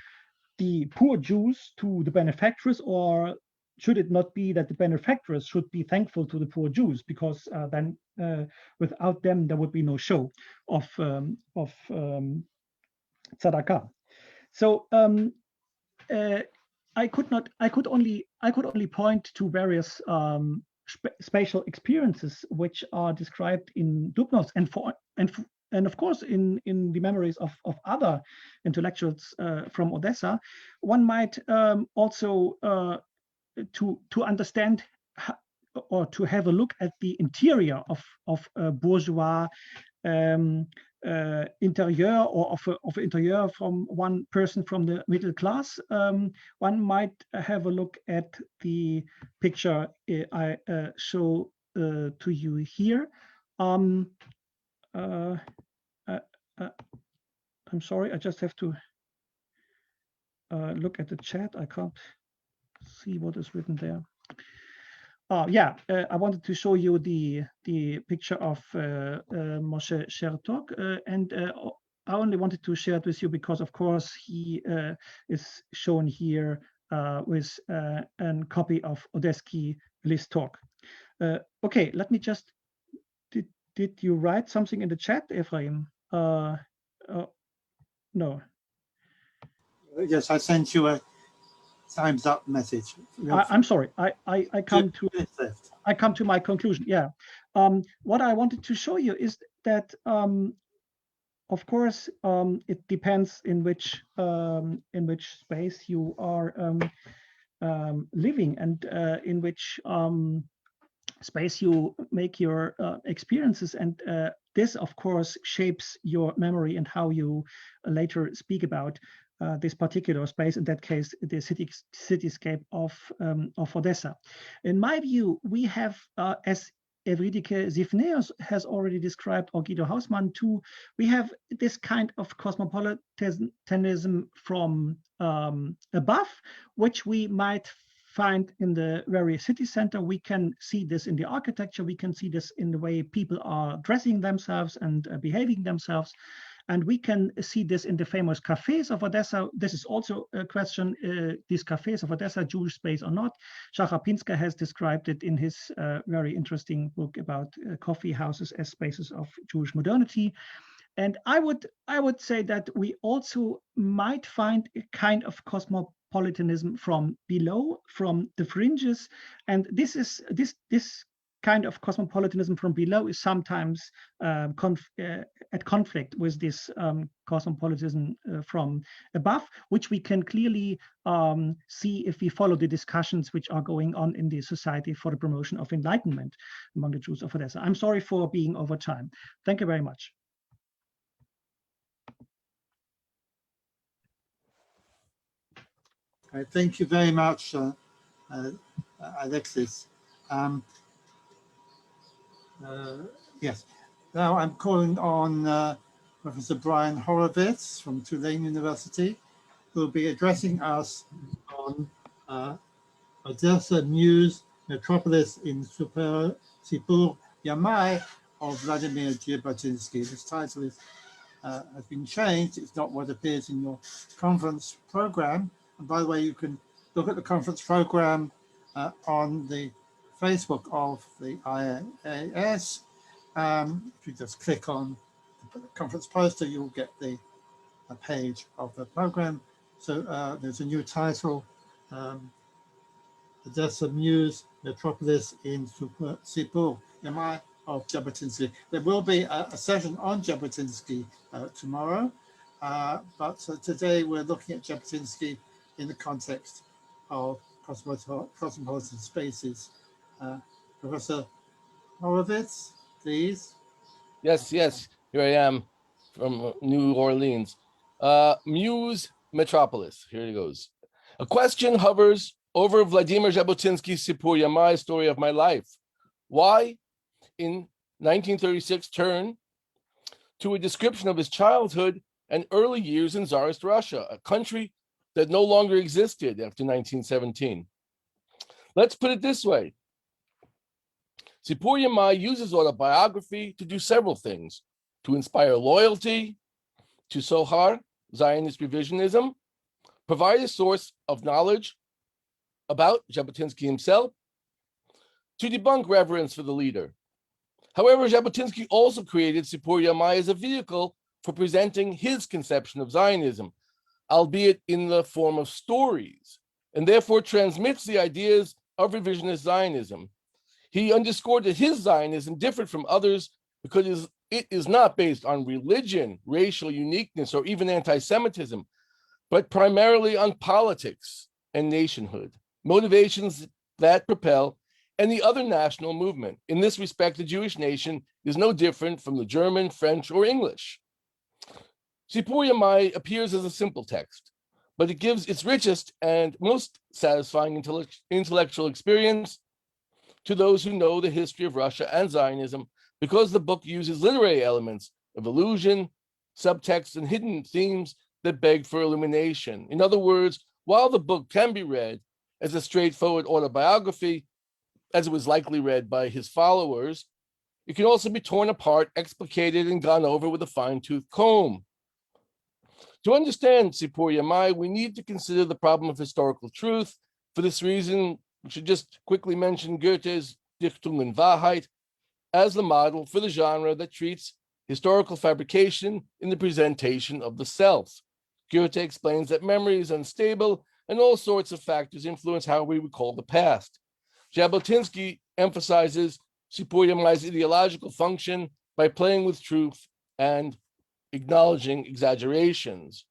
the poor Jews to the benefactors, or should it not be that the benefactors should be thankful to the poor Jews, because then without them there would be no show of tzedakah. So I could only point to various spatial experiences which are described in Dubnov's and of course in the memories of other intellectuals from Odessa. One might also to understand or to have a look at the interior of a bourgeois interior, or of interior from one person from the middle class. One might have a look at the picture I show to you here. I'm sorry, I just have to look at the chat. I can't see what is written there. Yeah, I wanted to show you the picture of Moshe Chertok, and I only wanted to share it with you because, of course, he is shown here with a copy of Odesky list talk. Okay, let me just. Did you write something in the chat, Efraim? No. Yes, I sent you a time's up message. I'm sorry. I come to my conclusion. Yeah. What I wanted to show you is that, of course, it depends in which space you are living, and in which space you make your experiences, and this, of course, shapes your memory and how you later speak about this particular space, in that case, the cityscape of Odessa. In my view, we have, as Evridike Zifneos has already described, or Guido Hausmann too, we have this kind of cosmopolitanism from above, which we might find in the very city center. We can see this in the architecture. We can see this in the way people are dressing themselves and behaving themselves. And we can see this in the famous cafes of Odessa. This is also a question, these cafes of Odessa, Jewish space or not. Shachar Pinsker has described it in his very interesting book about coffee houses as spaces of Jewish modernity. And I would say that we also might find a kind of cosmopolitanism from below, from the fringes. And this kind of cosmopolitanism from below is sometimes at conflict with this cosmopolitanism from above, which we can clearly see if we follow the discussions which are going on in the Society for the Promotion of Enlightenment among the Jews of Odessa. I'm sorry for being over time. Thank you very much. Thank you very much, Alexis. Yes, now I'm calling on Professor Brian Horowitz from Tulane University, who will be addressing us on Odessa Muse, Metropolis in Sipur Yamai of Vladimir Jabotinsky. This title has been changed. It's not what appears in your conference program. And by the way, you can look at the conference program on the Facebook of the IAS. If you just click on the conference poster, you'll get the page of the program. So there's a new title, Odessa Muse, Metropolis in Sipur Yamai of Jabotinsky. There will be a session on Jabotinsky tomorrow, but today we're looking at Jabotinsky in the context of cosmopolitan spaces. Professor Horowitz, please. Yes, here I am from New Orleans. Muse Metropolis, here it goes. A question hovers over Vladimir Jabotinsky's Sipur Yamai, story of my life. Why, in 1936, turn to a description of his childhood and early years in Tsarist Russia, a country that no longer existed after 1917. Let's put it this way. Sipur Yamai uses autobiography to do several things: to inspire loyalty to Sohar, Zionist revisionism, provide a source of knowledge about Jabotinsky himself, to debunk reverence for the leader. However, Jabotinsky also created Sipur Yamai as a vehicle for presenting his conception of Zionism, albeit in the form of stories, and therefore transmits the ideas of revisionist Zionism. He underscored that his Zionism differed from others because it is not based on religion, racial uniqueness, or even anti-Semitism, but primarily on politics and nationhood, motivations that propel any other national movement. In this respect, the Jewish nation is no different from the German, French, or English. Sipur Yamai appears as a simple text, but it gives its richest and most satisfying intellectual experience to those who know the history of Russia and Zionism, because the book uses literary elements of allusion, subtext, and hidden themes that beg for illumination. In other words, while the book can be read as a straightforward autobiography, as it was likely read by his followers, it can also be torn apart, explicated, and gone over with a fine-tooth comb. To understand Sipur Yamai, we need to consider the problem of historical truth. For this reason, we should just quickly mention Goethe's Dichtung und Wahrheit as the model for the genre that treats historical fabrication in the presentation of the self. Goethe explains that memory is unstable and all sorts of factors influence how we recall the past. Jabotinsky emphasizes Sipur Yamai's ideological function by playing with truth and acknowledging exaggerations.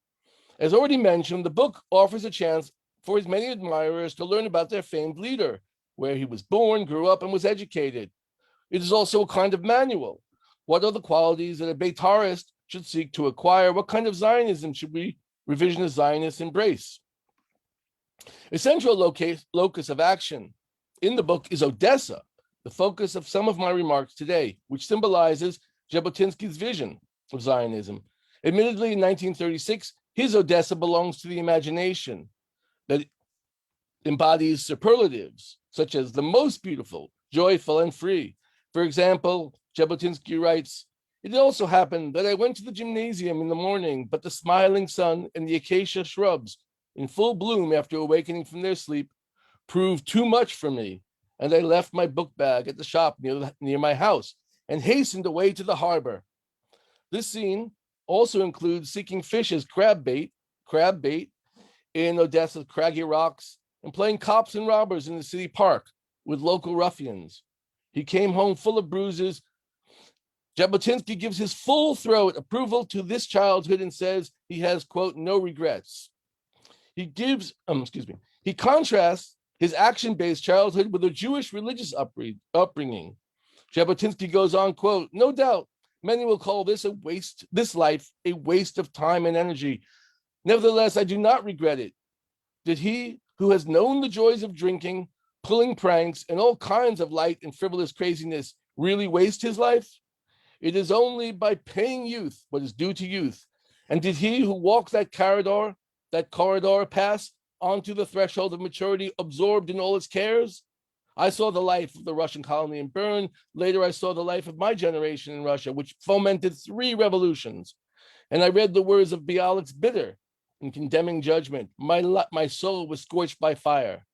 As already mentioned, the book offers a chance for his many admirers to learn about their famed leader, where he was born, grew up, and was educated. It is also a kind of manual. What are the qualities that a Beitarist should seek to acquire? What kind of Zionism should we revisionist Zionists embrace? A central locus of action in the book is Odessa, the focus of some of my remarks today, which symbolizes Jabotinsky's vision of Zionism. Admittedly, in 1936, his Odessa belongs to the imagination that embodies superlatives, such as the most beautiful, joyful, and free. For example, Jabotinsky writes, "It also happened that I went to the gymnasium in the morning, but the smiling sun and the acacia shrubs in full bloom after awakening from their sleep proved too much for me, and I left my book bag at the shop near my house and hastened away to the harbor." This scene also includes seeking fish as crab bait in Odessa's craggy rocks and playing cops and robbers in the city park with local ruffians. He came home full of bruises. Jabotinsky gives his full throat approval to this childhood and says he has, quote, no regrets. He contrasts his action-based childhood with a Jewish religious upbringing. Jabotinsky goes on, quote, "No doubt, many will call this life a waste of time and energy. Nevertheless, I do not regret it. Did he who has known the joys of drinking, pulling pranks, and all kinds of light and frivolous craziness really waste his life? It is only by paying youth what is due to youth. And did he who walks that corridor pass onto the threshold of maturity absorbed in all its cares? I saw the life of the Russian colony in Bern. Later, I saw the life of my generation in Russia, which fomented 3 revolutions. And I read the words of Bialik's Bitter in condemning judgment. My soul was scorched by fire.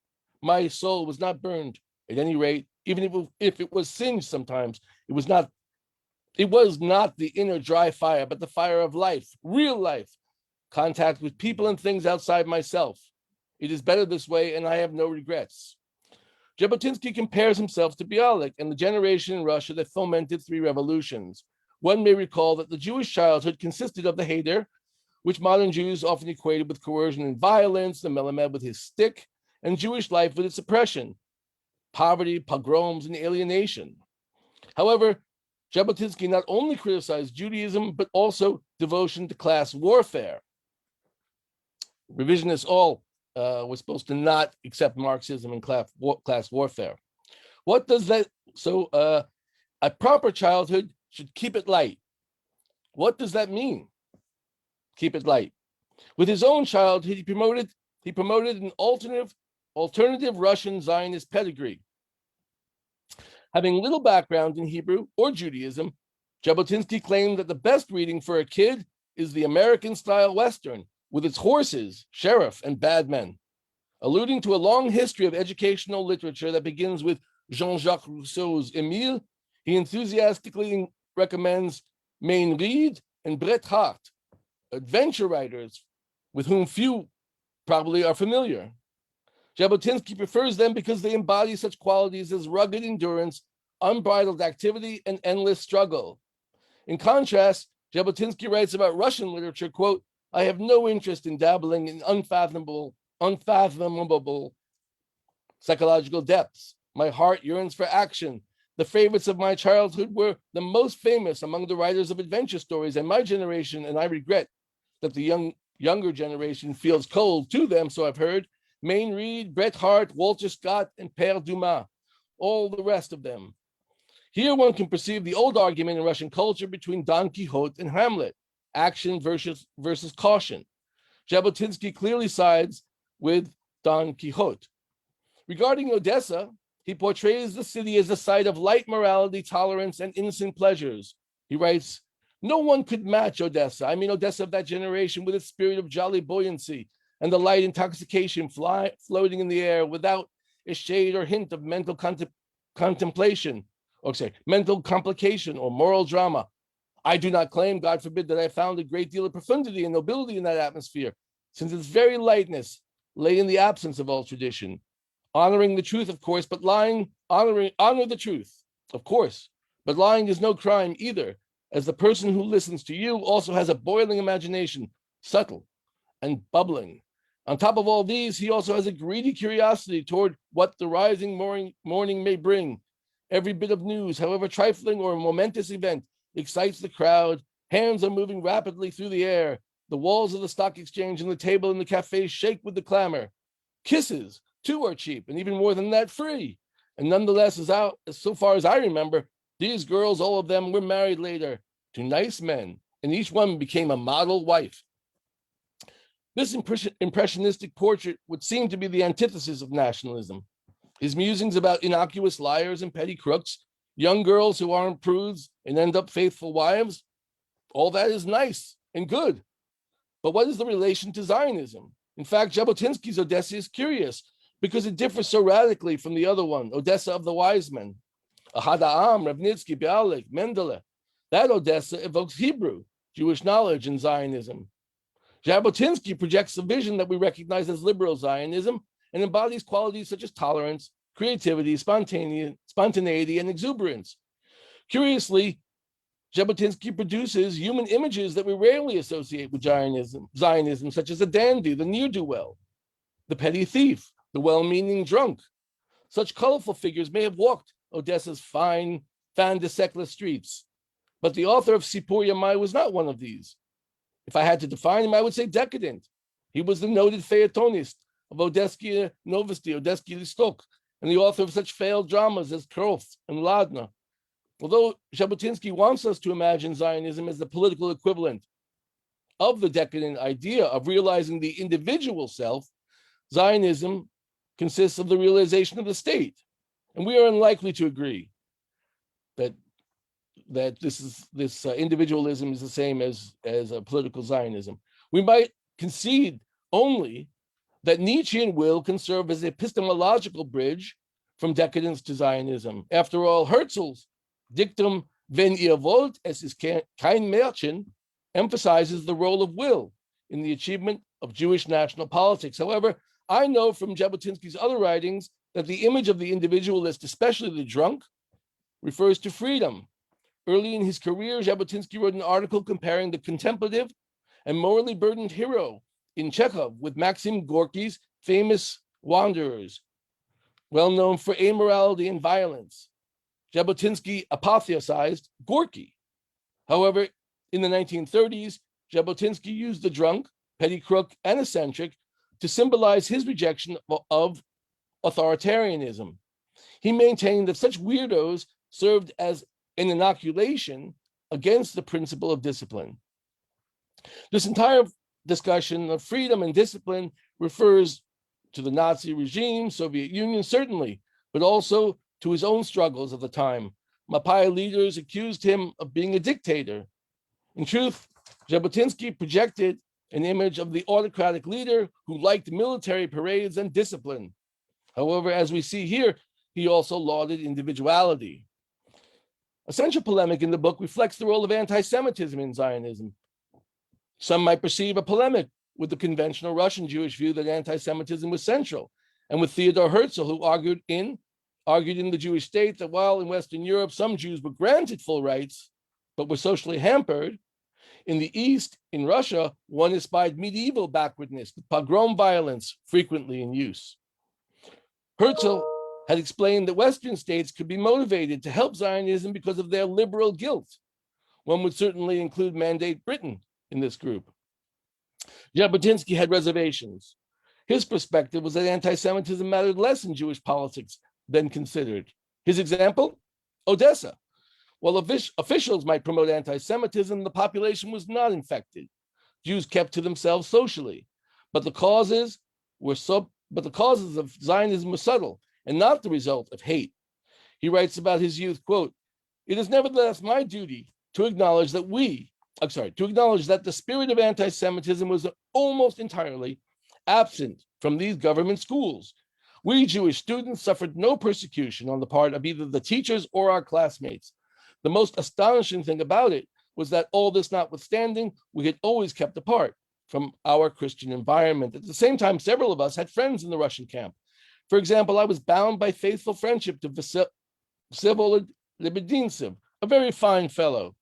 My soul was not burned. At any rate, even if it was singed sometimes, it was not the inner dry fire, but the fire of life, real life, contact with people and things outside myself. It is better this way, and I have no regrets." Jabotinsky compares himself to Bialik and the generation in Russia that fomented 3 revolutions. One may recall that the Jewish childhood consisted of the Heder, which modern Jews often equated with coercion and violence, the Melamed with his stick, and Jewish life with its oppression, poverty, pogroms, and alienation. However, Jabotinsky not only criticized Judaism, but also devotion to class warfare. Revisionists all were supposed to not accept Marxism and class warfare. What does that, a proper childhood should keep it light. What does that mean? Keep it light. With his own childhood, he promoted an alternative Russian Zionist pedigree. Having little background in Hebrew or Judaism, Jabotinsky claimed that the best reading for a kid is the American-style Western, with its horses, sheriff, and bad men. Alluding to a long history of educational literature that begins with Jean-Jacques Rousseau's Émile, he enthusiastically recommends Mayne Reid and Bret Harte, adventure writers with whom few probably are familiar. Jabotinsky prefers them because they embody such qualities as rugged endurance, unbridled activity, and endless struggle. In contrast, Jabotinsky writes about Russian literature, quote, "I have no interest in dabbling in unfathomable psychological depths. My heart yearns for action. The favorites of my childhood were the most famous among the writers of adventure stories, and my generation, and I regret that the younger generation feels cold to them, so I've heard, Mayne Reid, Bret Harte, Walter Scott, and Père Dumas, all the rest of them. Here one can perceive the old argument in Russian culture between Don Quixote and Hamlet, action versus caution. Jabotinsky clearly sides with Don Quixote. Regarding Odessa, he portrays the city as a site of light morality, tolerance, and innocent pleasures. He writes, "No one could match Odessa. I mean, Odessa of that generation with its spirit of jolly buoyancy and the light intoxication floating in the air without a shade or hint of mental contemplation, or say, mental complication or moral drama. I do not claim, God forbid, that I found a great deal of profundity and nobility in that atmosphere, since its very lightness lay in the absence of all tradition. Honoring the truth, of course, but lying, honor the truth, of course, but lying is no crime either, as the person who listens to you also has a boiling imagination, subtle and bubbling. On top of all these, he also has a greedy curiosity toward what the rising morning may bring. Every bit of news, however trifling or a momentous event, excites the crowd. Hands are moving rapidly through the air. The walls of the stock exchange and the table in the cafe shake with the clamor. Kisses, too, are cheap, and even more than that, free. And nonetheless, so far as I remember, these girls, all of them, were married later to nice men, and each one became a model wife." This impressionistic portrait would seem to be the antithesis of nationalism. His musings about innocuous liars and petty crooks, young girls who aren't prudes and end up faithful wives, all that is nice and good. But what is the relation to Zionism? In fact, Jabotinsky's Odessa is curious because it differs so radically from the other one, Odessa of the wise men. Ahad Ha'am, Revnitsky, Bialik, Mendele. That Odessa evokes Hebrew, Jewish knowledge, and Zionism. Jabotinsky projects a vision that we recognize as liberal Zionism and embodies qualities such as tolerance, creativity, spontaneity, and exuberance. Curiously, Jabotinsky produces human images that we rarely associate with Zionism, such as the dandy, the ne'er-do-well, the petty thief, the well-meaning drunk. Such colorful figures may have walked Odessa's fine fin de siècle streets, but the author of Sipur Yamai was not one of these. If I had to define him, I would say decadent. He was the noted feuilletonist of Odesky Novosti, Odesky Listok, and the author of such failed dramas as Krof and Ladna. Although Jabotinsky wants us to imagine Zionism as the political equivalent of the decadent idea of realizing the individual self, Zionism consists of the realization of the state. And we are unlikely to agree that this individualism is the same as a political Zionism. We might concede only that Nietzschean will can serve as an epistemological bridge from decadence to Zionism. After all, Herzl's dictum, wenn ihr wollt, es ist kein Märchen, emphasizes the role of will in the achievement of Jewish national politics. However, I know from Jabotinsky's other writings that the image of the individualist, especially the drunk, refers to freedom. Early in his career, Jabotinsky wrote an article comparing the contemplative and morally burdened hero in Chekhov with Maxim Gorky's famous Wanderers, well known for amorality and violence. Jabotinsky apotheosized Gorky. However, in the 1930s, Jabotinsky used the drunk, petty crook, and eccentric to symbolize his rejection of authoritarianism. He maintained that such weirdos served as an inoculation against the principle of discipline. This entire discussion of freedom and discipline refers to the Nazi regime, Soviet Union, certainly, but also to his own struggles at the time. Mapai leaders accused him of being a dictator. In truth, Jabotinsky projected an image of the autocratic leader who liked military parades and discipline. However, as we see here, he also lauded individuality. A central polemic in the book reflects the role of anti-Semitism in Zionism. Some might perceive a polemic with the conventional Russian Jewish view that anti-Semitism was central, and with Theodor Herzl, who argued in the Jewish state that while in Western Europe some Jews were granted full rights, but were socially hampered, in the East, in Russia, one espied medieval backwardness, with pogrom violence frequently in use. Herzl had explained that Western states could be motivated to help Zionism because of their liberal guilt. One would certainly include Mandate Britain in this group. Jabotinsky had reservations. His perspective was that anti-Semitism mattered less in Jewish politics than considered. His example, Odessa. While officials might promote anti-Semitism, the population was not infected. Jews kept to themselves socially, but the causes of Zionism were subtle and not the result of hate. He writes about his youth, quote, "It is nevertheless my duty to acknowledge that the spirit of anti-Semitism was almost entirely absent from these government schools. We Jewish students suffered no persecution on the part of either the teachers or our classmates. The most astonishing thing about it was that all this notwithstanding, we had always kept apart from our Christian environment. At the same time, several of us had friends in the Russian camp. For example, I was bound by faithful friendship to Vsevolod Lebedinsev, a very fine fellow.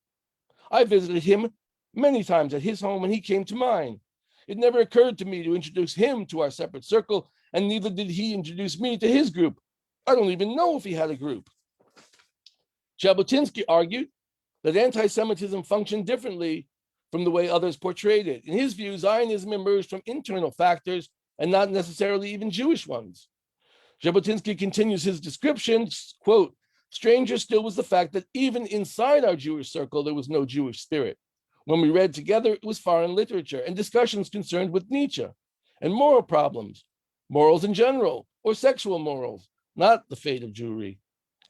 I visited him many times at his home and he came to mine. It never occurred to me to introduce him to our separate circle, and neither did he introduce me to his group. I don't even know if he had a group." Jabotinsky argued that anti-Semitism functioned differently from the way others portrayed it. In his view, Zionism emerged from internal factors and not necessarily even Jewish ones. Jabotinsky continues his description, quote, "Stranger still was the fact that even inside our Jewish circle, there was no Jewish spirit. When we read together, it was foreign literature and discussions concerned with Nietzsche and moral problems, morals in general, or sexual morals, not the fate of Jewry,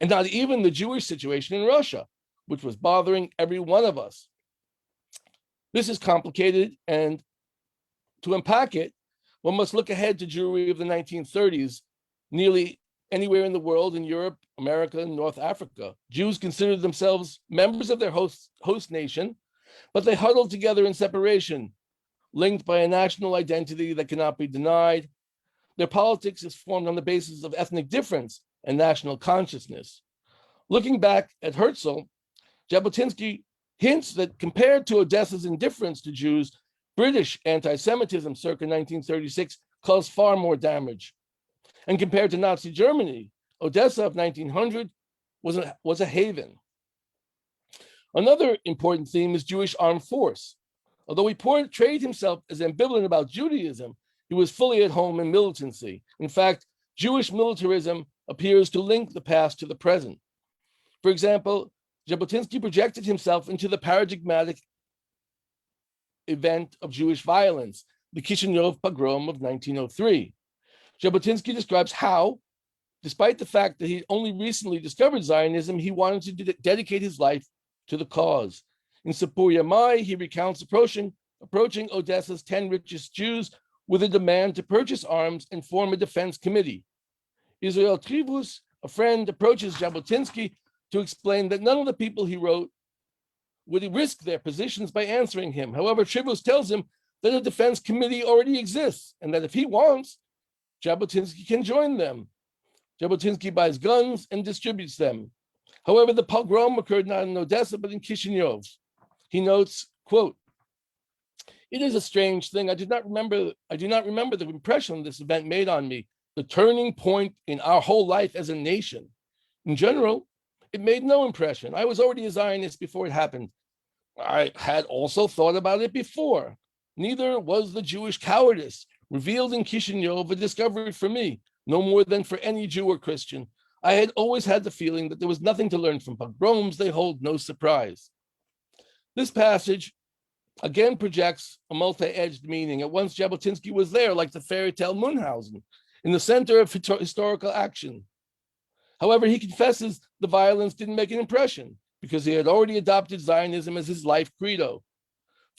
and not even the Jewish situation in Russia, which was bothering every one of us. This is complicated, and to unpack it, one must look ahead to Jewry of the 1930s. Nearly anywhere in the world, in Europe, America, and North Africa, Jews considered themselves members of their host nation, but they huddled together in separation, linked by a national identity that cannot be denied. Their politics is formed on the basis of ethnic difference and national consciousness. Looking back at Herzl, Jabotinsky hints that compared to Odessa's indifference to Jews, British anti-Semitism circa 1936 caused far more damage. And compared to Nazi Germany, Odessa of 1900 was a haven. Another important theme is Jewish armed force. Although he portrayed himself as ambivalent about Judaism, he was fully at home in militancy. In fact, Jewish militarism appears to link the past to the present. For example, Jabotinsky projected himself into the paradigmatic event of Jewish violence, the Kishinev pogrom of 1903. Jabotinsky describes how, despite the fact that he only recently discovered Zionism, he wanted to dedicate his life to the cause. In Sipur Yamai, he recounts approaching Odessa's 10 richest Jews with a demand to purchase arms and form a defense committee. Israel Trivus, a friend, approaches Jabotinsky to explain that none of the people he wrote would risk their positions by answering him. However, Trivus tells him that a defense committee already exists and that if he wants, Jabotinsky can join them. Jabotinsky buys guns and distributes them. However, the pogrom occurred not in Odessa, but in Kishinev. He notes, quote, "It is a strange thing. I do not remember the impression this event made on me, the turning point in our whole life as a nation. In general, it made no impression. I was already a Zionist before it happened. I had also thought about it before. Neither was the Jewish cowardice revealed in Kishinev a discovery for me, no more than for any Jew or Christian. I had always had the feeling that there was nothing to learn from pogroms. They hold no surprise." This passage again projects a multi-edged meaning. At once, Jabotinsky was there, like the fairy tale Munchausen, in the center of historical action. However, he confesses the violence didn't make an impression because he had already adopted Zionism as his life credo.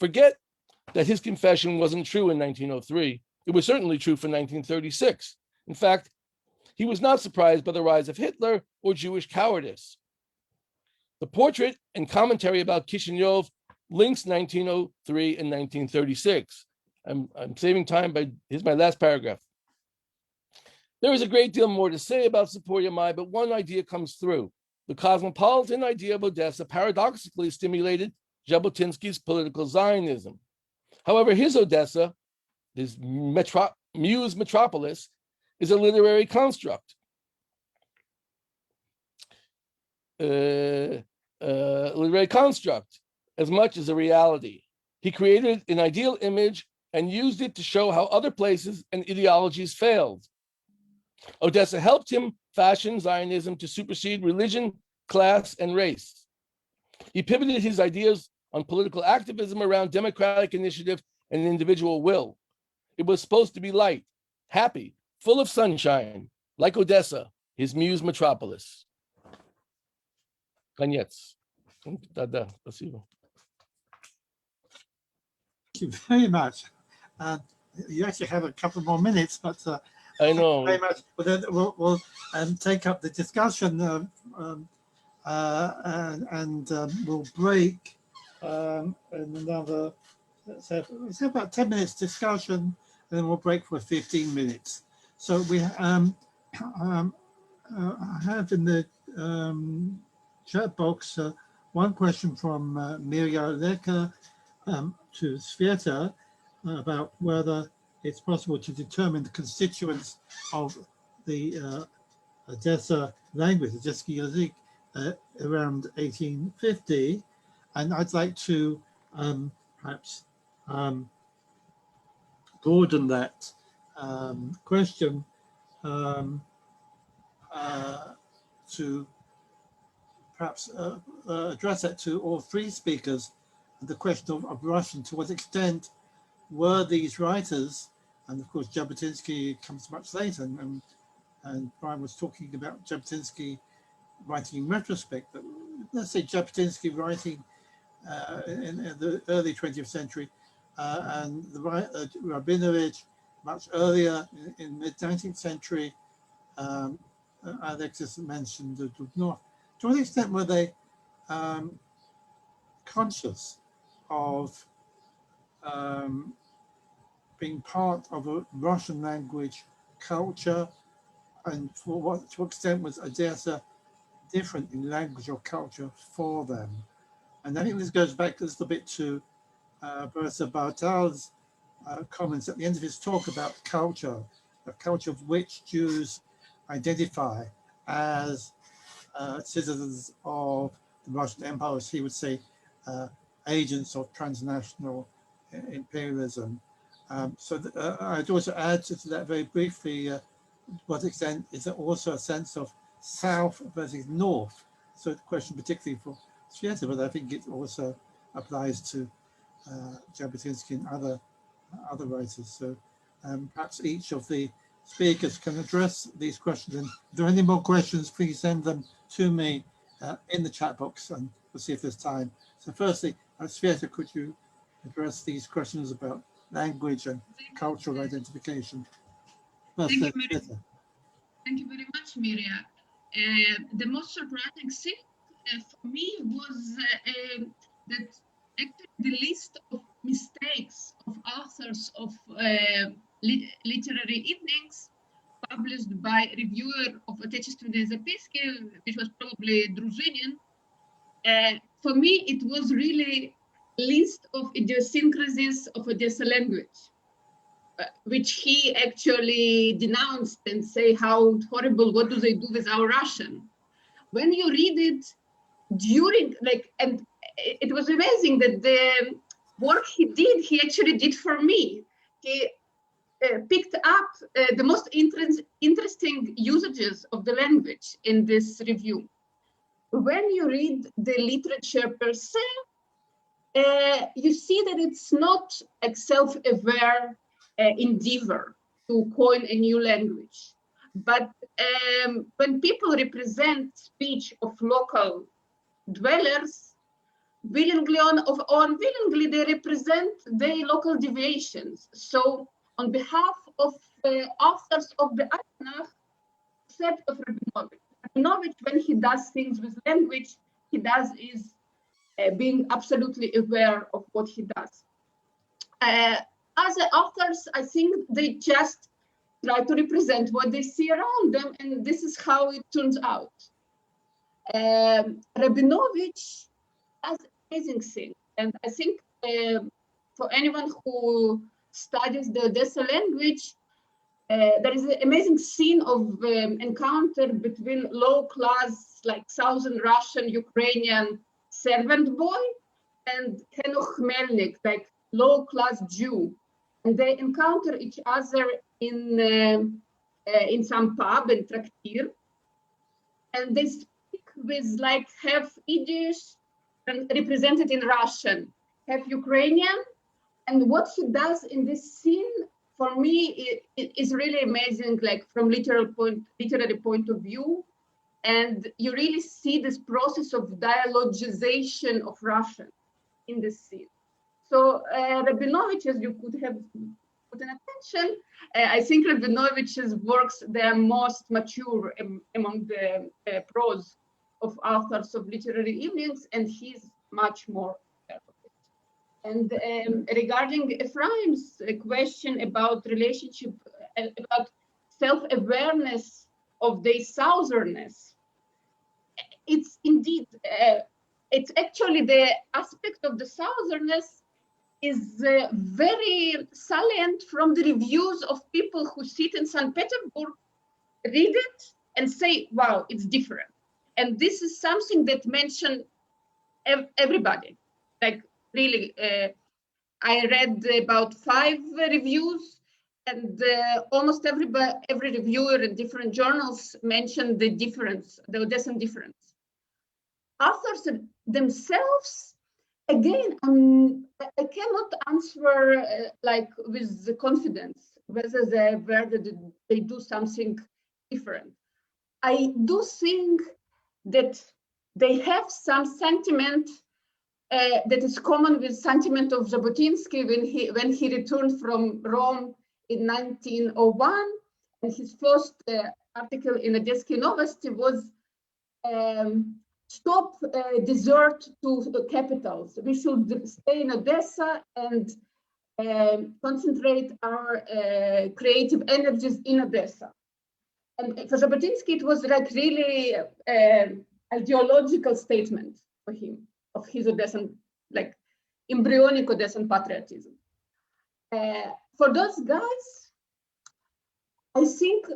Forget that his confession wasn't true in 1903. It was certainly true for 1936. In fact, he was not surprised by the rise of Hitler or Jewish cowardice. The portrait and commentary about Kishinev links 1903 and 1936. I'm saving time, but here's my last paragraph. There is a great deal more to say about Sipur Yamai, but one idea comes through. The cosmopolitan idea of Odessa paradoxically stimulated Jabotinsky's political Zionism. However, his Odessa, his muse metropolis, is a literary construct. Literary construct as much as a reality. He created an ideal image and used it to show how other places and ideologies failed. Odessa helped him fashion Zionism to supersede religion, class, and race. He pivoted his ideas on political activism around democratic initiative and individual will. It was supposed to be light, happy, full of sunshine, like Odessa, his muse metropolis. Koniec. Спасибо. Thank you very much. You actually have a couple more minutes, but I know. Thank you very much. Well, then we'll take up the discussion and we'll break in another, it's about 10 minutes discussion, and then we'll break for 15 minutes. So we I have in the chat box one question from Mirya Leka to Sveta about whether it's possible to determine the constituents of the Odessa language, the Odesski Yazik, around 1850. And I'd like to perhaps broaden that question to perhaps address that to all three speakers, the question of Russian. To what extent were these writers, and of course Jabotinsky comes much later, and Brian was talking about Jabotinsky writing in retrospect, but let's say Jabotinsky writing in the early 20th century, and the Rabinovich much earlier in mid-19th century. Alexis mentioned Dubnov. To what extent were they conscious of being part of a Russian language culture, and to what extent was Odessa different in language or culture for them? And I think this goes back a little bit to Professor Bartal's comments at the end of his talk about culture, the culture of which Jews identify as citizens of the Russian Empire, as he would say, agents of transnational imperialism. So I'd also add to that very briefly, to what extent is there also a sense of South versus North? So the question particularly for Sveta, but I think it also applies to Jabotinsky and other writers. So perhaps each of the speakers can address these questions. And if there are any more questions, please send them to me in the chat box, and we'll see if there's time. So firstly, Sveta, could you address these questions about language and cultural identification? Thank you very much, Mirya. The most surprising thing for me was that actually the list of mistakes of authors of literary evenings published by reviewer of Отечественные записки, which was probably Druzhinin, for me it was really a list of idiosyncrasies of Odessa language, which he actually denounced and say how horrible, what do they do with our Russian? When you read it during, and it was amazing that the work he actually did for me. He picked up the most interesting usages of the language in this review. When you read the literature per se, you see that it's not a self-aware endeavor to coin a new language. But when people represent speech of local dwellers, willingly or unwillingly, they represent their local deviations. So on behalf of authors of the Almanac, except of Rabinovich, when he does things with language, he does is being absolutely aware of what he does. Other authors, I think they just try to represent what they see around them, and this is how it turns out. Rabinovich does amazing things, and I think for anyone who studies the Odessa language, there is an amazing scene of encounter between low-class, like Southern Russian, Ukrainian servant boy and Henoch Melnik, like low-class Jew. And they encounter each other in some pub and traktir. And they speak with like half Yiddish represented in Russian, half Ukrainian. And what he does in this scene, for me, it is really amazing, like from literary point of view. And you really see this process of dialogization of Russian in this scene. So Rabinovich, as you could have put in attention, I think Rabinovich's works, they are most mature among the prose of authors of literary evenings, and he's much more. And regarding Efraim's question about relationship, about self-awareness of the Southernness, it's indeed, it's actually the aspect of the Southernness is very salient from the reviews of people who sit in St. Petersburg, read it and say, wow, it's different. And this is something that mentioned everybody, like really, I read about 5 reviews, and almost every reviewer in different journals mentioned the difference, the Odessan difference. Authors themselves, again, I cannot answer like with the confidence whether they're aware that they do something different. I do think that they have some sentiment that is common with sentiment of Jabotinsky when he returned from Rome in 1901, and his first article in Odesky Novosti was stop desert to the capitals. We should stay in Odessa and concentrate our creative energies in Odessa. And for Jabotinsky, it was like really ideological statement for him of his Odessan, like embryonic Odessan patriotism. For those guys, I think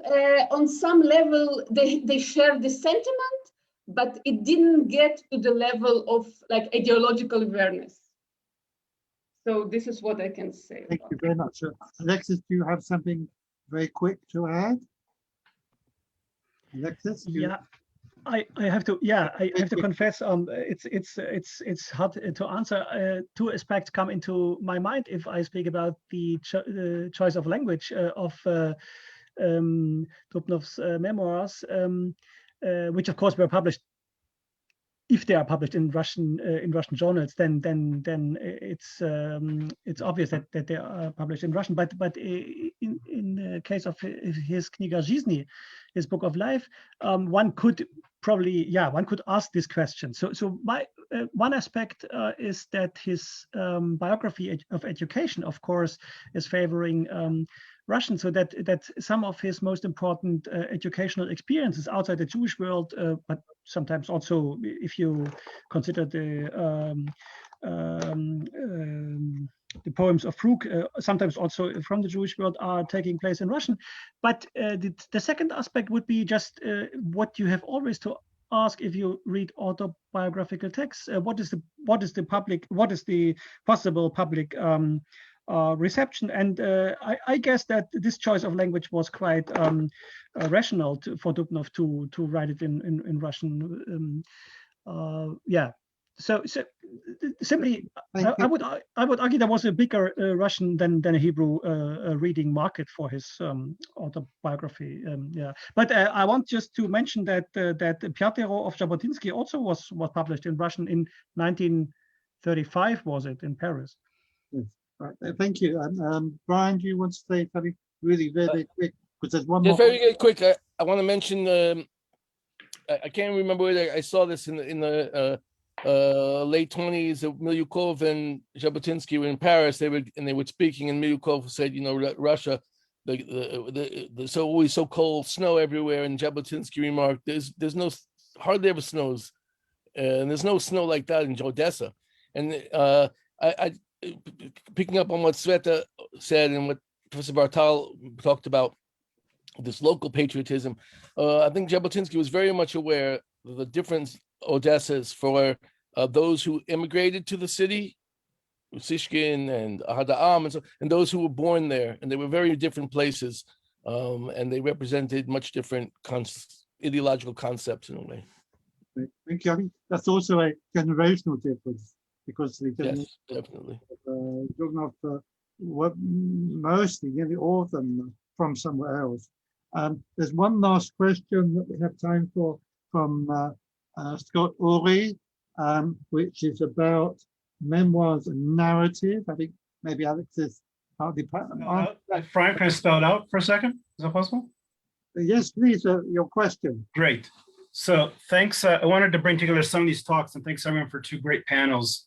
on some level they share the sentiment, but it didn't get to the level of like ideological awareness. So this is what I can say. Thank you very much. Alexis, do you have something very quick to add? Alexis? Yeah. I have to confess, it's hard to answer. 2 aspects come into my mind if I speak about the choice of language of Dubnov's memoirs, which of course were published. If they are published in Russian journals, then it's obvious that they are published in Russian. But in the case of his Kniga Жизни, his book of life, one could ask this question. So my one aspect is that his biography of education, of course, is favoring Russian, so that some of his most important educational experiences outside the Jewish world, but sometimes also, if you consider the poems of Frug, sometimes also from the Jewish world, are taking place in Russian. But the second aspect would be just what you have always to ask if you read autobiographical texts: what is the possible public reception? And I guess that this choice of language was quite rational for Dubnov to write it in Russian. So simply, I would argue there was a bigger Russian than a Hebrew reading market for his autobiography. But I want just to mention that Piatero of Jabotinsky also was published in Russian in 1935, was it, in Paris? Yes. Right. Thank you. Brian, do you want to say something really very quick? Because there's one more. Just very quick. I want to mention. I can't remember whether I saw this in the late 20s. Milyukov and Jabotinsky were in Paris. They were speaking, and Milyukov said, Russia, there's always so cold, snow everywhere. And Jabotinsky remarked, "There's hardly ever snows, and there's no snow like that in Odessa." And I picking up on what Sveta said and what Professor Bartal talked about, this local patriotism. I think Jabotinsky was very much aware of the different Odessas for those who immigrated to the city, Sishkin and Ahada'am, and those who were born there. And they were very different places, and they represented much different ideological concepts in a way. Thank you. I think that's also a generational difference, because the Yes, definitely. Mostly, nearly all of them from somewhere else. There's one last question that we have time for from Scott Uri, which is about memoirs and narrative. I think maybe Alexis partly. Efraim, can I spell it out for a second? Is that possible? Yes, please. Your question. Great. So thanks. I wanted to bring together some of these talks, and thanks everyone for two great panels.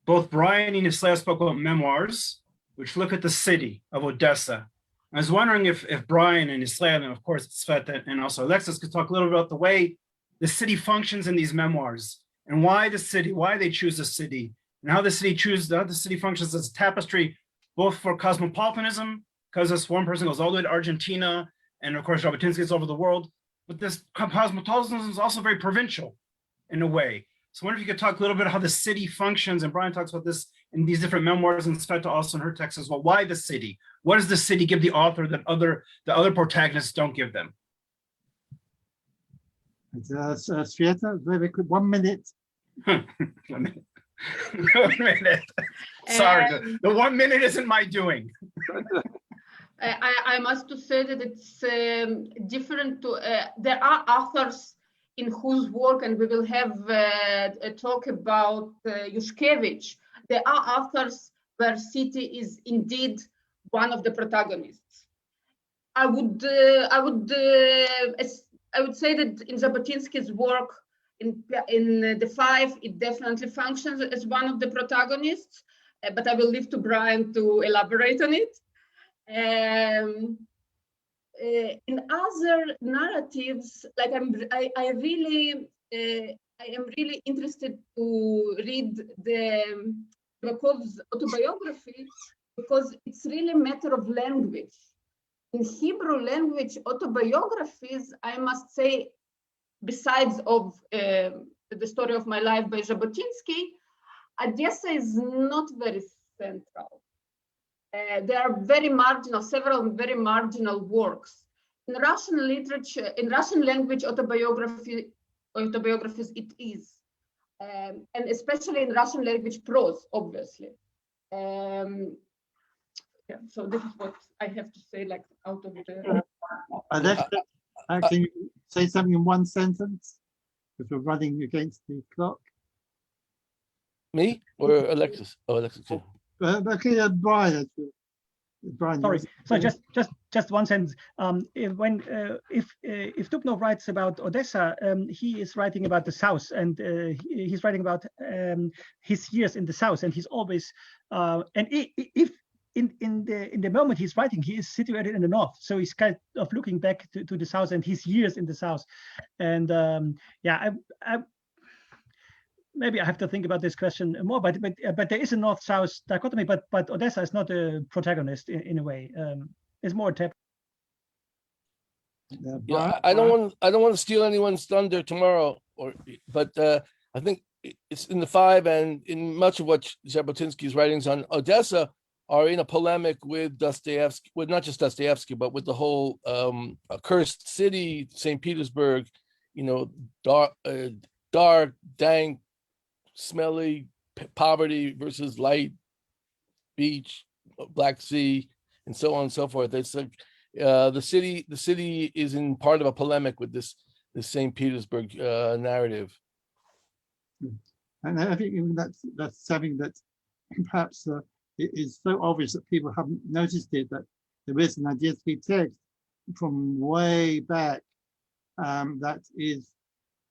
Both Brian and Isla spoke about memoirs, which look at the city of Odessa. I was wondering if Brian and Isla, and of course Sveta and also Alexis, could talk a little bit about the way the city functions in these memoirs, and why they choose the city, and how the city functions as a tapestry, both for cosmopolitanism, because this one person goes all the way to Argentina, and of course Jabotinsky is over the world, but this cosmopolitanism is also very provincial in a way. So I wonder if you could talk a little bit about how the city functions, and Brian talks about this in these different memoirs, and Sveta also in her text as well. Why the city? What does the city give the author that the other protagonists don't give them? Sveta, very quick, 1 minute. 1 minute. 1 minute. Sorry, the 1 minute isn't my doing. I must to say that it's different to, there are authors in whose work, and we will have a talk about Yushkevich. There are authors where city is indeed one of the protagonists. I would say that in Jabotinsky's work, in the five, it definitely functions as one of the protagonists, but I will leave to Brian to elaborate on it. In other narratives, like I am really interested to read Nakov's autobiography, because it's really a matter of language. In Hebrew language, autobiographies, I must say, besides of the story of my life by Jabotinsky, Odessa is not very central. There are several very marginal works. In Russian literature, in Russian language autobiographies, it is. And especially in Russian language prose, obviously. Yeah, so this is what I have to say, like out of the. Can you say something in one sentence? Because we're running against the clock. Me or Alexis? Oh, Alexis. Okay, Brian. Brian. Sorry. So just one sentence. If Dubnov writes about Odessa, he is writing about the south, and he's writing about his years in the south, and he's always and if in the moment he's writing, he is situated in the north, so he's kind of looking back to the south and his years in the south. And yeah, I maybe I have to think about this question more, but there is a north-south dichotomy, but Odessa is not a protagonist in a way. It's more a tap. Yeah, I don't want to steal anyone's thunder tomorrow, but I think it's in the five, and in much of what Jabotinsky's writings on Odessa are in a polemic with Dostoevsky, with not just Dostoevsky, but with the whole accursed city, St. Petersburg, dark, dank, smelly, poverty versus light, beach, Black Sea, and so on and so forth. It's like the city is in part of a polemic with this St. Petersburg narrative. And I think that's something that perhaps it is so obvious that people haven't noticed it, that there is an Nagirsky text from way back that is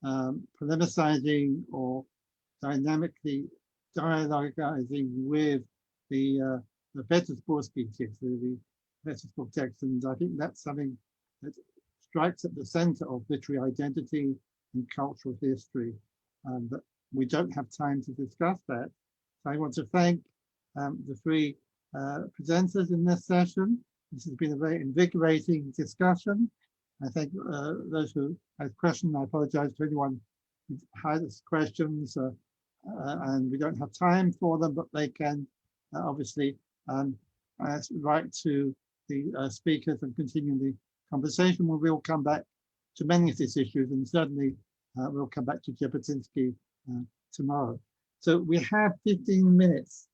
polemicizing or dynamically dialogizing with the Petersbursky text, the Petersburg text, and I think that's something that strikes at the center of literary identity and cultural history, but we don't have time to discuss that. So I want to thank the three presenters in this session. This has been a very invigorating discussion. I thank those who had questions. I apologize to anyone who had questions and we don't have time for them, but they can obviously write to the speakers and continue the conversation. We will come back to many of these issues, and certainly we'll come back to Jabotinsky tomorrow. So we have 15 minutes